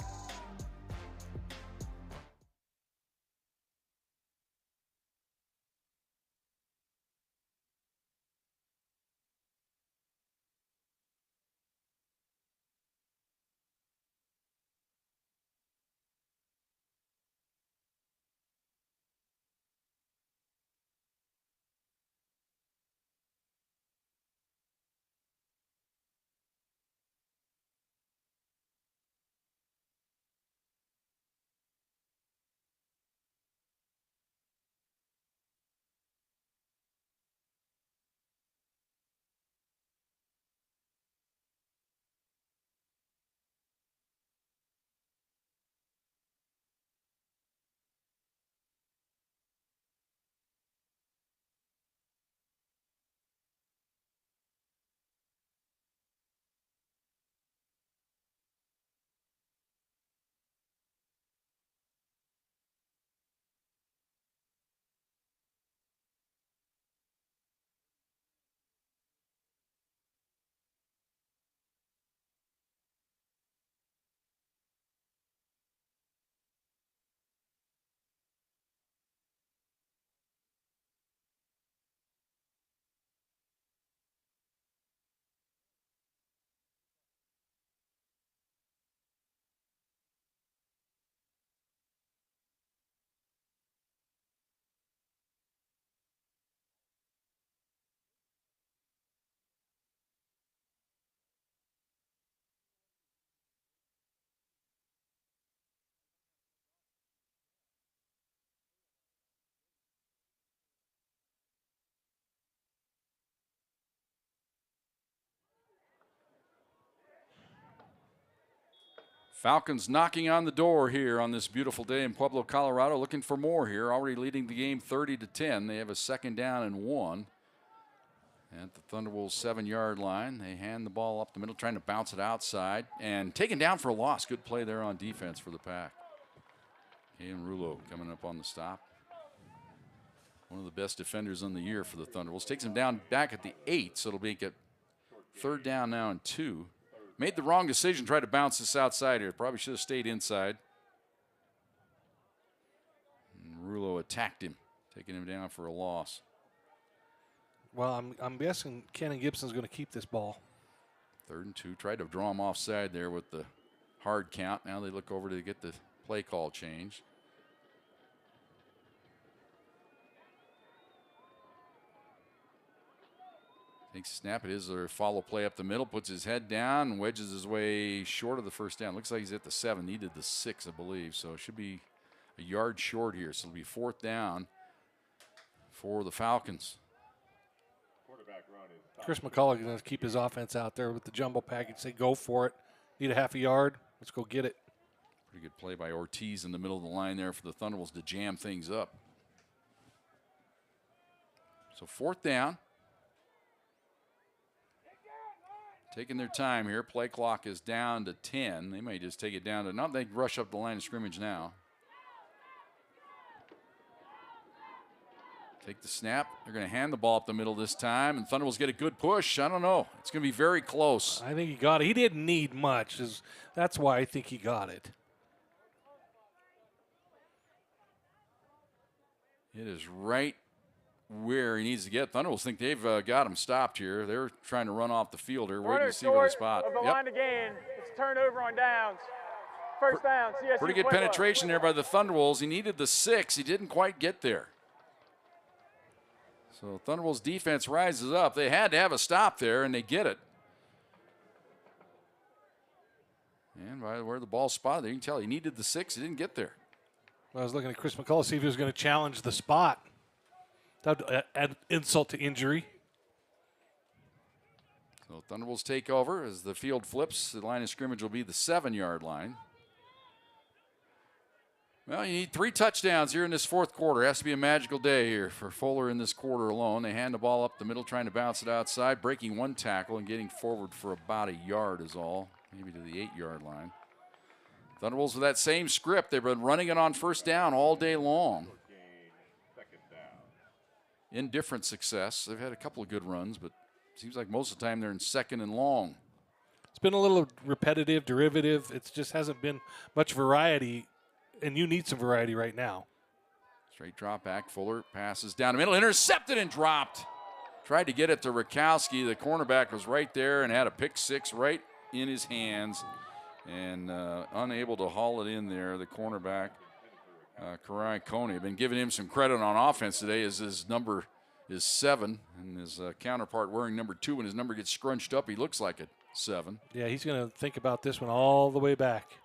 Falcons knocking on the door here on this beautiful day in Pueblo, Colorado, looking for more here. Already leading the game 30-10. They have a 2nd down and 1. At the Thunderwolves 7-yard line, they hand the ball up the middle, trying to bounce it outside, and taken down for a loss. Good play there on defense for the Pack. Ian Rulo coming up on the stop. One of the best defenders on the year for the Thunderwolves. Takes him down back at the 8, so it'll be a 3rd down now and 2. Made the wrong decision, tried to bounce this outside here. Probably should have stayed inside. And Rulo attacked him, taking him down for a loss. Well, I'm guessing Cannon Gibson's going to keep this ball. 3rd and 2. Tried to draw him offside there with the hard count. Now they look over to get the play call changed. Takes a snap. It is a follow play up the middle. Puts his head down and wedges his way short of the 1st down. Looks like he's at the 7. Needed the 6, I believe. So it should be a yard short here. So it'll be 4th down for the Falcons. Chris McCullough is going to keep his offense out there with the jumbo package. Say, go for it. Need a half a yard. Let's go get it. Pretty good play by Ortiz in the middle of the line there for the Thunderwolves to jam things up. So 4th down. Taking their time here. Play clock is down to 10. They may just take it down to, not they rush up the line of scrimmage now. Take the snap. They're going to hand the ball up the middle this time, and Thunderwolves get a good push. I don't know. It's going to be very close. I think he got it. He didn't need much. That's why I think he got it. It is right where he needs to get. Thunderwolves think they've got him stopped here. They're trying to run off the field here, waiting to see where the spot. Of the line to gain. It's a turnover on downs. 1st down, CSU Pretty good Pueblo. penetration there by the Thunderwolves. He needed the 6. He didn't quite get there. So Thunderwolves defense rises up. They had to have a stop there, and they get it. And by where the ball spotted, you can tell he needed the 6. He didn't get there. I was looking at Chris McCullough, see if he was going to challenge the spot. That would add insult to injury. So Thunderwolves take over as the field flips. The line of scrimmage will be the 7-yard line. Well, you need 3 touchdowns here in this 4th quarter. It has to be a magical day here for Fuller in this quarter alone. They hand the ball up the middle, trying to bounce it outside, breaking 1 tackle and getting forward for about a yard is all, maybe to the 8-yard line. Thunderwolves with that same script. They've been running it on 1st down all day long. Indifferent success. They've had a couple of good runs, but it seems like most of the time they're in 2nd and long. It's been a little repetitive, derivative. It just hasn't been much variety, and you need some variety right now. Straight drop back. Fuller passes down the middle, intercepted and dropped. Tried to get it to Rakowski. The cornerback was right there and had a pick 6 right in his hands, and unable to haul it in there. The cornerback, Karai Coney, been giving him some credit on offense today as his number is 7, and his counterpart wearing number 2. When his number gets scrunched up, he looks like a 7. Yeah, he's going to think about this one all the way back.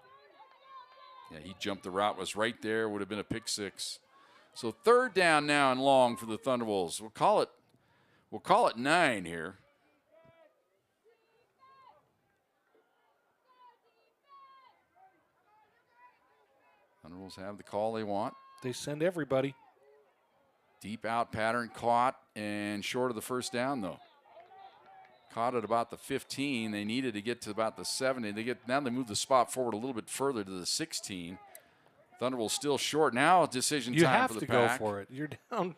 Yeah, he jumped the route, was right there, would have been a pick 6. So 3rd down now and long for the Thunderwolves. We'll call it 9 here. Thunderwolves have the call they want. They send everybody. Deep out pattern, caught and short of the 1st down though. Caught at about the 15. They needed to get to about the 70. Now they move the spot forward a little bit further to the 16. Thunderwolves still short. Now decision time for the Pack. You have to go for it. You're down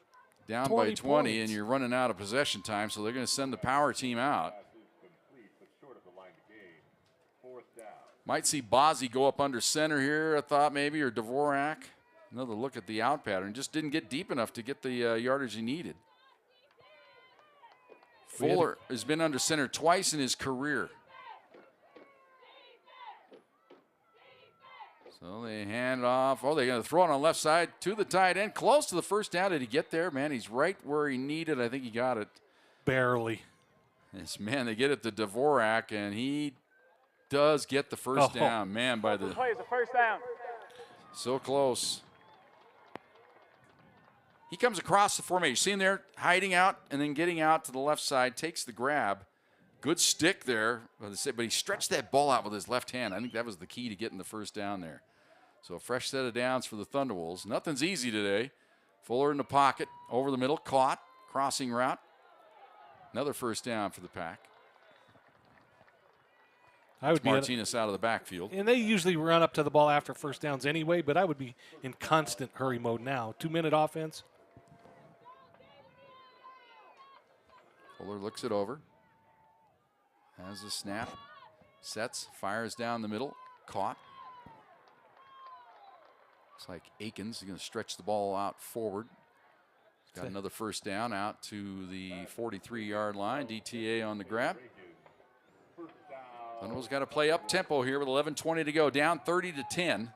by 20 points. and you're running out of possession time, so they're going to send the power team out. Might see Bozzi go up under center here, I thought maybe, or Dvorak. Another look at the out pattern. Just didn't get deep enough to get the yardage he needed. Fuller has been under center twice in his career. So they hand off. Oh, they're going to throw it on the left side to the tight end. Close to the 1st down. Did he get there? Man, he's right where he needed. I think he got it. Barely. Yes, man, they get it to Dvorak, and he does get the 1st down. Man, by the play is the 1st down. So close. He comes across the formation. See him there hiding out and then getting out to the left side, takes the grab, Good stick there, but he stretched that ball out with his left hand. I think that was the key to getting the first down there. So a fresh set of downs for the Thunderwolves. Nothing's easy today. Fuller in the pocket, over the middle, caught, crossing route. Another first down for the Pack. I would Martinez out of the backfield. And they usually run up to the ball after first downs anyway, but I would be in constant hurry mode now. 2-minute offense. Fuller looks it over. Has a snap. Sets, fires down the middle. Caught. Looks like Akins is going to stretch the ball out forward. Got another first down out to the 43-yard line. DTA on the grab. Thunderwolves got to play up tempo here with 11:20 to go. Down 30-10.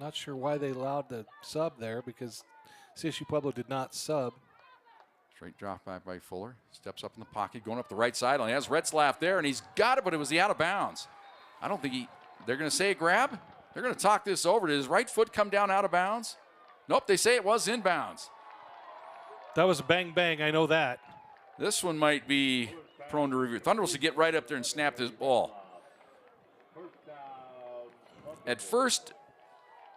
Not sure why they allowed the sub there because CSU Pueblo did not sub. Straight drop back by Fuller. Steps up in the pocket, going up the right sideline. He has Retzlaff there, and he's got it, but it was the out of bounds. I don't think they're going to say a grab. They're going to talk this over. Did his right foot come down out of bounds? Nope, they say it was inbounds. That was a bang-bang, I know that. This one might be prone to review. Thunderwolves to get right up there and snap this ball. At first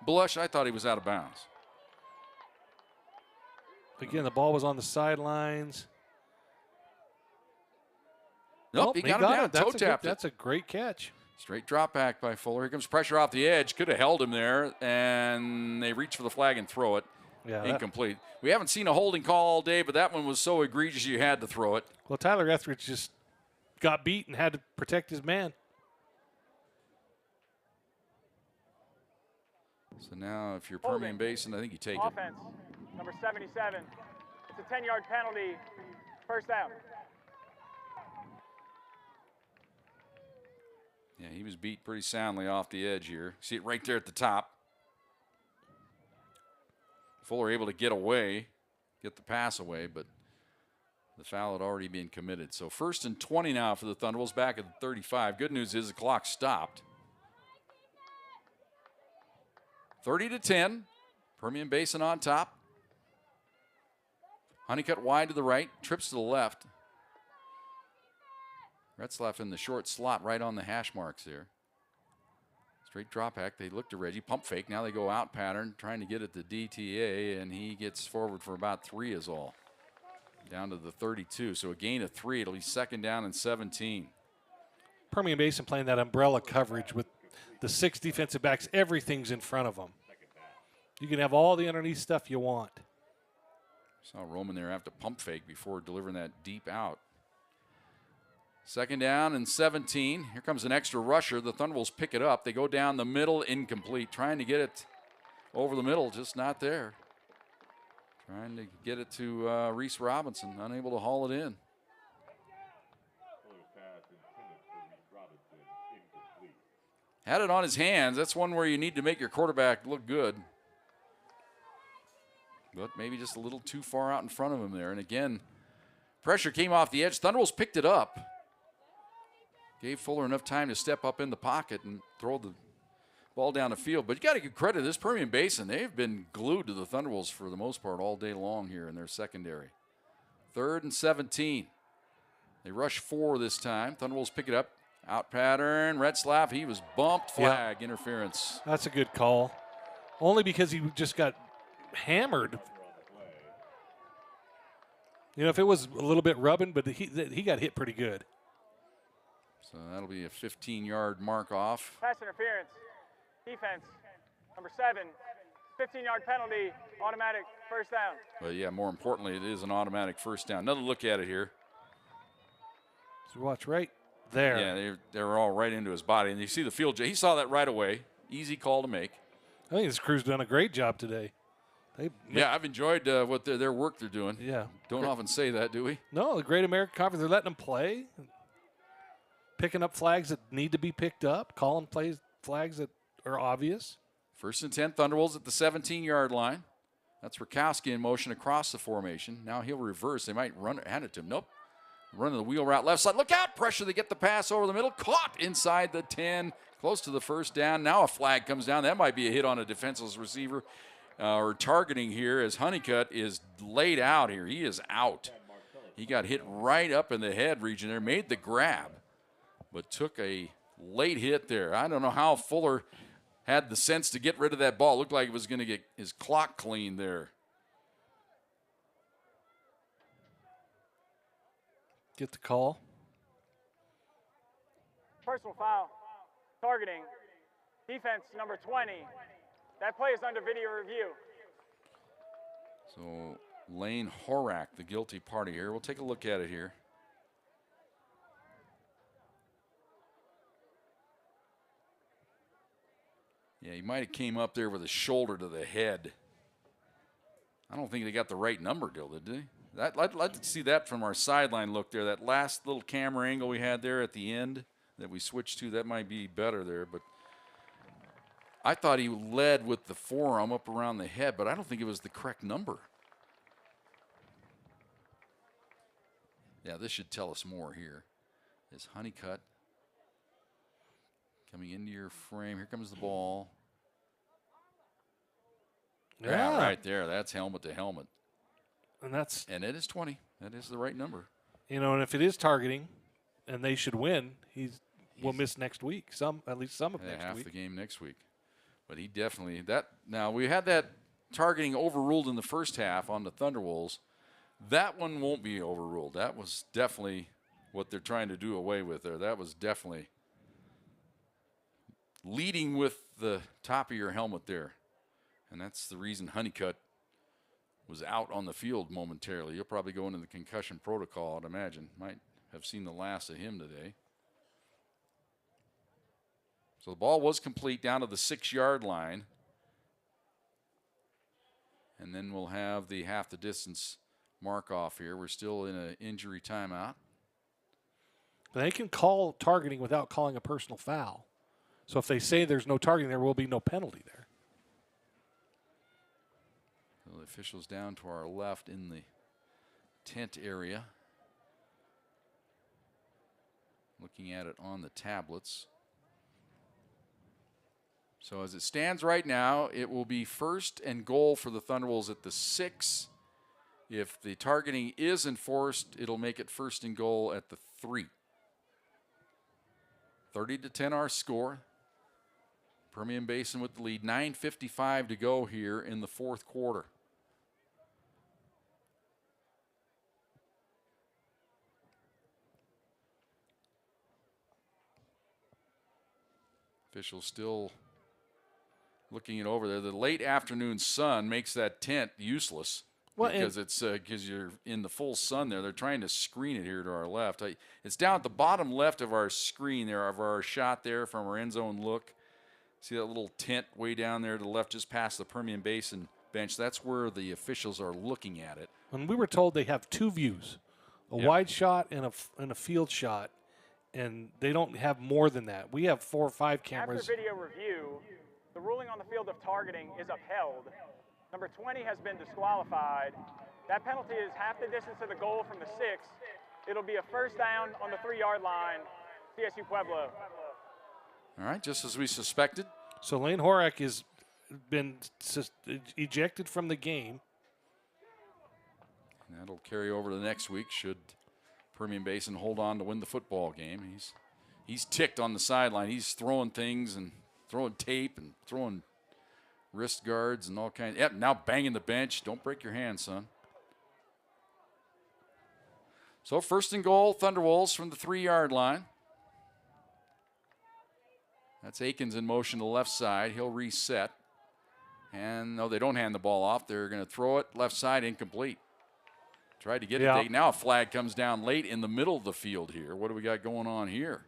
blush, I thought he was out of bounds. Again, the ball was on the sidelines. Nope, he got him down. Toe tapped it. That's a great catch. Straight drop back by Fuller. Here comes pressure off the edge. Could have held him there, and they reach for the flag and throw it. Yeah, incomplete. We haven't seen a holding call all day, but that one was so egregious you had to throw it. Well, Tyler Etheridge just got beat and had to protect his man. So now if you're Permian Basin, I think you take it. Offense, number 77. It's a 10-yard penalty, first down. Yeah, he was beat pretty soundly off the edge here. See it right there at the top. Fuller able to get away, get the pass away, but the foul had already been committed. So 1st and 20 now for the Thunderwolves back at the 35. Good news is the clock stopped. 30-10. Permian Basin on top. Honeycutt wide to the right, trips to the left. Retzlaff in the short slot right on the hash marks here. Straight drop back. They look to Reggie. Pump fake. Now they go out pattern, trying to get it to DTA, and he gets forward for about 3 is all. Down to the 32. So a gain of 3. It'll be 2nd down and 17. Permian Basin playing that umbrella coverage with the 6 defensive backs. Everything's in front of them. You can have all the underneath stuff you want. Saw Roman there have to pump fake before delivering that deep out. 2nd down and 17. Here comes an extra rusher. The Thunderwolves pick it up. They go down the middle, incomplete. Trying to get it over the middle, just not there. Trying to get it to Reese Robinson, unable to haul it in. Had it on his hands. That's one where you need to make your quarterback look good. But maybe just a little too far out in front of him there. And again, pressure came off the edge. Thunderwolves picked it up. Gave Fuller enough time to step up in the pocket and throw the ball down the field. But you got to give credit to this Permian Basin. They've been glued to the Thunderwolves for the most part all day long here in their secondary. 3rd and 17. They rush 4 this time. Thunderwolves pick it up. Out pattern. Retzlaff, he was bumped. Flag, interference. That's a good call. Only because he just got hammered. You know, if it was a little bit rubbing, but he got hit pretty good. So that'll be a 15-yard mark off. Pass interference, defense, number 7, 15-yard penalty, automatic first down. But yeah, more importantly, it is an automatic first down. Another look at it here. So watch right there. Yeah, they're all right into his body. And you see the field, he saw that right away. Easy call to make. I think this crew's done a great job today. Yeah, I've enjoyed what their work they're doing. Yeah. Don't often say that, do we? No, the Great American Conference, they're letting them play. Picking up flags that need to be picked up. Calling flags that are obvious. 1st and 10, Thunderwolves at the 17-yard line. That's Rakowski in motion across the formation. Now he'll reverse. They might hand it to him. Nope. Running the wheel route left side. Look out. Pressure to get the pass over the middle. Caught inside the 10. Close to the first down. Now a flag comes down. That might be a hit on a defenseless receiver. Or targeting here as Honeycutt is laid out here. He is out. He got hit right up in the head region there, made the grab, but took a late hit there. I don't know how Fuller had the sense to get rid of that ball. Looked like it was going to get his clock cleaned there. Get the call. Personal foul. Targeting. Defense number 20. That play is under video review. So Lane Horak, the guilty party here. We'll take a look at it here. Yeah, he might have came up there with a shoulder to the head. I don't think they got the right number, did they? I'd like to see that from our sideline look there. That last little camera angle we had there at the end that we switched to, that might be better there. But I thought he led with the forearm up around the head, but I don't think it was the correct number. Yeah, this should tell us more here. Is Honeycutt coming into your frame. Here comes the ball. Yeah, right there. That's helmet to helmet. And it is 20. That is the right number. You know, and if it is targeting and they should win, we'll miss next week. At least some of next week. Half the game next week. But he definitely now we had that targeting overruled in the first half on the Thunderwolves. That one won't be overruled. That was definitely what they're trying to do away with there. That was definitely leading with the top of your helmet there. And that's the reason Honeycutt was out on the field momentarily. He'll probably go into the concussion protocol, I'd imagine. Might have seen the last of him today. So the ball was complete down to the 6-yard line. And then we'll have the half the distance mark off here. We're still in an injury timeout. They can call targeting without calling a personal foul. So if they say there's no targeting, there will be no penalty there. So the officials down to our left in the tent area. Looking at it on the tablets. So as it stands right now, it will be 1st and goal for the Thunderwolves at the 6. If the targeting is enforced, it'll make it 1st and goal at the 3. 30-10 our score. Permian Basin with the lead. 9:55 to go here in the 4th quarter. Officials still looking it over there. The late afternoon sun makes that tent useless. Well, because because you're in the full sun there. They're trying to screen it here to our left. It's down at the bottom left of our screen there, of our shot there from our end zone look. See that little tent way down there to the left, just past the Permian Basin bench. That's where the officials are looking at it. When we were told they have 2 views, a wide shot and a field shot, and they don't have more than that. We have 4 or 5 cameras. After video review, the ruling on the field of targeting is upheld. Number 20 has been disqualified. That penalty is half the distance to the goal from the 6. It'll be a 1st down on the 3-yard line, CSU Pueblo. All right, just as we suspected. So Lane Horak has been ejected from the game. And that'll carry over to the next week should Permian Basin hold on to win the football game. He's ticked on the sideline. He's throwing things and throwing tape and throwing wrist guards and all kinds. Yep, now banging the bench. Don't break your hand, son. So 1st and goal, Thunderwolves from the 3-yard line. That's Akins in motion to the left side. He'll reset. And no, they don't hand the ball off. They're going to throw it left side, incomplete. Tried to get it. Now a flag comes down late in the middle of the field here. What do we got going on here?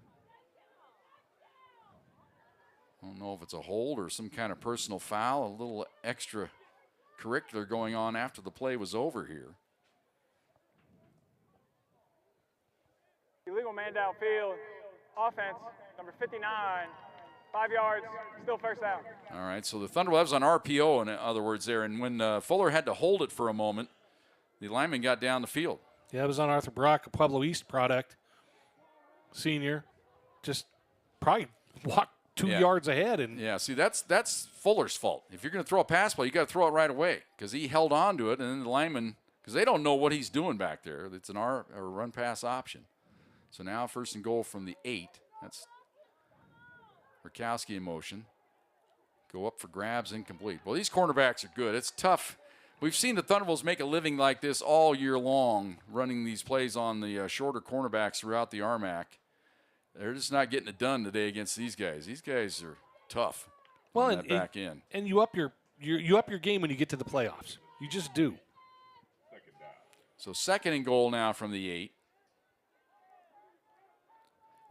I don't know if it's a hold or some kind of personal foul. A little extra curricular going on after the play was over here. Illegal man downfield. Offense, number 59. 5 yards, still 1st down. All right, so the Thunderwolves on RPO, in other words, there. And when Fuller had to hold it for a moment, the lineman got down the field. Yeah, it was on Arthur Brock, a Pueblo East product, senior. Just probably walked 2 yards ahead. And yeah, see, that's Fuller's fault. If you're going to throw a pass ball, you got to throw it right away because he held on to it, and then the lineman because they don't know what he's doing back there. It's an R or run pass option. So now 1st and goal from the 8. That's Rakowski in motion. Go up for grabs, incomplete. Well, these cornerbacks are good. It's tough. We've seen the Thunderwolves make a living like this all year long, running these plays on the shorter cornerbacks throughout the RMAC. They're just not getting it done today against these guys. These guys are tough on that back end. And you up your game when you get to the playoffs. You just do. So 2nd and goal now from the 8.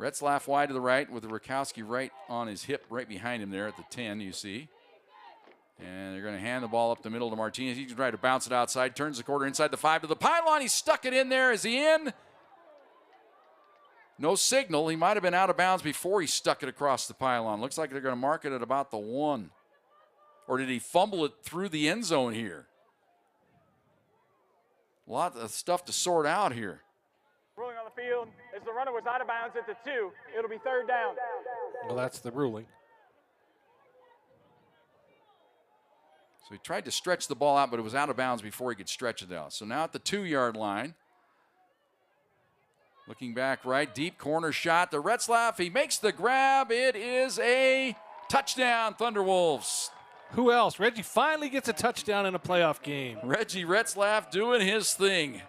Retzlaff wide to the right with the Rakowski right on his hip, right behind him there at the 10, you see. And they're going to hand the ball up the middle to Martinez. He can try to bounce it outside, turns the quarter inside the 5 to the pylon. He stuck it in there. Is he in? No signal. He might have been out of bounds before he stuck it across the pylon. Looks like they're going to mark it at about the 1. Or did he fumble it through the end zone here? A lot of stuff to sort out here. Ruling on the field is the runner was out of bounds at the 2. It'll be 3rd down. Well, that's the ruling. So he tried to stretch the ball out, but it was out of bounds before he could stretch it out. So now at the 2-yard line. Looking back right, deep corner shot to Retzlaff. He makes the grab. It is a touchdown, Thunderwolves. Who else? Reggie finally gets a touchdown in a playoff game. Reggie Retzlaff doing his thing.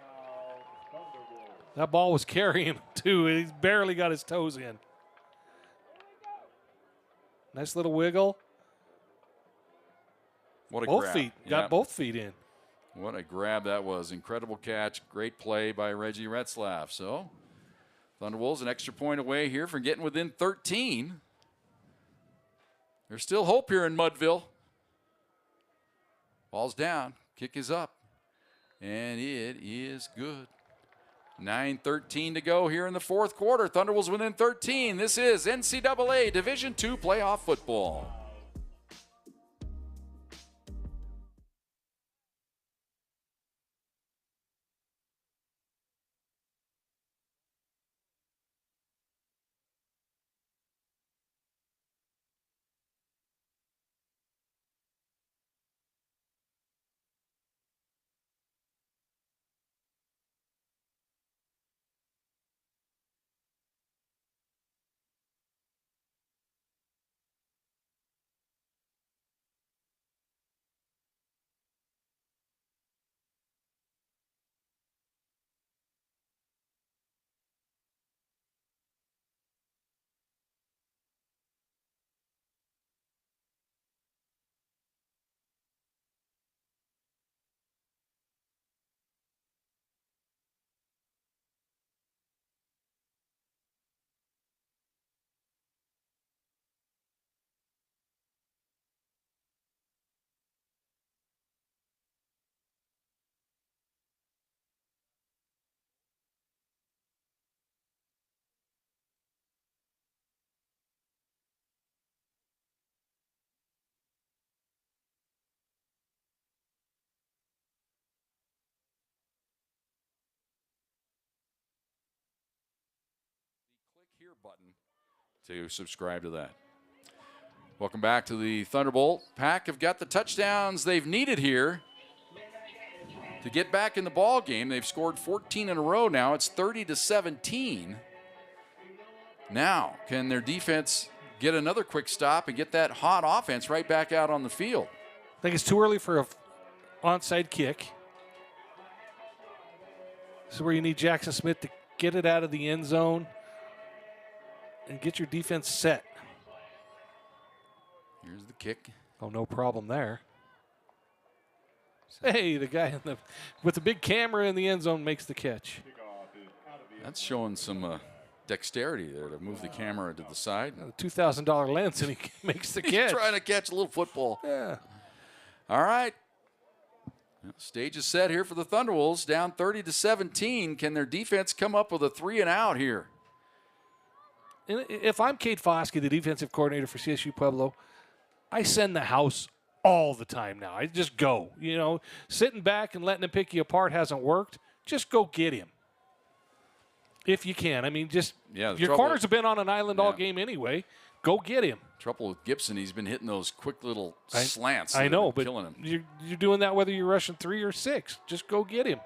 That ball was carrying him, too. He barely got his toes in. Nice little wiggle. What a both grab. feet. Got both feet in. What a grab that was. Incredible catch. Great play by Reggie Retzlaff. So, Thunderwolves an extra point away here from getting within 13. There's still hope here in Mudville. Ball's down. Kick is up. And it is good. 9:13 to go here in the 4th quarter. Thunderwolves within 13. This is NCAA Division II playoff football. Here button to subscribe to that. Welcome back to the Thunderbolt. Pack have got the touchdowns they've needed here to get back in the ball game. They've scored 14 in a row now. It's 30-17. Now, can their defense get another quick stop and get that hot offense right back out on the field? I think it's too early for an onside kick. This is where you need Jackson Smith to get it out of the end zone and get your defense set. Here's the kick. Oh, no problem there. Hey, the guy with the big camera in the end zone makes the catch. That's showing some dexterity there to move the camera to the side. A $2,000 lens, and he makes the catch. He's trying to catch a little football. Yeah. All right. Stage is set here for the Thunderwolves. Down 30-17. Can their defense come up with a 3 and out here? And if I'm Kate Foskey, the defensive coordinator for CSU Pueblo, I send the house all the time now. I just go. You know, sitting back and letting him pick you apart hasn't worked. Just go get him. If you can. I mean, just your corners have been on an island all game anyway. Go get him. Trouble with Gibson, he's been hitting those quick little slants. I know, but killing him. You're doing that whether you're rushing 3 or 6. Just go get him.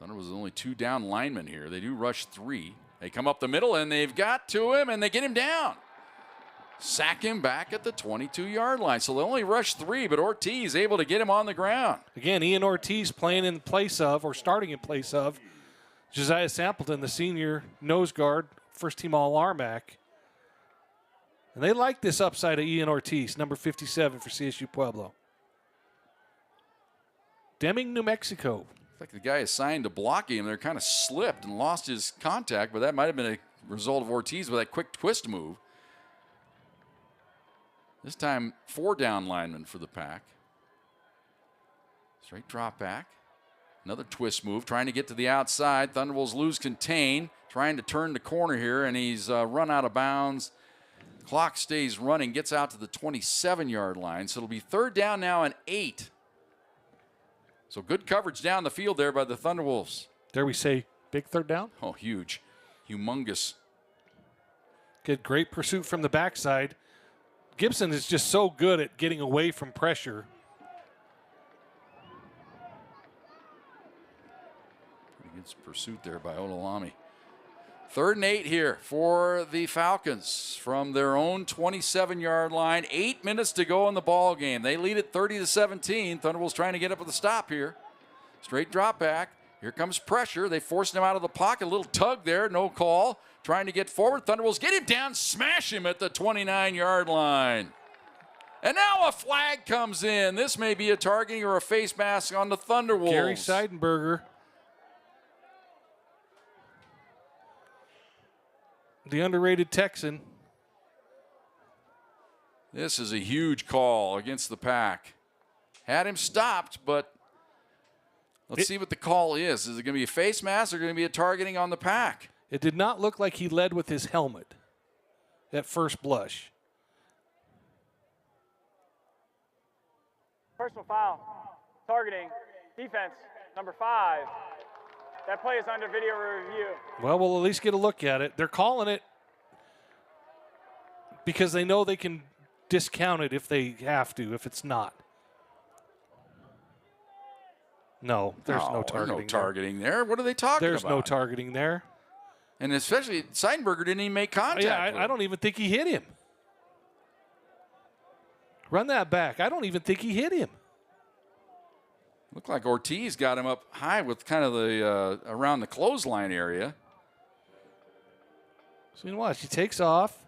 Thunderwolves only 2 down linemen here. They do rush 3. They come up the middle, and they've got to him, and they get him down. Sack him back at the 22-yard line. So they only rush 3, but Ortiz able to get him on the ground. Again, Ian Ortiz playing in place of, or starting in place of, Josiah Sampleton, the senior nose guard, first-team All-RMAC. And they like this upside of Ian Ortiz, number 57 for CSU Pueblo. Deming, New Mexico. Like the guy assigned to block him, there kind of slipped and lost his contact, but that might have been a result of Ortiz with that quick twist move. This time, 4 down linemen for the Pack. Straight drop back. Another twist move, trying to get to the outside. Thunderwolves lose contain, trying to turn the corner here, and he's run out of bounds. Clock stays running, gets out to the 27-yard line, so it'll be 3rd down now and 8. So good coverage down the field there by the Thunderwolves. Dare we say big 3rd down? Oh, huge. Humongous. Good, great pursuit from the backside. Gibson is just so good at getting away from pressure. Pretty good pursuit there by Olalami. 3rd and 8 here for the Falcons from their own 27-yard line. 8 minutes to go in the ball game. They lead it 30-17. Thunderwolves trying to get up with a stop here. Straight drop back. Here comes pressure. They forced him out of the pocket. A little tug there, no call. Trying to get forward. Thunderwolves get him down, smash him at the 29-yard line. And now a flag comes in. This may be a targeting or a face mask on the Thunderwolves. Gary Seidenberger, the underrated Texan. This is a huge call against the Pack. Had him stopped, but let's see what the call is. Is it going to be a face mask or going to be a targeting on the Pack? It did not look like he led with his helmet at first blush. Personal foul, targeting, defense, number 5. That play is under video review. Well, we'll at least get a look at it. They're calling it because they know they can discount it if they have to, if it's not. No, there's no targeting. No targeting there. What are they talking about? There's no targeting there. And especially Seidenberger didn't even make contact. Yeah, I don't even think he hit him. Run that back. I don't even think he hit him. Looked like Ortiz got him up high with kind of the around the clothesline area. So you watch. He takes off.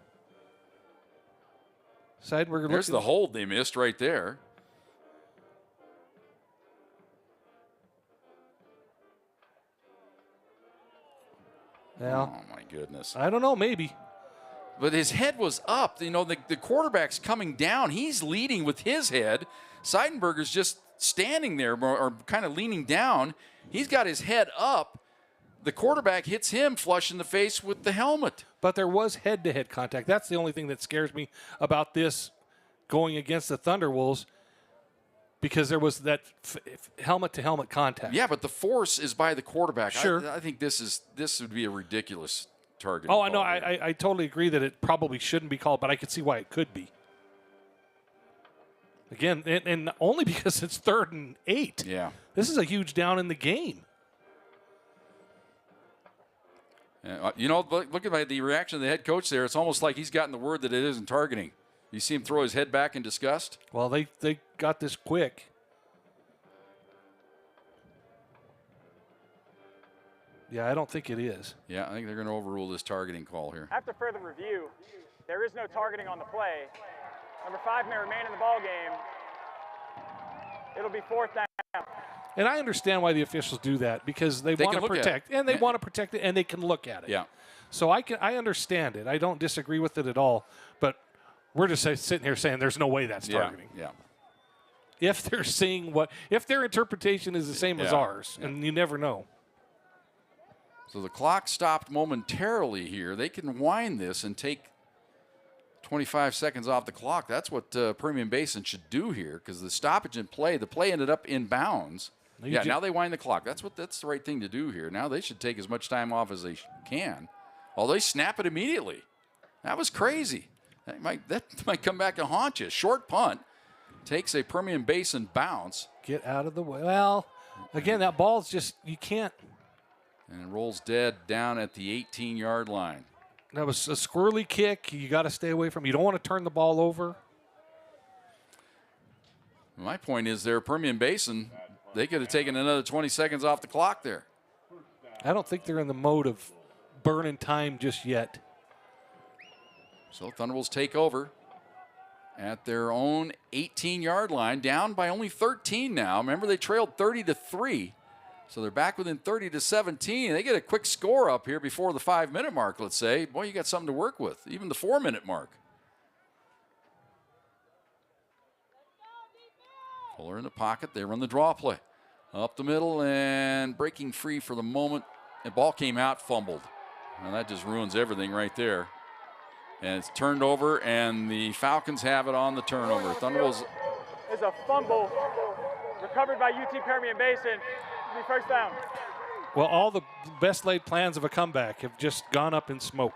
Seidenberger. There's the hold they missed right there. Well, oh, my goodness. I don't know, maybe. But his head was up. You know, the quarterback's coming down. He's leading with his head. Seidenberger's just standing there or kind of leaning down. He's got his head up. The quarterback hits him flush in the face with the helmet. But there was head-to-head contact. That's the only thing that scares me about this going against the Thunderwolves, because there was that helmet-to-helmet contact. Yeah, but the force is by the quarterback. Sure. I think this would be a ridiculous target. Oh, I know. I totally agree that it probably shouldn't be called, but I could see why it could be. Again, and only because it's 3rd and 8. Yeah. This is a huge down in the game. You know, look at the reaction of the head coach there. It's almost like he's gotten the word that it isn't targeting. You see him throw his head back in disgust? Well, they got this quick. Yeah, I don't think it is. Yeah, I think they're going to overrule this targeting call here. After further review, there is no targeting on the play. Number 5 may remain in the ball game. It'll be 4th down. And I understand why the officials do that, because they want to protect, and they want to protect it, and they can look at it. Yeah. So I understand it. I don't disagree with it at all. But we're just sitting here saying there's no way that's targeting. Yeah. If they're seeing if their interpretation is the same as ours, and you never know. So the clock stopped momentarily here. They can wind this and take 25 seconds off the clock. That's what Permian Basin should do here, because the stoppage in play, the play ended up in bounds. Now they wind the clock. That's the right thing to do here. Now they should take as much time off as they can. Although they snap it immediately. That was crazy. That might come back and haunt you. Short punt takes a Permian Basin bounce. Get out of the way. Well, again, that ball's just, you can't. And rolls dead down at the 18-yard line. That was a squirrely kick. You got to stay away from. You don't want to turn the ball over. My point is there, Permian Basin, they could have taken another 20 seconds off the clock there. I don't think they're in the mode of burning time just yet. So Thunderwolves take over at their own 18-yard line, down by only 13 now. Remember, they trailed 30-3. So they're back within 30-17. They get a quick score up here before the 5-minute mark, let's say. Boy, you got something to work with, even the 4-minute mark. Fuller in the pocket. They run the draw play. Up the middle and breaking free for the moment. The ball came out, fumbled. Now that just ruins everything right there. And it's turned over, and the Falcons have it on the turnover. Thunderwolves is a fumble recovered by UT Permian Basin. It'll be first down. Well, all the best laid plans of a comeback have just gone up in smoke.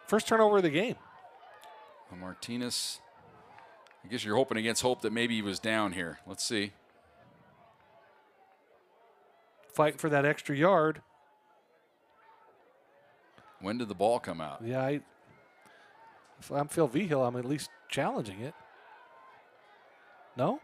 First turnover of the game. Martinez, I guess you're hoping against hope that maybe he was down here. Let's see. Fighting for that extra yard. When did the ball come out? Yeah, if I'm Phil Vigil, I'm at least challenging it. No?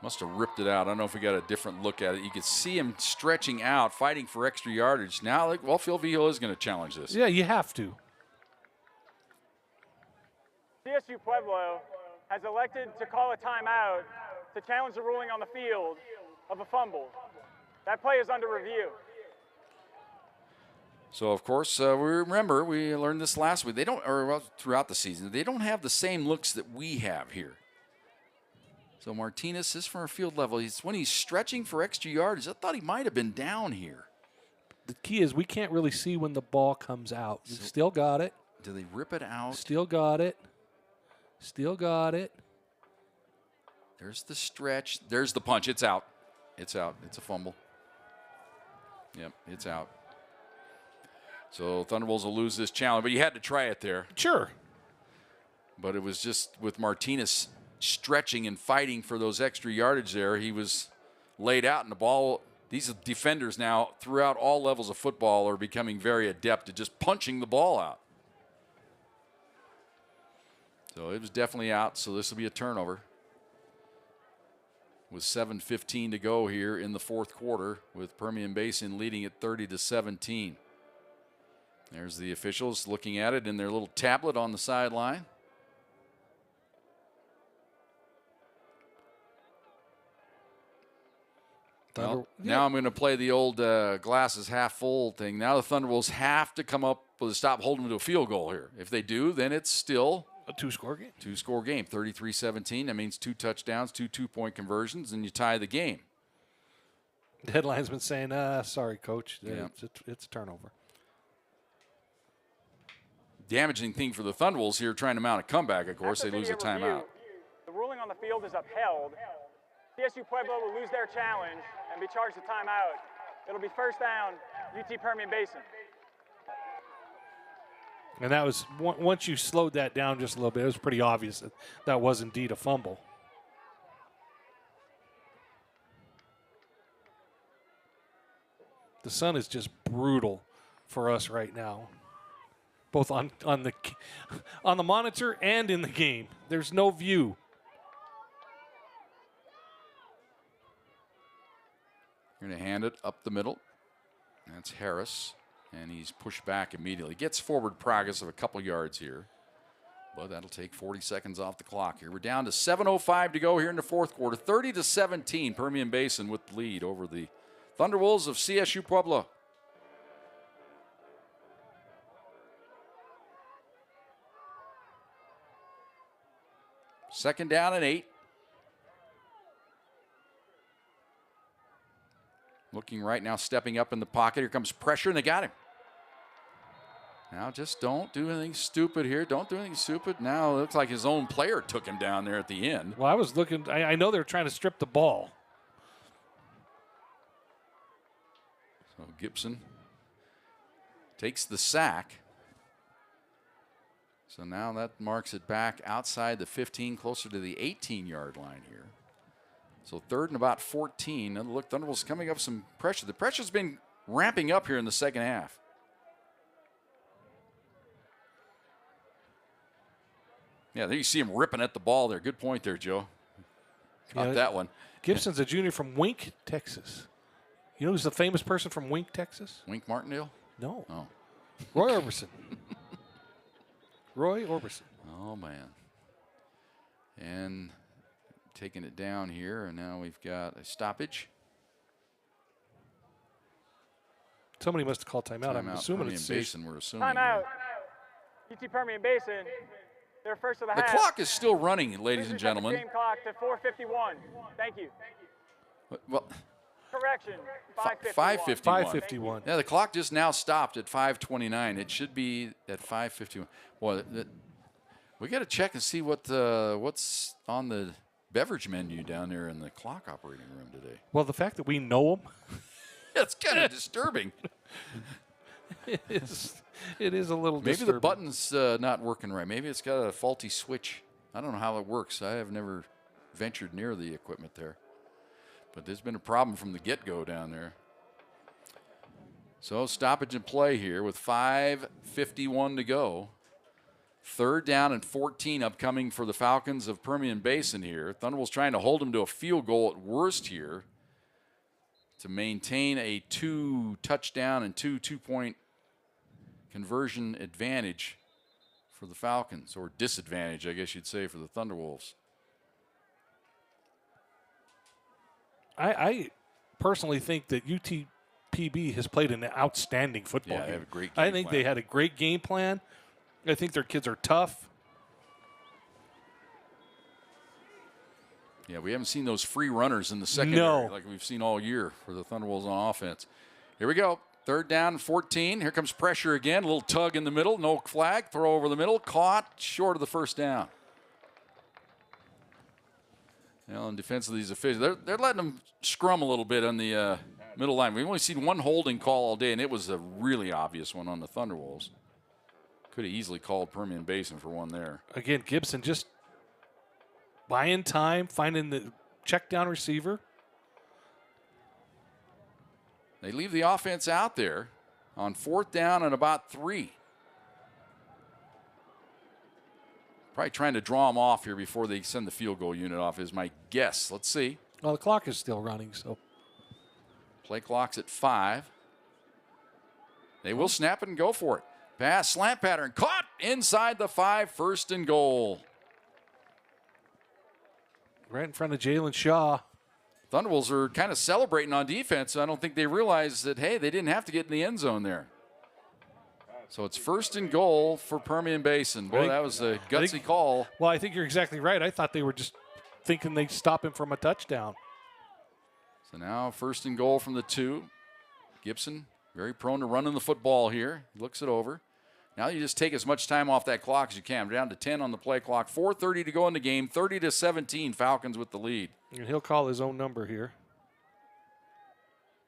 Must have ripped it out. I don't know if we got a different look at it. You could see him stretching out, fighting for extra yardage. Now, well, Phil Vigil is going to challenge this. Yeah, you have to. CSU Pueblo has elected to call a timeout to challenge the ruling on the field of a fumble. That play is under review. So, of course, we learned this last week. They don't, or throughout the season, they don't have the same looks that we have here. So Martinez is from our field level. When he's stretching for extra yardage, I thought he might have been down here. The key is we can't really see when the ball comes out. So still got it. Do they rip it out? Still got it. Still got it. There's the stretch. There's the punch. It's out. It's out. It's a fumble. Yep, it's out. So Thunderwolves will lose this challenge, but you had to try it there. Sure. But it was just with Martinez stretching and fighting for those extra yardage there. He was laid out, and the ball, these defenders now throughout all levels of football are becoming very adept at just punching the ball out. So it was definitely out, so this will be a turnover. With 7:15 to go here in the fourth quarter, with Permian Basin leading at 30-17. There's the officials looking at it in their little tablet on the sideline. Well, now I'm going to play the old glasses half full thing. Now the Thunderwolves have to come up with a stop holding them to a field goal here. If they do, then it's still a two-score game. Two-score game, 33-17. That means 2 touchdowns, 2 two-point conversions, and you tie the game. The headline's been saying, sorry, coach. Yeah. It's a turnover. Damaging thing for the Thunderwolves here, trying to mount a comeback. Of course, they lose a timeout. The ruling on the field is upheld. CSU Pueblo will lose their challenge and be charged a timeout. It'll be first down, UT Permian Basin. And that was, once you slowed that down just a little bit, it was pretty obvious that that was indeed a fumble. The sun is just brutal for us right now, both on the monitor and in the game. There's no view. You're going to hand it up the middle. That's Harris, and he's pushed back immediately. Gets forward progress of a couple yards here, but that'll take 40 seconds off the clock here. We're down to 7:05 to go here in the fourth quarter. 30-17, Permian Basin with the lead over the Thunderwolves of CSU Pueblo. Second down and 8. Looking right now, stepping up in the pocket. Here comes pressure, and they got him. Now just don't do anything stupid here. Don't do anything stupid. Now it looks like his own player took him down there at the end. Well, I was looking. I know they're trying to strip the ball. So Gibson takes the sack. So now that marks it back outside the 15, closer to the 18-yard line here. So 3rd and about 14. And look, Thunderwolves coming up some pressure. The pressure's been ramping up here in the second half. Yeah, there you see him ripping at the ball there. Good point there, Joe. Caught that one. Gibson's a junior from Wink, Texas. You know who's the famous person from Wink, Texas? Wink Martindale? No. Oh. Roy Orbison. Roy Orbison. Oh, man. And taking it down here, and now we've got a stoppage. Somebody must have called timeout. I'm assuming Permian it's Basin, we're assuming. Timeout. UT Permian Basin. They're first of the half. The clock is still running, ladies and gentlemen. Game clock to 4:51. Thank you. Well, Correction. 5:51. Yeah, the clock just now stopped at 5:29. It should be at 5:51. Well, we got to check and see what's on the beverage menu down there in the clock operating room today. Well, the fact that we know them. It's kind of disturbing. It is a little Maybe disturbing. the button's not working right. Maybe it's got a faulty switch. I don't know how it works. I have never ventured near the equipment there. But there's been a problem from the get-go down there. So stoppage and play here with 5:51 to go. 3rd down and 14 upcoming for the Falcons of Permian Basin here. Thunderwolves trying to hold them to a field goal at worst here to maintain a 2-touchdown and 2-point conversion advantage for the Falcons, or disadvantage, I guess you'd say, for the Thunderwolves. I personally think that UTPB has played an outstanding football game. They have a great game I think plan. they had a great game plan. I think their kids are tough. Yeah, we haven't seen those free runners in the secondary No. like we've seen all year for the Thunderwolves on offense. Here we go. 3rd down and 14. Here comes pressure again. A little tug in the middle. No flag. Throw over the middle. Caught short of the 1st down. Well, in defense of these officials, they're letting them scrum a little bit on the middle line. We've only seen one holding call all day, and it was a really obvious one on the Thunderwolves. Could have easily called Permian Basin for one there. Again, Gibson just buying time, finding the check down receiver. They leave the offense out there on 4th down and about 3. Probably trying to draw them off here before they send the field goal unit off is my guess. Let's see. Well, the clock is still running, so. Play clock's at 5. They will snap it and go for it. Pass, slant pattern, caught inside the 5, 1st and goal. Right in front of Jalen Shaw. Thunderwolves are kind of celebrating on defense. So I don't think they realize that, hey, they didn't have to get in the end zone there. So it's 1st and goal for Permian Basin. Boy, that was a gutsy call. Well, I think you're exactly right. I thought they were just thinking they'd stop him from a touchdown. So now 1st and goal from the 2. Gibson, very prone to running the football here. He looks it over. Now you just take as much time off that clock as you can. We're down to 10 on the play clock. 4:30 to go in the game. 30-17, Falcons with the lead. And he'll call his own number here.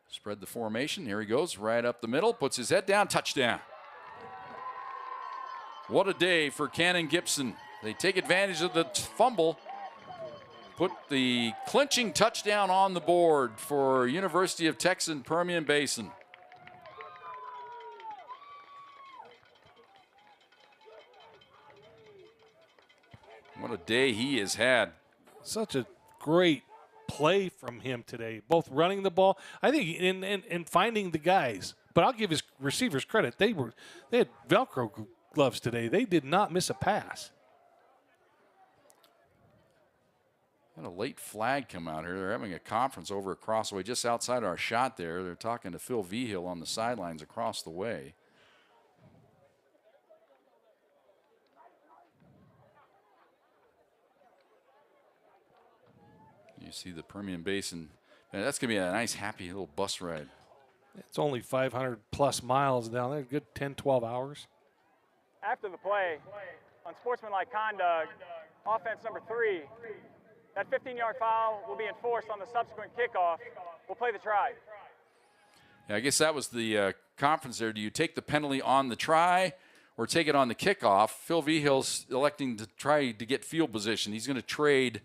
Spread the formation. Here he goes, right up the middle. Puts his head down. Touchdown. What a day for Cannon Gibson. They take advantage of the fumble. Put the clinching touchdown on the board for University of Texas Permian Basin. What a day he has had. Such a great play from him today, both running the ball, I think, in finding the guys. But I'll give his receivers credit. They had Velcro gloves today. They did not miss a pass. Had a late flag come out here. They're having a conference over across the way, just outside our shot there. They're talking to Phil Vigil on the sidelines across the way. You see the Permian Basin. Man, that's going to be a nice, happy little bus ride. It's only 500-plus miles down there, good 10, 12 hours. After the play, on sportsmanlike conduct, offense number 3, that 15-yard foul will be enforced on the subsequent kickoff. We'll play the try. Yeah, I guess that was the conference there. Do you take the penalty on the try or take it on the kickoff? Phil Vigil's electing to try to get field position. He's going to trade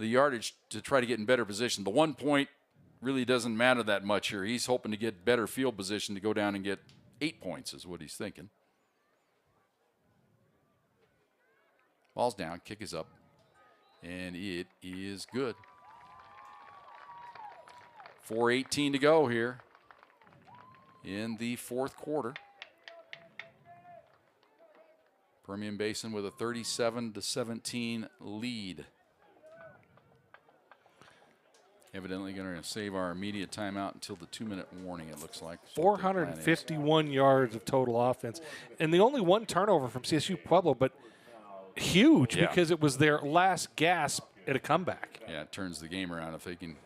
the yardage to try to get in better position. The 1 point really doesn't matter that much here. He's hoping to get better field position to go down and get 8 points is what he's thinking. Ball's down, kick is up, and it is good. 4:18 to go here in the fourth quarter. Permian Basin with a 37-17 lead. Evidently going to save our immediate timeout until the 2-minute warning, it looks like. 451 yards of total offense. And the only one turnover from CSU Pueblo, but huge because it was their last gasp at a comeback. Yeah, it turns the game around. If they can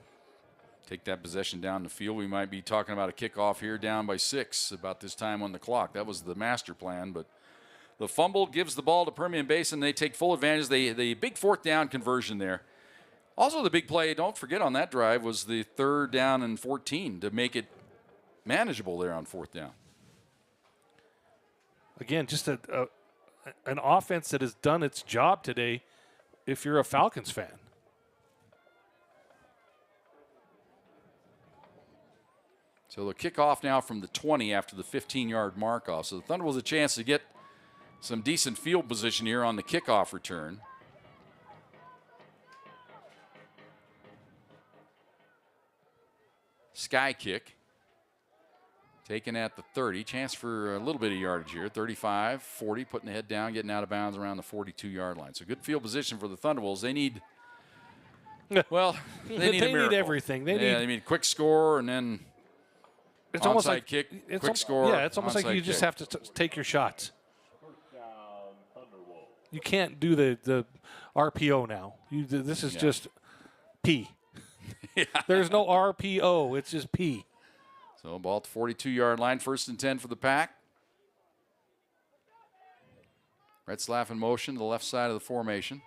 take that possession down the field, we might be talking about a kickoff here down by 6 about this time on the clock. That was the master plan, but the fumble gives the ball to Permian Basin. They take full advantage. The big fourth down conversion there. Also, the big play, don't forget on that drive, was the 3rd down and 14 to make it manageable there on 4th down. Again, just an offense that has done its job today if you're a Falcons fan. So the kickoff now from the 20 after the 15-yard mark off. So the Thunderwolves a chance to get some decent field position here on the kickoff return. Sky kick. Taken at the 30. Chance for a little bit of yardage here. 35, 40, putting the head down, getting out of bounds around the 42-yard line. So good field position for the Thunderwolves. They need, well, they need a miracle. They need everything. They need a quick score and then it's almost like kick, quick score. Yeah, it's almost like you just have to take your shots. You can't do the RPO now. This is just P. Yeah. There's no RPO. It's just P. So ball at the 42-yard line, 1st and 10 for the Pack. Retzlaff in motion to the left side of the formation.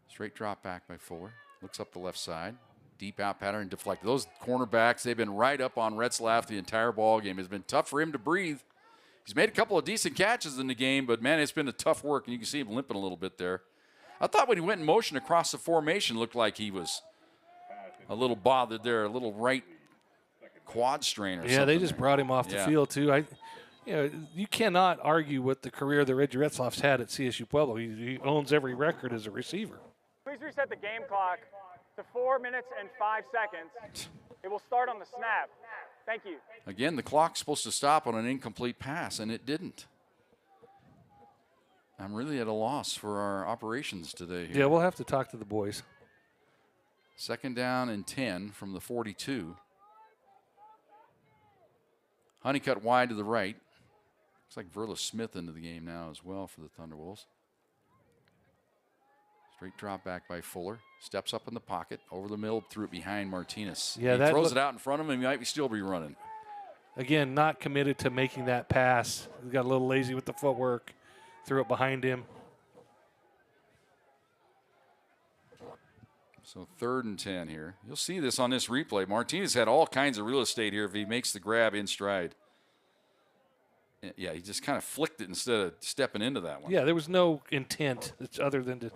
Straight drop back by Fuller. Looks up the left side. Deep out pattern deflected. Those cornerbacks, they've been right up on Retzlaff the entire ball game. It's been tough for him to breathe. He's made a couple of decent catches in the game, but, man, it's been a tough work, and you can see him limping a little bit there. I thought when he went in motion across the formation, looked like he was a little bothered there, a little right quad strain or something. Yeah, they just brought him off the field, too. You cannot argue with the career that Reggie Retzlaff's had at CSU Pueblo. He owns every record as a receiver. Please reset the game clock to 4 minutes and 5 seconds. It will start on the snap. Thank you. Again, the clock's supposed to stop on an incomplete pass, and it didn't. I'm really at a loss for our operations today here. Yeah, we'll have to talk to the boys. 2nd down and 10 from the 42. Honeycutt wide to the right. Looks like Verla Smith into the game now as well for the Thunderwolves. Straight drop back by Fuller. Steps up in the pocket. Over the middle, threw it behind Martinez. Yeah, he throws it out in front of him. He might still be running. Again, not committed to making that pass. He got a little lazy with the footwork. Threw it behind him. So 3rd and 10 here. You'll see this on this replay. Martinez had all kinds of real estate here if he makes the grab in stride. Yeah, he just kind of flicked it instead of stepping into that one. Yeah, there was no intent other than to.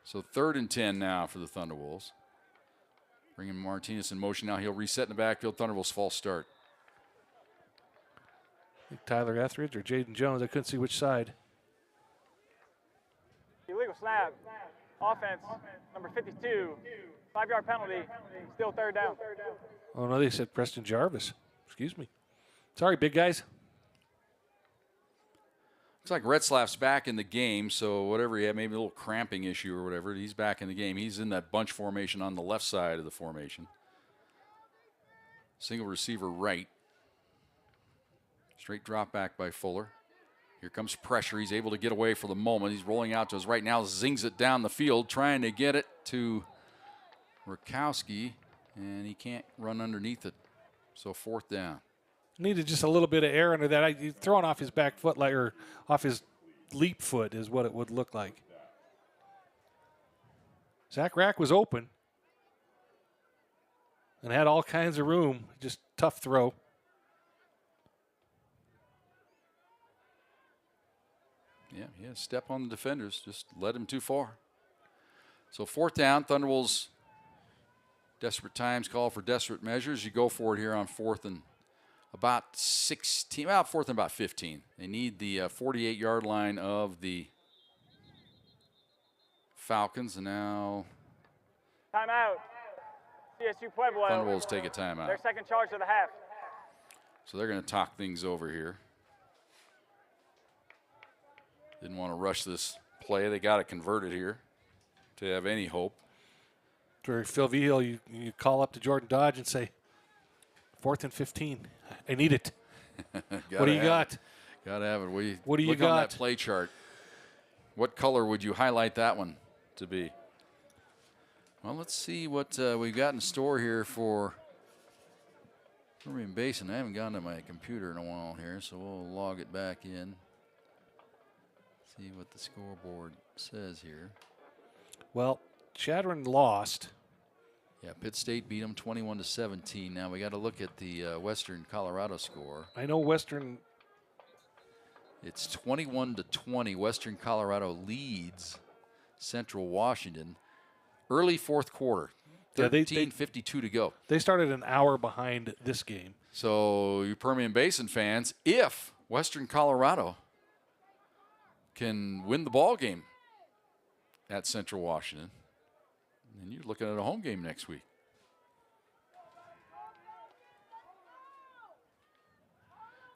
So 3rd and 10 now for the Thunderwolves. Bringing Martinez in motion now. He'll reset in the backfield. Thunderwolves false start. Tyler Etheridge or Jaden Jones. I couldn't see which side. Illegal snap. Offense, number 52. 5-yard penalty. Still 3rd down. Oh, no, they said Preston Jarvis. Excuse me. Sorry, big guys. Looks like Retzlaff's back in the game, so whatever he had, maybe a little cramping issue or whatever, he's back in the game. He's in that bunch formation on the left side of the formation. Single receiver right. Straight drop back by Fuller. Here comes pressure. He's able to get away for the moment. He's rolling out to his right now, zings it down the field, trying to get it to Rakowski, and he can't run underneath it. So 4th down. Needed just a little bit of air under that. He's throwing off his back foot, or off his leap foot is what it would look like. Zach Rack was open and had all kinds of room. Just tough throw. Yeah, step on the defenders. Just led him too far. So 4th down, Thunderwolves, desperate times call for desperate measures. You go for it here on 4th and about 16, well, 4th and about 15. They need the 48-yard line of the Falcons, and now Timeout. CSU Pueblo. Thunderwolves take a timeout. Their second charge of the half. So they're going to talk things over here. Didn't want to rush this play. They got to convert it here to have any hope. For Phil Vigil, you call up to Jordan Dodge and say, 4th and 15. I need it. What do you got? Got to have it. What do you look got? on that play chart. What color would you highlight that one to be? Well, let's see what we've got in store here for Permian Basin. I haven't gone to my computer in a while here, so we'll log it back in. See what the scoreboard says here. Well, Chadron lost. Yeah, Pitt State beat them 21-17. Now we got to look at the Western Colorado score. I know Western. It's 21-20. Western Colorado leads Central Washington. Early 4th quarter. 13:52 to go. They started an hour behind this game. So you Permian Basin fans, if Western Colorado can win the ball game at Central Washington, then you're looking at a home game next week.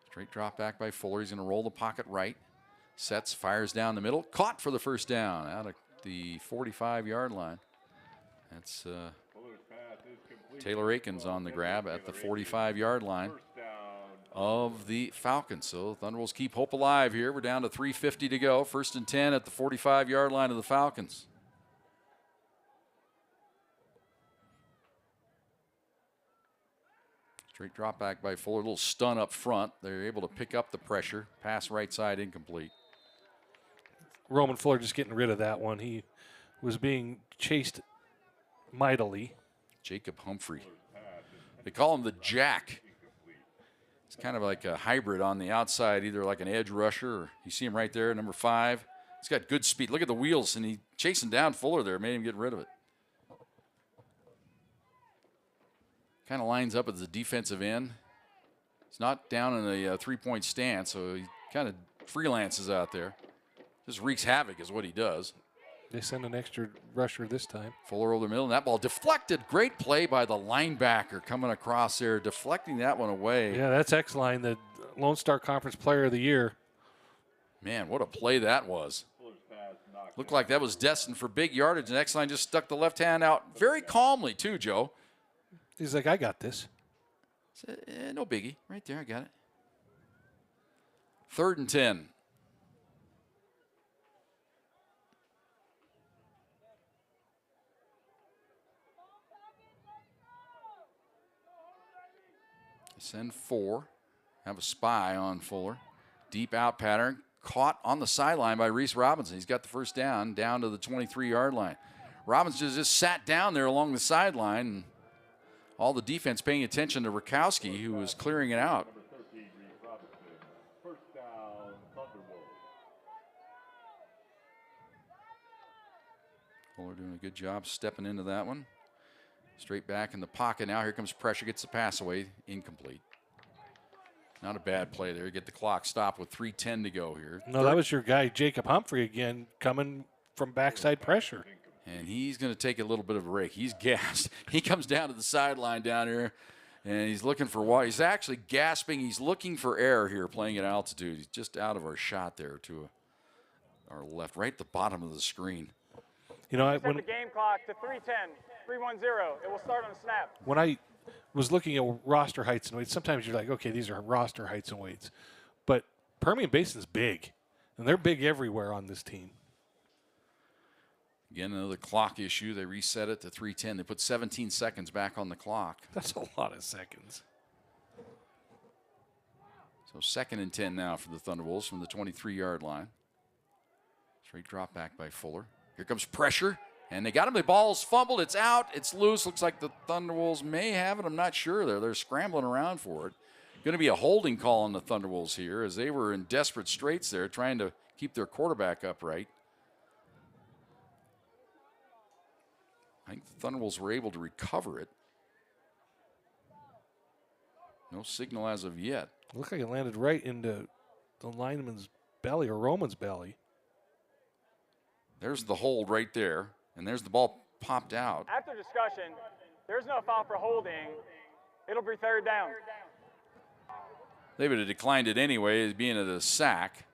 Straight drop back by Fuller. He's going to roll the pocket right. Sets, fires down the middle. Caught for the first down out of the 45-yard line. That's Taylor Akins on the grab at the 45-yard line of the Falcons. So Thunderwolves keep hope alive here. We're down to 3:50 to go. 1st and 10 at the 45-yard line of the Falcons. Straight drop back by Fuller. A little stun up front. They're able to pick up the pressure. Pass right side incomplete. Roman Fuller just getting rid of that one. He was being chased mightily. Jacob Humphrey. They call him the Jack. It's kind of like a hybrid on the outside, either like an edge rusher, or you see him right there, number 5. He's got good speed. Look at the wheels, and he chasing down Fuller there, made him get rid of it. Kind of lines up as the defensive end. He's not down in a 3-point stance, so he kind of freelances out there. Just wreaks havoc is what he does. They send an extra rusher this time. Fuller over the middle, and that ball deflected. Great play by the linebacker coming across there, deflecting that one away. Yeah, that's X-Line, the Lone Star Conference Player of the Year. Man, what a play that was. Looked like that was destined for big yardage, and X-Line just stuck the left hand out very calmly, too, Joe. He's like, I got this. No biggie. Right there, I got it. 3rd and 10. Send 4. Have a spy on Fuller. Deep out pattern. Caught on the sideline by Reese Robinson. He's got the first down to the 23-yard line. Robinson just sat down there along the sideline, and all the defense paying attention to Rakowski, who was clearing it out. Fuller doing a good job stepping into that one. Straight back in the pocket now. Here comes pressure. Gets the pass away. Incomplete. Not a bad play there. Get the clock stopped with 3:10 to go here. No, that was your guy, Jacob Humphrey, again, coming from backside pressure. And he's going to take a little bit of a break. He's gassed. He comes down to the sideline down here, and he's looking for what? He's actually gasping. He's looking for air here playing at altitude. He's just out of our shot there to our left, right at the bottom of the screen. You know, Set the game clock to 3:10, 3:10. It will start on snap. When I was looking at roster heights and weights, sometimes you're like, okay, these are roster heights and weights. But Permian Basin's big, and they're big everywhere on this team. Again, another clock issue. They reset it to 3:10. They put 17 seconds back on the clock. That's a lot of seconds. So 2nd and 10 now for the Thunderwolves from the 23-yard line. Straight drop back by Fuller. Here comes pressure, and they got him. The ball's fumbled. It's out. It's loose. Looks like the Thunderwolves may have it. I'm not sure. They're scrambling around for it. Going to be a holding call on the Thunderwolves here, as they were in desperate straits there trying to keep their quarterback upright. I think the Thunderwolves were able to recover it. No signal as of yet. Looked like it landed right into the lineman's belly or Roman's belly. There's the hold right there, and there's the ball popped out. After discussion, there's no foul for holding. It'll be third down. They would have declined it anyway, as being at a sack.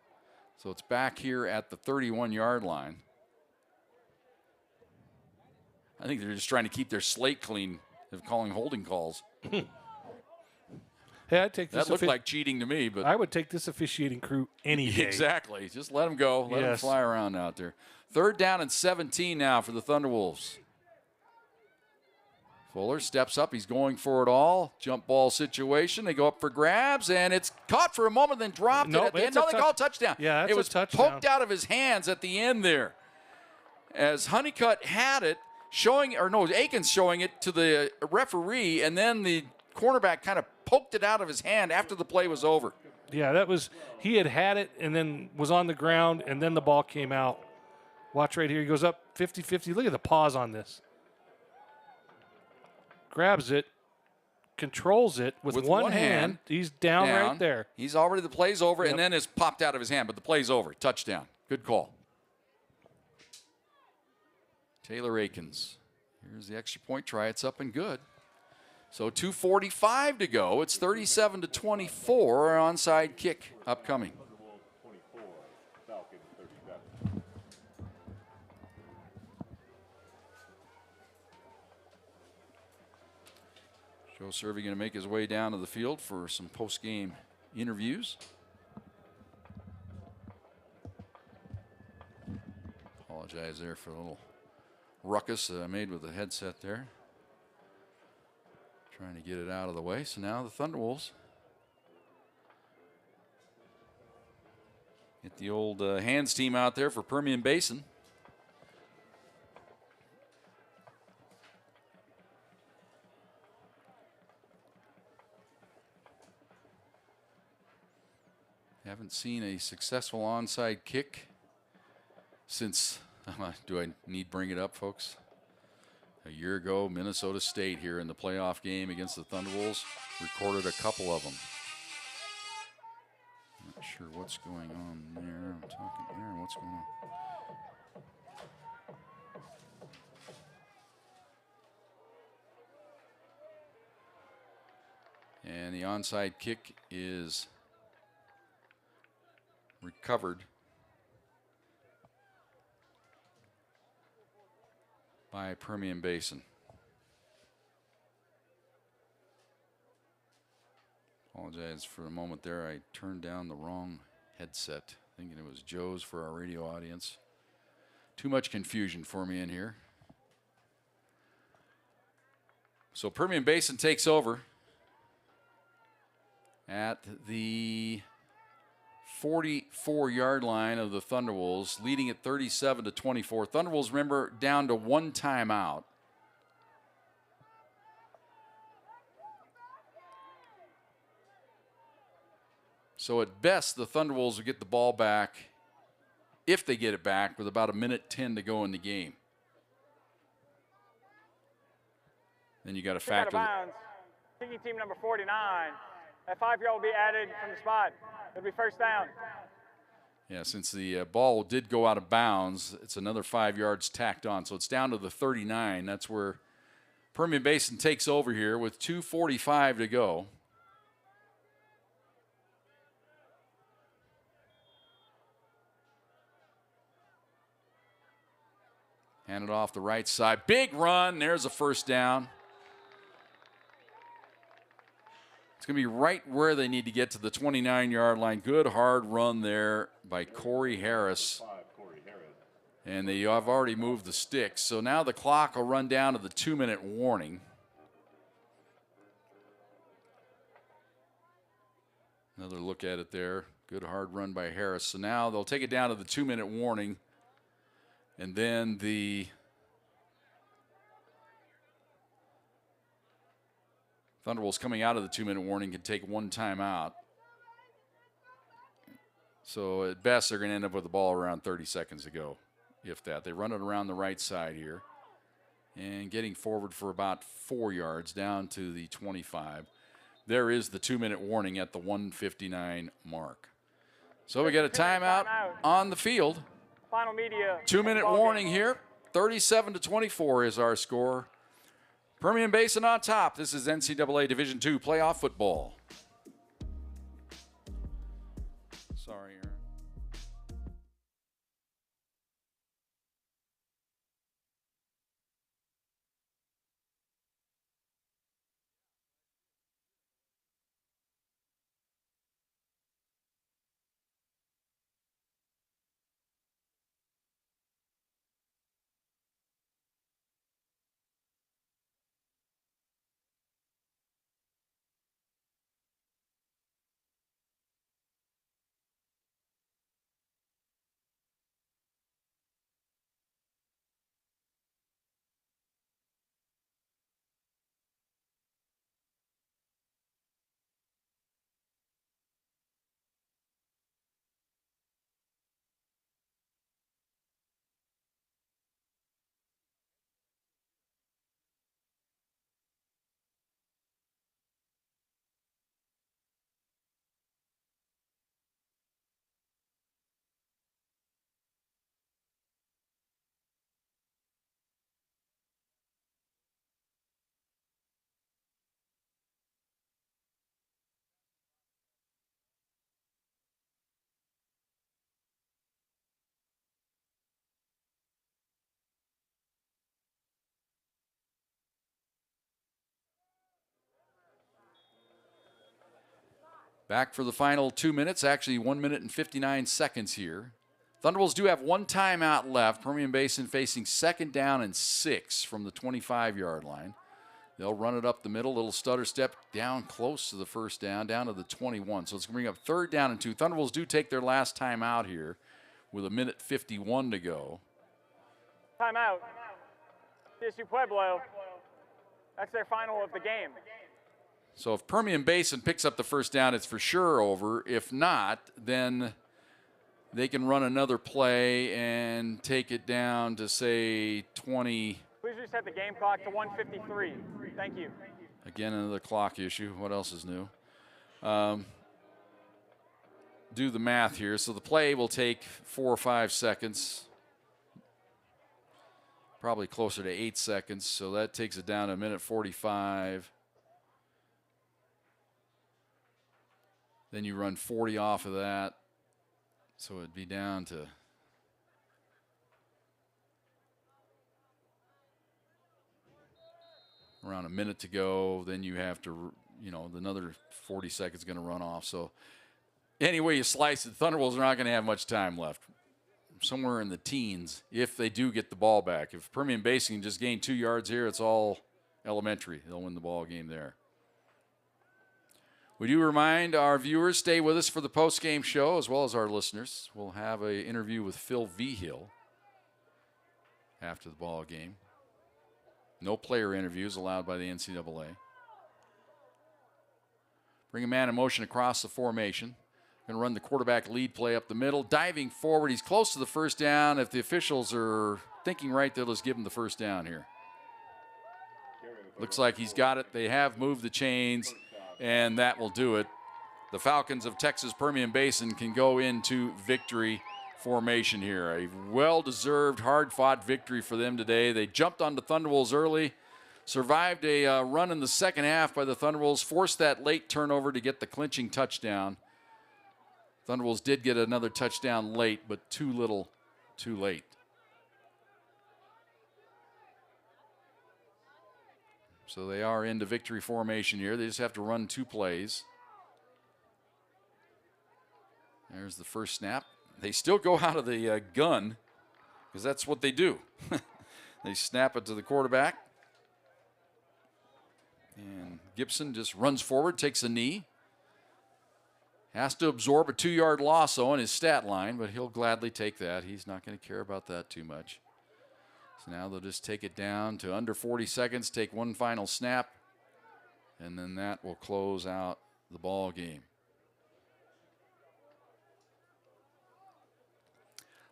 So it's back here at the 31-yard line. I think they're just trying to keep their slate clean of calling holding calls. Hey, I'd take this. That looked like cheating to me, but I would take this officiating crew any day. Exactly. Just let them go. Let them fly around out there. Third down and 17 now for the Thunderwolves. Fuller steps up. He's going for it all. Jump ball situation. They go up for grabs, and it's caught for a moment, then dropped Nope, it at the end. No, they call touchdown. Yeah, it was a touchdown. poked out of his hands at the end there. As Honeycutt had it, Aikens showing it to the referee, and then the cornerback kind of poked it out of his hand after the play was over. Yeah, he had it and then was on the ground, and then the ball came out. Watch right here. He goes up 50-50. Look at the pause on this. Grabs it, controls it with one hand. He's down right there. He's already, the play's over, and then it's popped out of his hand, but the play's over. Touchdown. Good call. Taylor Aikens. Here's the extra point try. It's up and good. So 2:45 to go. It's 37-24. Onside kick upcoming. Thunderwolves 24, Falcons 37. Joe Servey going to make his way down to the field for some post-game interviews. Apologize there for a little ruckus I made with the headset there. Trying to get it out of the way. So now the Thunderwolves get the old hands team out there for Permian Basin. Haven't seen a successful onside kick since, do I need bring it up, folks? A year ago, Minnesota State here in the playoff game against the Thunderwolves recorded a couple of them. Not sure what's going on there. I'm talking there. What's going on? And the onside kick is recovered by Permian Basin. Apologize for a moment there. I turned down the wrong headset, thinking it was Joe's for our radio audience. Too much confusion for me in here. So Permian Basin takes over at the 44-yard line of the Thunderwolves, leading at 37-24. Thunderwolves, remember, down to one timeout. So at best, the Thunderwolves will get the ball back, if they get it back, with about 1:10 to go in the game. Then you got to factor. Out of bounds. Kicking team number 49. That 5-yard will be added from the spot. It'll be first down. Yeah, since the ball did go out of bounds, it's another 5 yards tacked on. So it's down to the 39. That's where Permian Basin takes over here with 2:45 to go. Hand it off the right side. Big run. There's a first down. It's going to be right where they need to get to the 29-yard line. Good hard run there by Corey Harris. And they have already moved the sticks. So now the clock will run down to the 2-minute warning. Another look at it there. Good hard run by Harris. So now they'll take it down to the 2-minute warning. And then the Thunderwolves coming out of the 2-minute warning can take one timeout. So at best, they're going to end up with the ball around 30 seconds to go, if that. They run it around the right side here. and getting forward for about 4 yards down to the 25. There is the 2-minute warning at the 1:59 mark. So we get a timeout on the field. Final media. 2-minute warning here. 37-24 is our score. Permian Basin on top. This is NCAA Division II playoff football. Sorry, Aaron. Back for the final 2 minutes, actually 1 minute and 59 seconds here. Thunderwolves do have one timeout left. Permian Basin facing 2nd down and 6 from the 25-yard line. They'll run it up the middle, little stutter step down close to the first down to the 21. So it's going to bring up 3rd down and 2. Thunderwolves do take their last timeout here with 1:51 to go. Timeout. CSU Pueblo. That's their final of the game. So if Permian Basin picks up the first down, it's for sure over. If not, then they can run another play and take it down to, say, 20. Please reset the game clock to 1:53. Thank you. Again, another clock issue. What else is new? Do the math here. So the play will take 4 or 5 seconds. Probably closer to 8 seconds. So that takes it down to 1:45. Then you run 40 off of that. So it'd be down to around a minute to go. Then you have to, another 40 seconds going to run off. So any way you slice it, Thunderwolves are not going to have much time left. Somewhere in the teens if they do get the ball back. If Permian Basin can just gain 2 yards here, it's all elementary. They'll win the ball game there. We do remind our viewers, stay with us for the post-game show, as well as our listeners. We'll have an interview with Phil Vigil after the ball game. No player interviews allowed by the NCAA. Bring a man in motion across the formation. Going to run the quarterback lead play up the middle. Diving forward, he's close to the first down. If the officials are thinking right, they'll just give him the first down here. Looks like he's got it. They have moved the chains, and that will do it. The Falcons of Texas Permian Basin can go into victory formation here. A well-deserved, hard-fought victory for them today. They jumped on the Thunderwolves early, survived a run in the second half by the Thunderwolves, forced that late turnover to get the clinching touchdown. Thunderwolves did get another touchdown late, but too little, too late. So they are into victory formation here. They just have to run 2 plays. There's the first snap. They still go out of the gun because that's what they do. They snap it to the quarterback. And Gibson just runs forward, takes a knee. Has to absorb a 2-yard loss, though, on his stat line, but he'll gladly take that. He's not going to care about that too much. So now they'll just take it down to under 40 seconds, take one final snap, and then that will close out the ball game.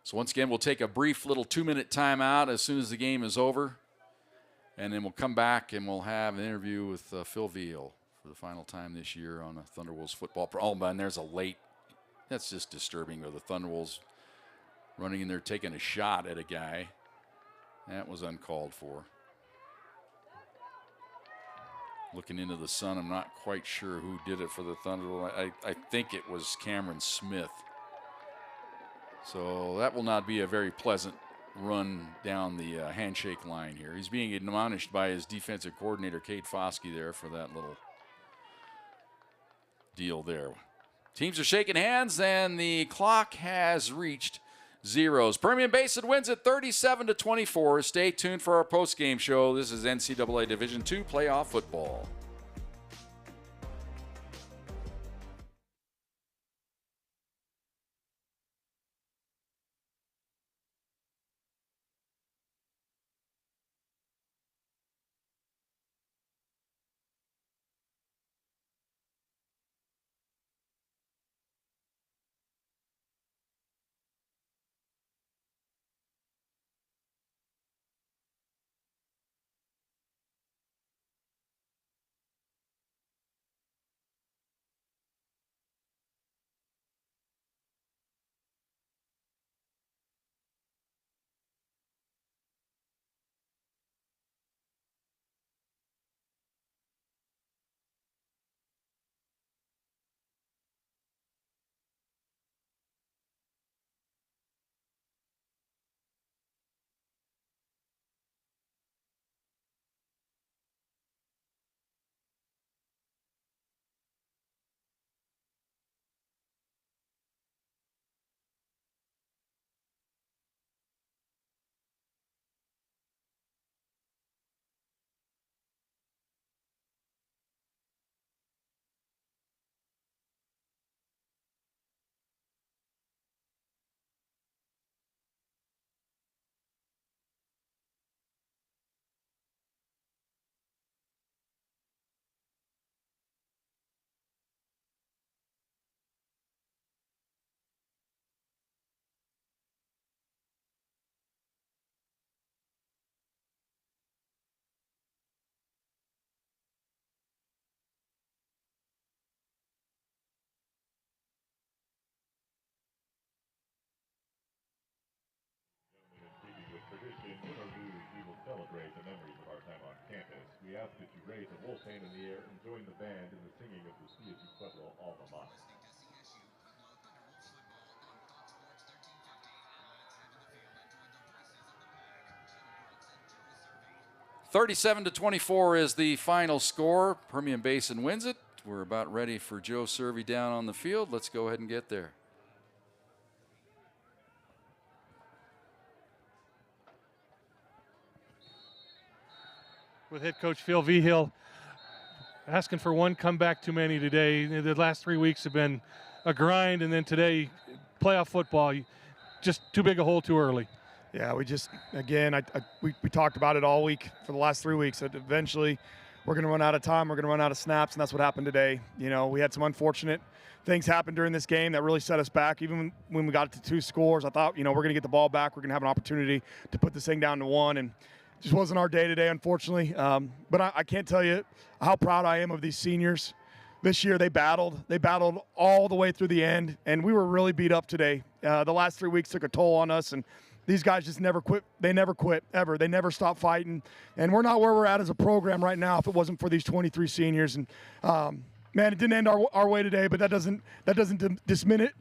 So once again, we'll take a brief little 2-minute timeout as soon as the game is over. And then we'll come back and we'll have an interview with Phil Veal for the final time this year on a Thunderwolves football. Oh, man, there's a late. That's just disturbing. With the Thunderwolves running in there taking a shot at a guy. That was uncalled for. Looking into the sun, I'm not quite sure who did it for the Thunderwolves. I think it was Cameron Smith. So that will not be a very pleasant run down the handshake line here. He's being admonished by his defensive coordinator, Kate Foskey, there for that little deal there. Teams are shaking hands, and the clock has reached zeros. Permian Basin wins it 37-24. Stay tuned for our post-game show. This is NCAA Division II playoff football. Tradition, win or lose, we will celebrate the memories of our time on campus. We ask that you raise a wolf hand in the air and join the band in the singing of the CSU Pueblo alma mater. (37-24) is the final score. Permian Basin wins it. We're about ready for Joe Cervi down on the field. Let's go ahead and get there. With head coach Phil Vigil asking for one comeback too many today. The last 3 weeks have been a grind, and then today, playoff football, just too big a hole too early. Yeah, we just, again, we talked about it all week for the last 3 weeks, that eventually we're going to run out of time, we're going to run out of snaps, and that's what happened today. You know, we had some unfortunate things happen during this game that really set us back. Even when we got to 2 scores, I thought, you know, we're going to get the ball back, we're going to have an opportunity to put this thing down to 1, and just wasn't our day today, unfortunately. But I can't tell you how proud I am of these seniors. This year they battled all the way through the end, and we were really beat up today. The last 3 weeks took a toll on us, and these guys just never quit. They never quit, ever. They never stopped fighting. And we're not where we're at as a program right now if it wasn't for these 23 seniors. And, man, it didn't end our way today, but that doesn't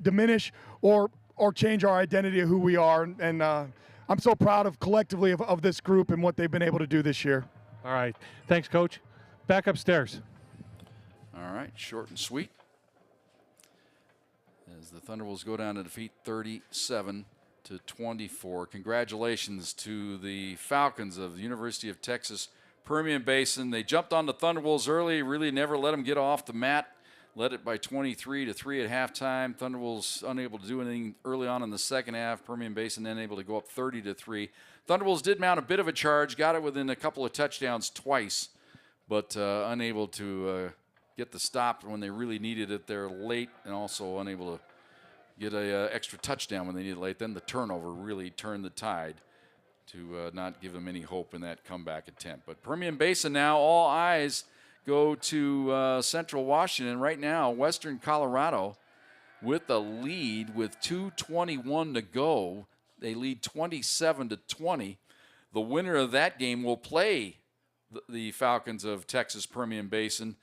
diminish or change our identity of who we are. And I'm so proud of collectively of this group and what they've been able to do this year. All right. Thanks, Coach. Back upstairs. All right, short and sweet. As the Thunderwolves go down to defeat 37-24. Congratulations to the Falcons of the University of Texas Permian Basin. They jumped on the Thunderwolves early, really never let them get off the mat. Led it by 23-3 at halftime. Thunderwolves unable to do anything early on in the second half. Permian Basin then able to go up 30-3. Thunderwolves did mount a bit of a charge, got it within a couple of touchdowns twice, but unable to get the stop when they really needed it there late, and also unable to get a extra touchdown when they needed it late. Then the turnover really turned the tide. to not give them any hope in that comeback attempt. But Permian Basin now, all eyes go to Central Washington. Right now, Western Colorado with the lead with 2:21 to go. They lead 27-20. The winner of that game will play the Falcons of Texas Permian Basin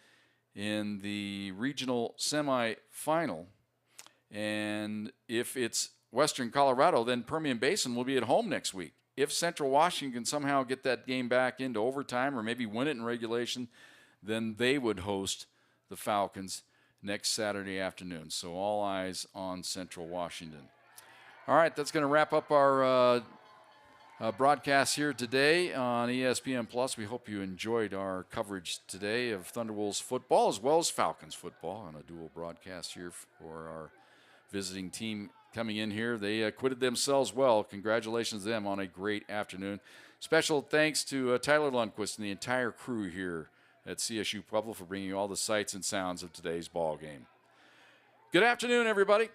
in the regional semifinal. And if it's Western Colorado, then Permian Basin will be at home next week. If Central Washington can somehow get that game back into overtime or maybe win it in regulation, then they would host the Falcons next Saturday afternoon. So all eyes on Central Washington. All right, that's going to wrap up our broadcast here today on ESPN Plus. We hope you enjoyed our coverage today of Thunderwolves football as well as Falcons football on a dual broadcast here for our visiting team coming in here. They acquitted themselves well. Congratulations to them on a great afternoon. Special thanks to Tyler Lundquist and the entire crew here at CSU Pueblo for bringing you all the sights and sounds of today's ball game. Good afternoon, everybody.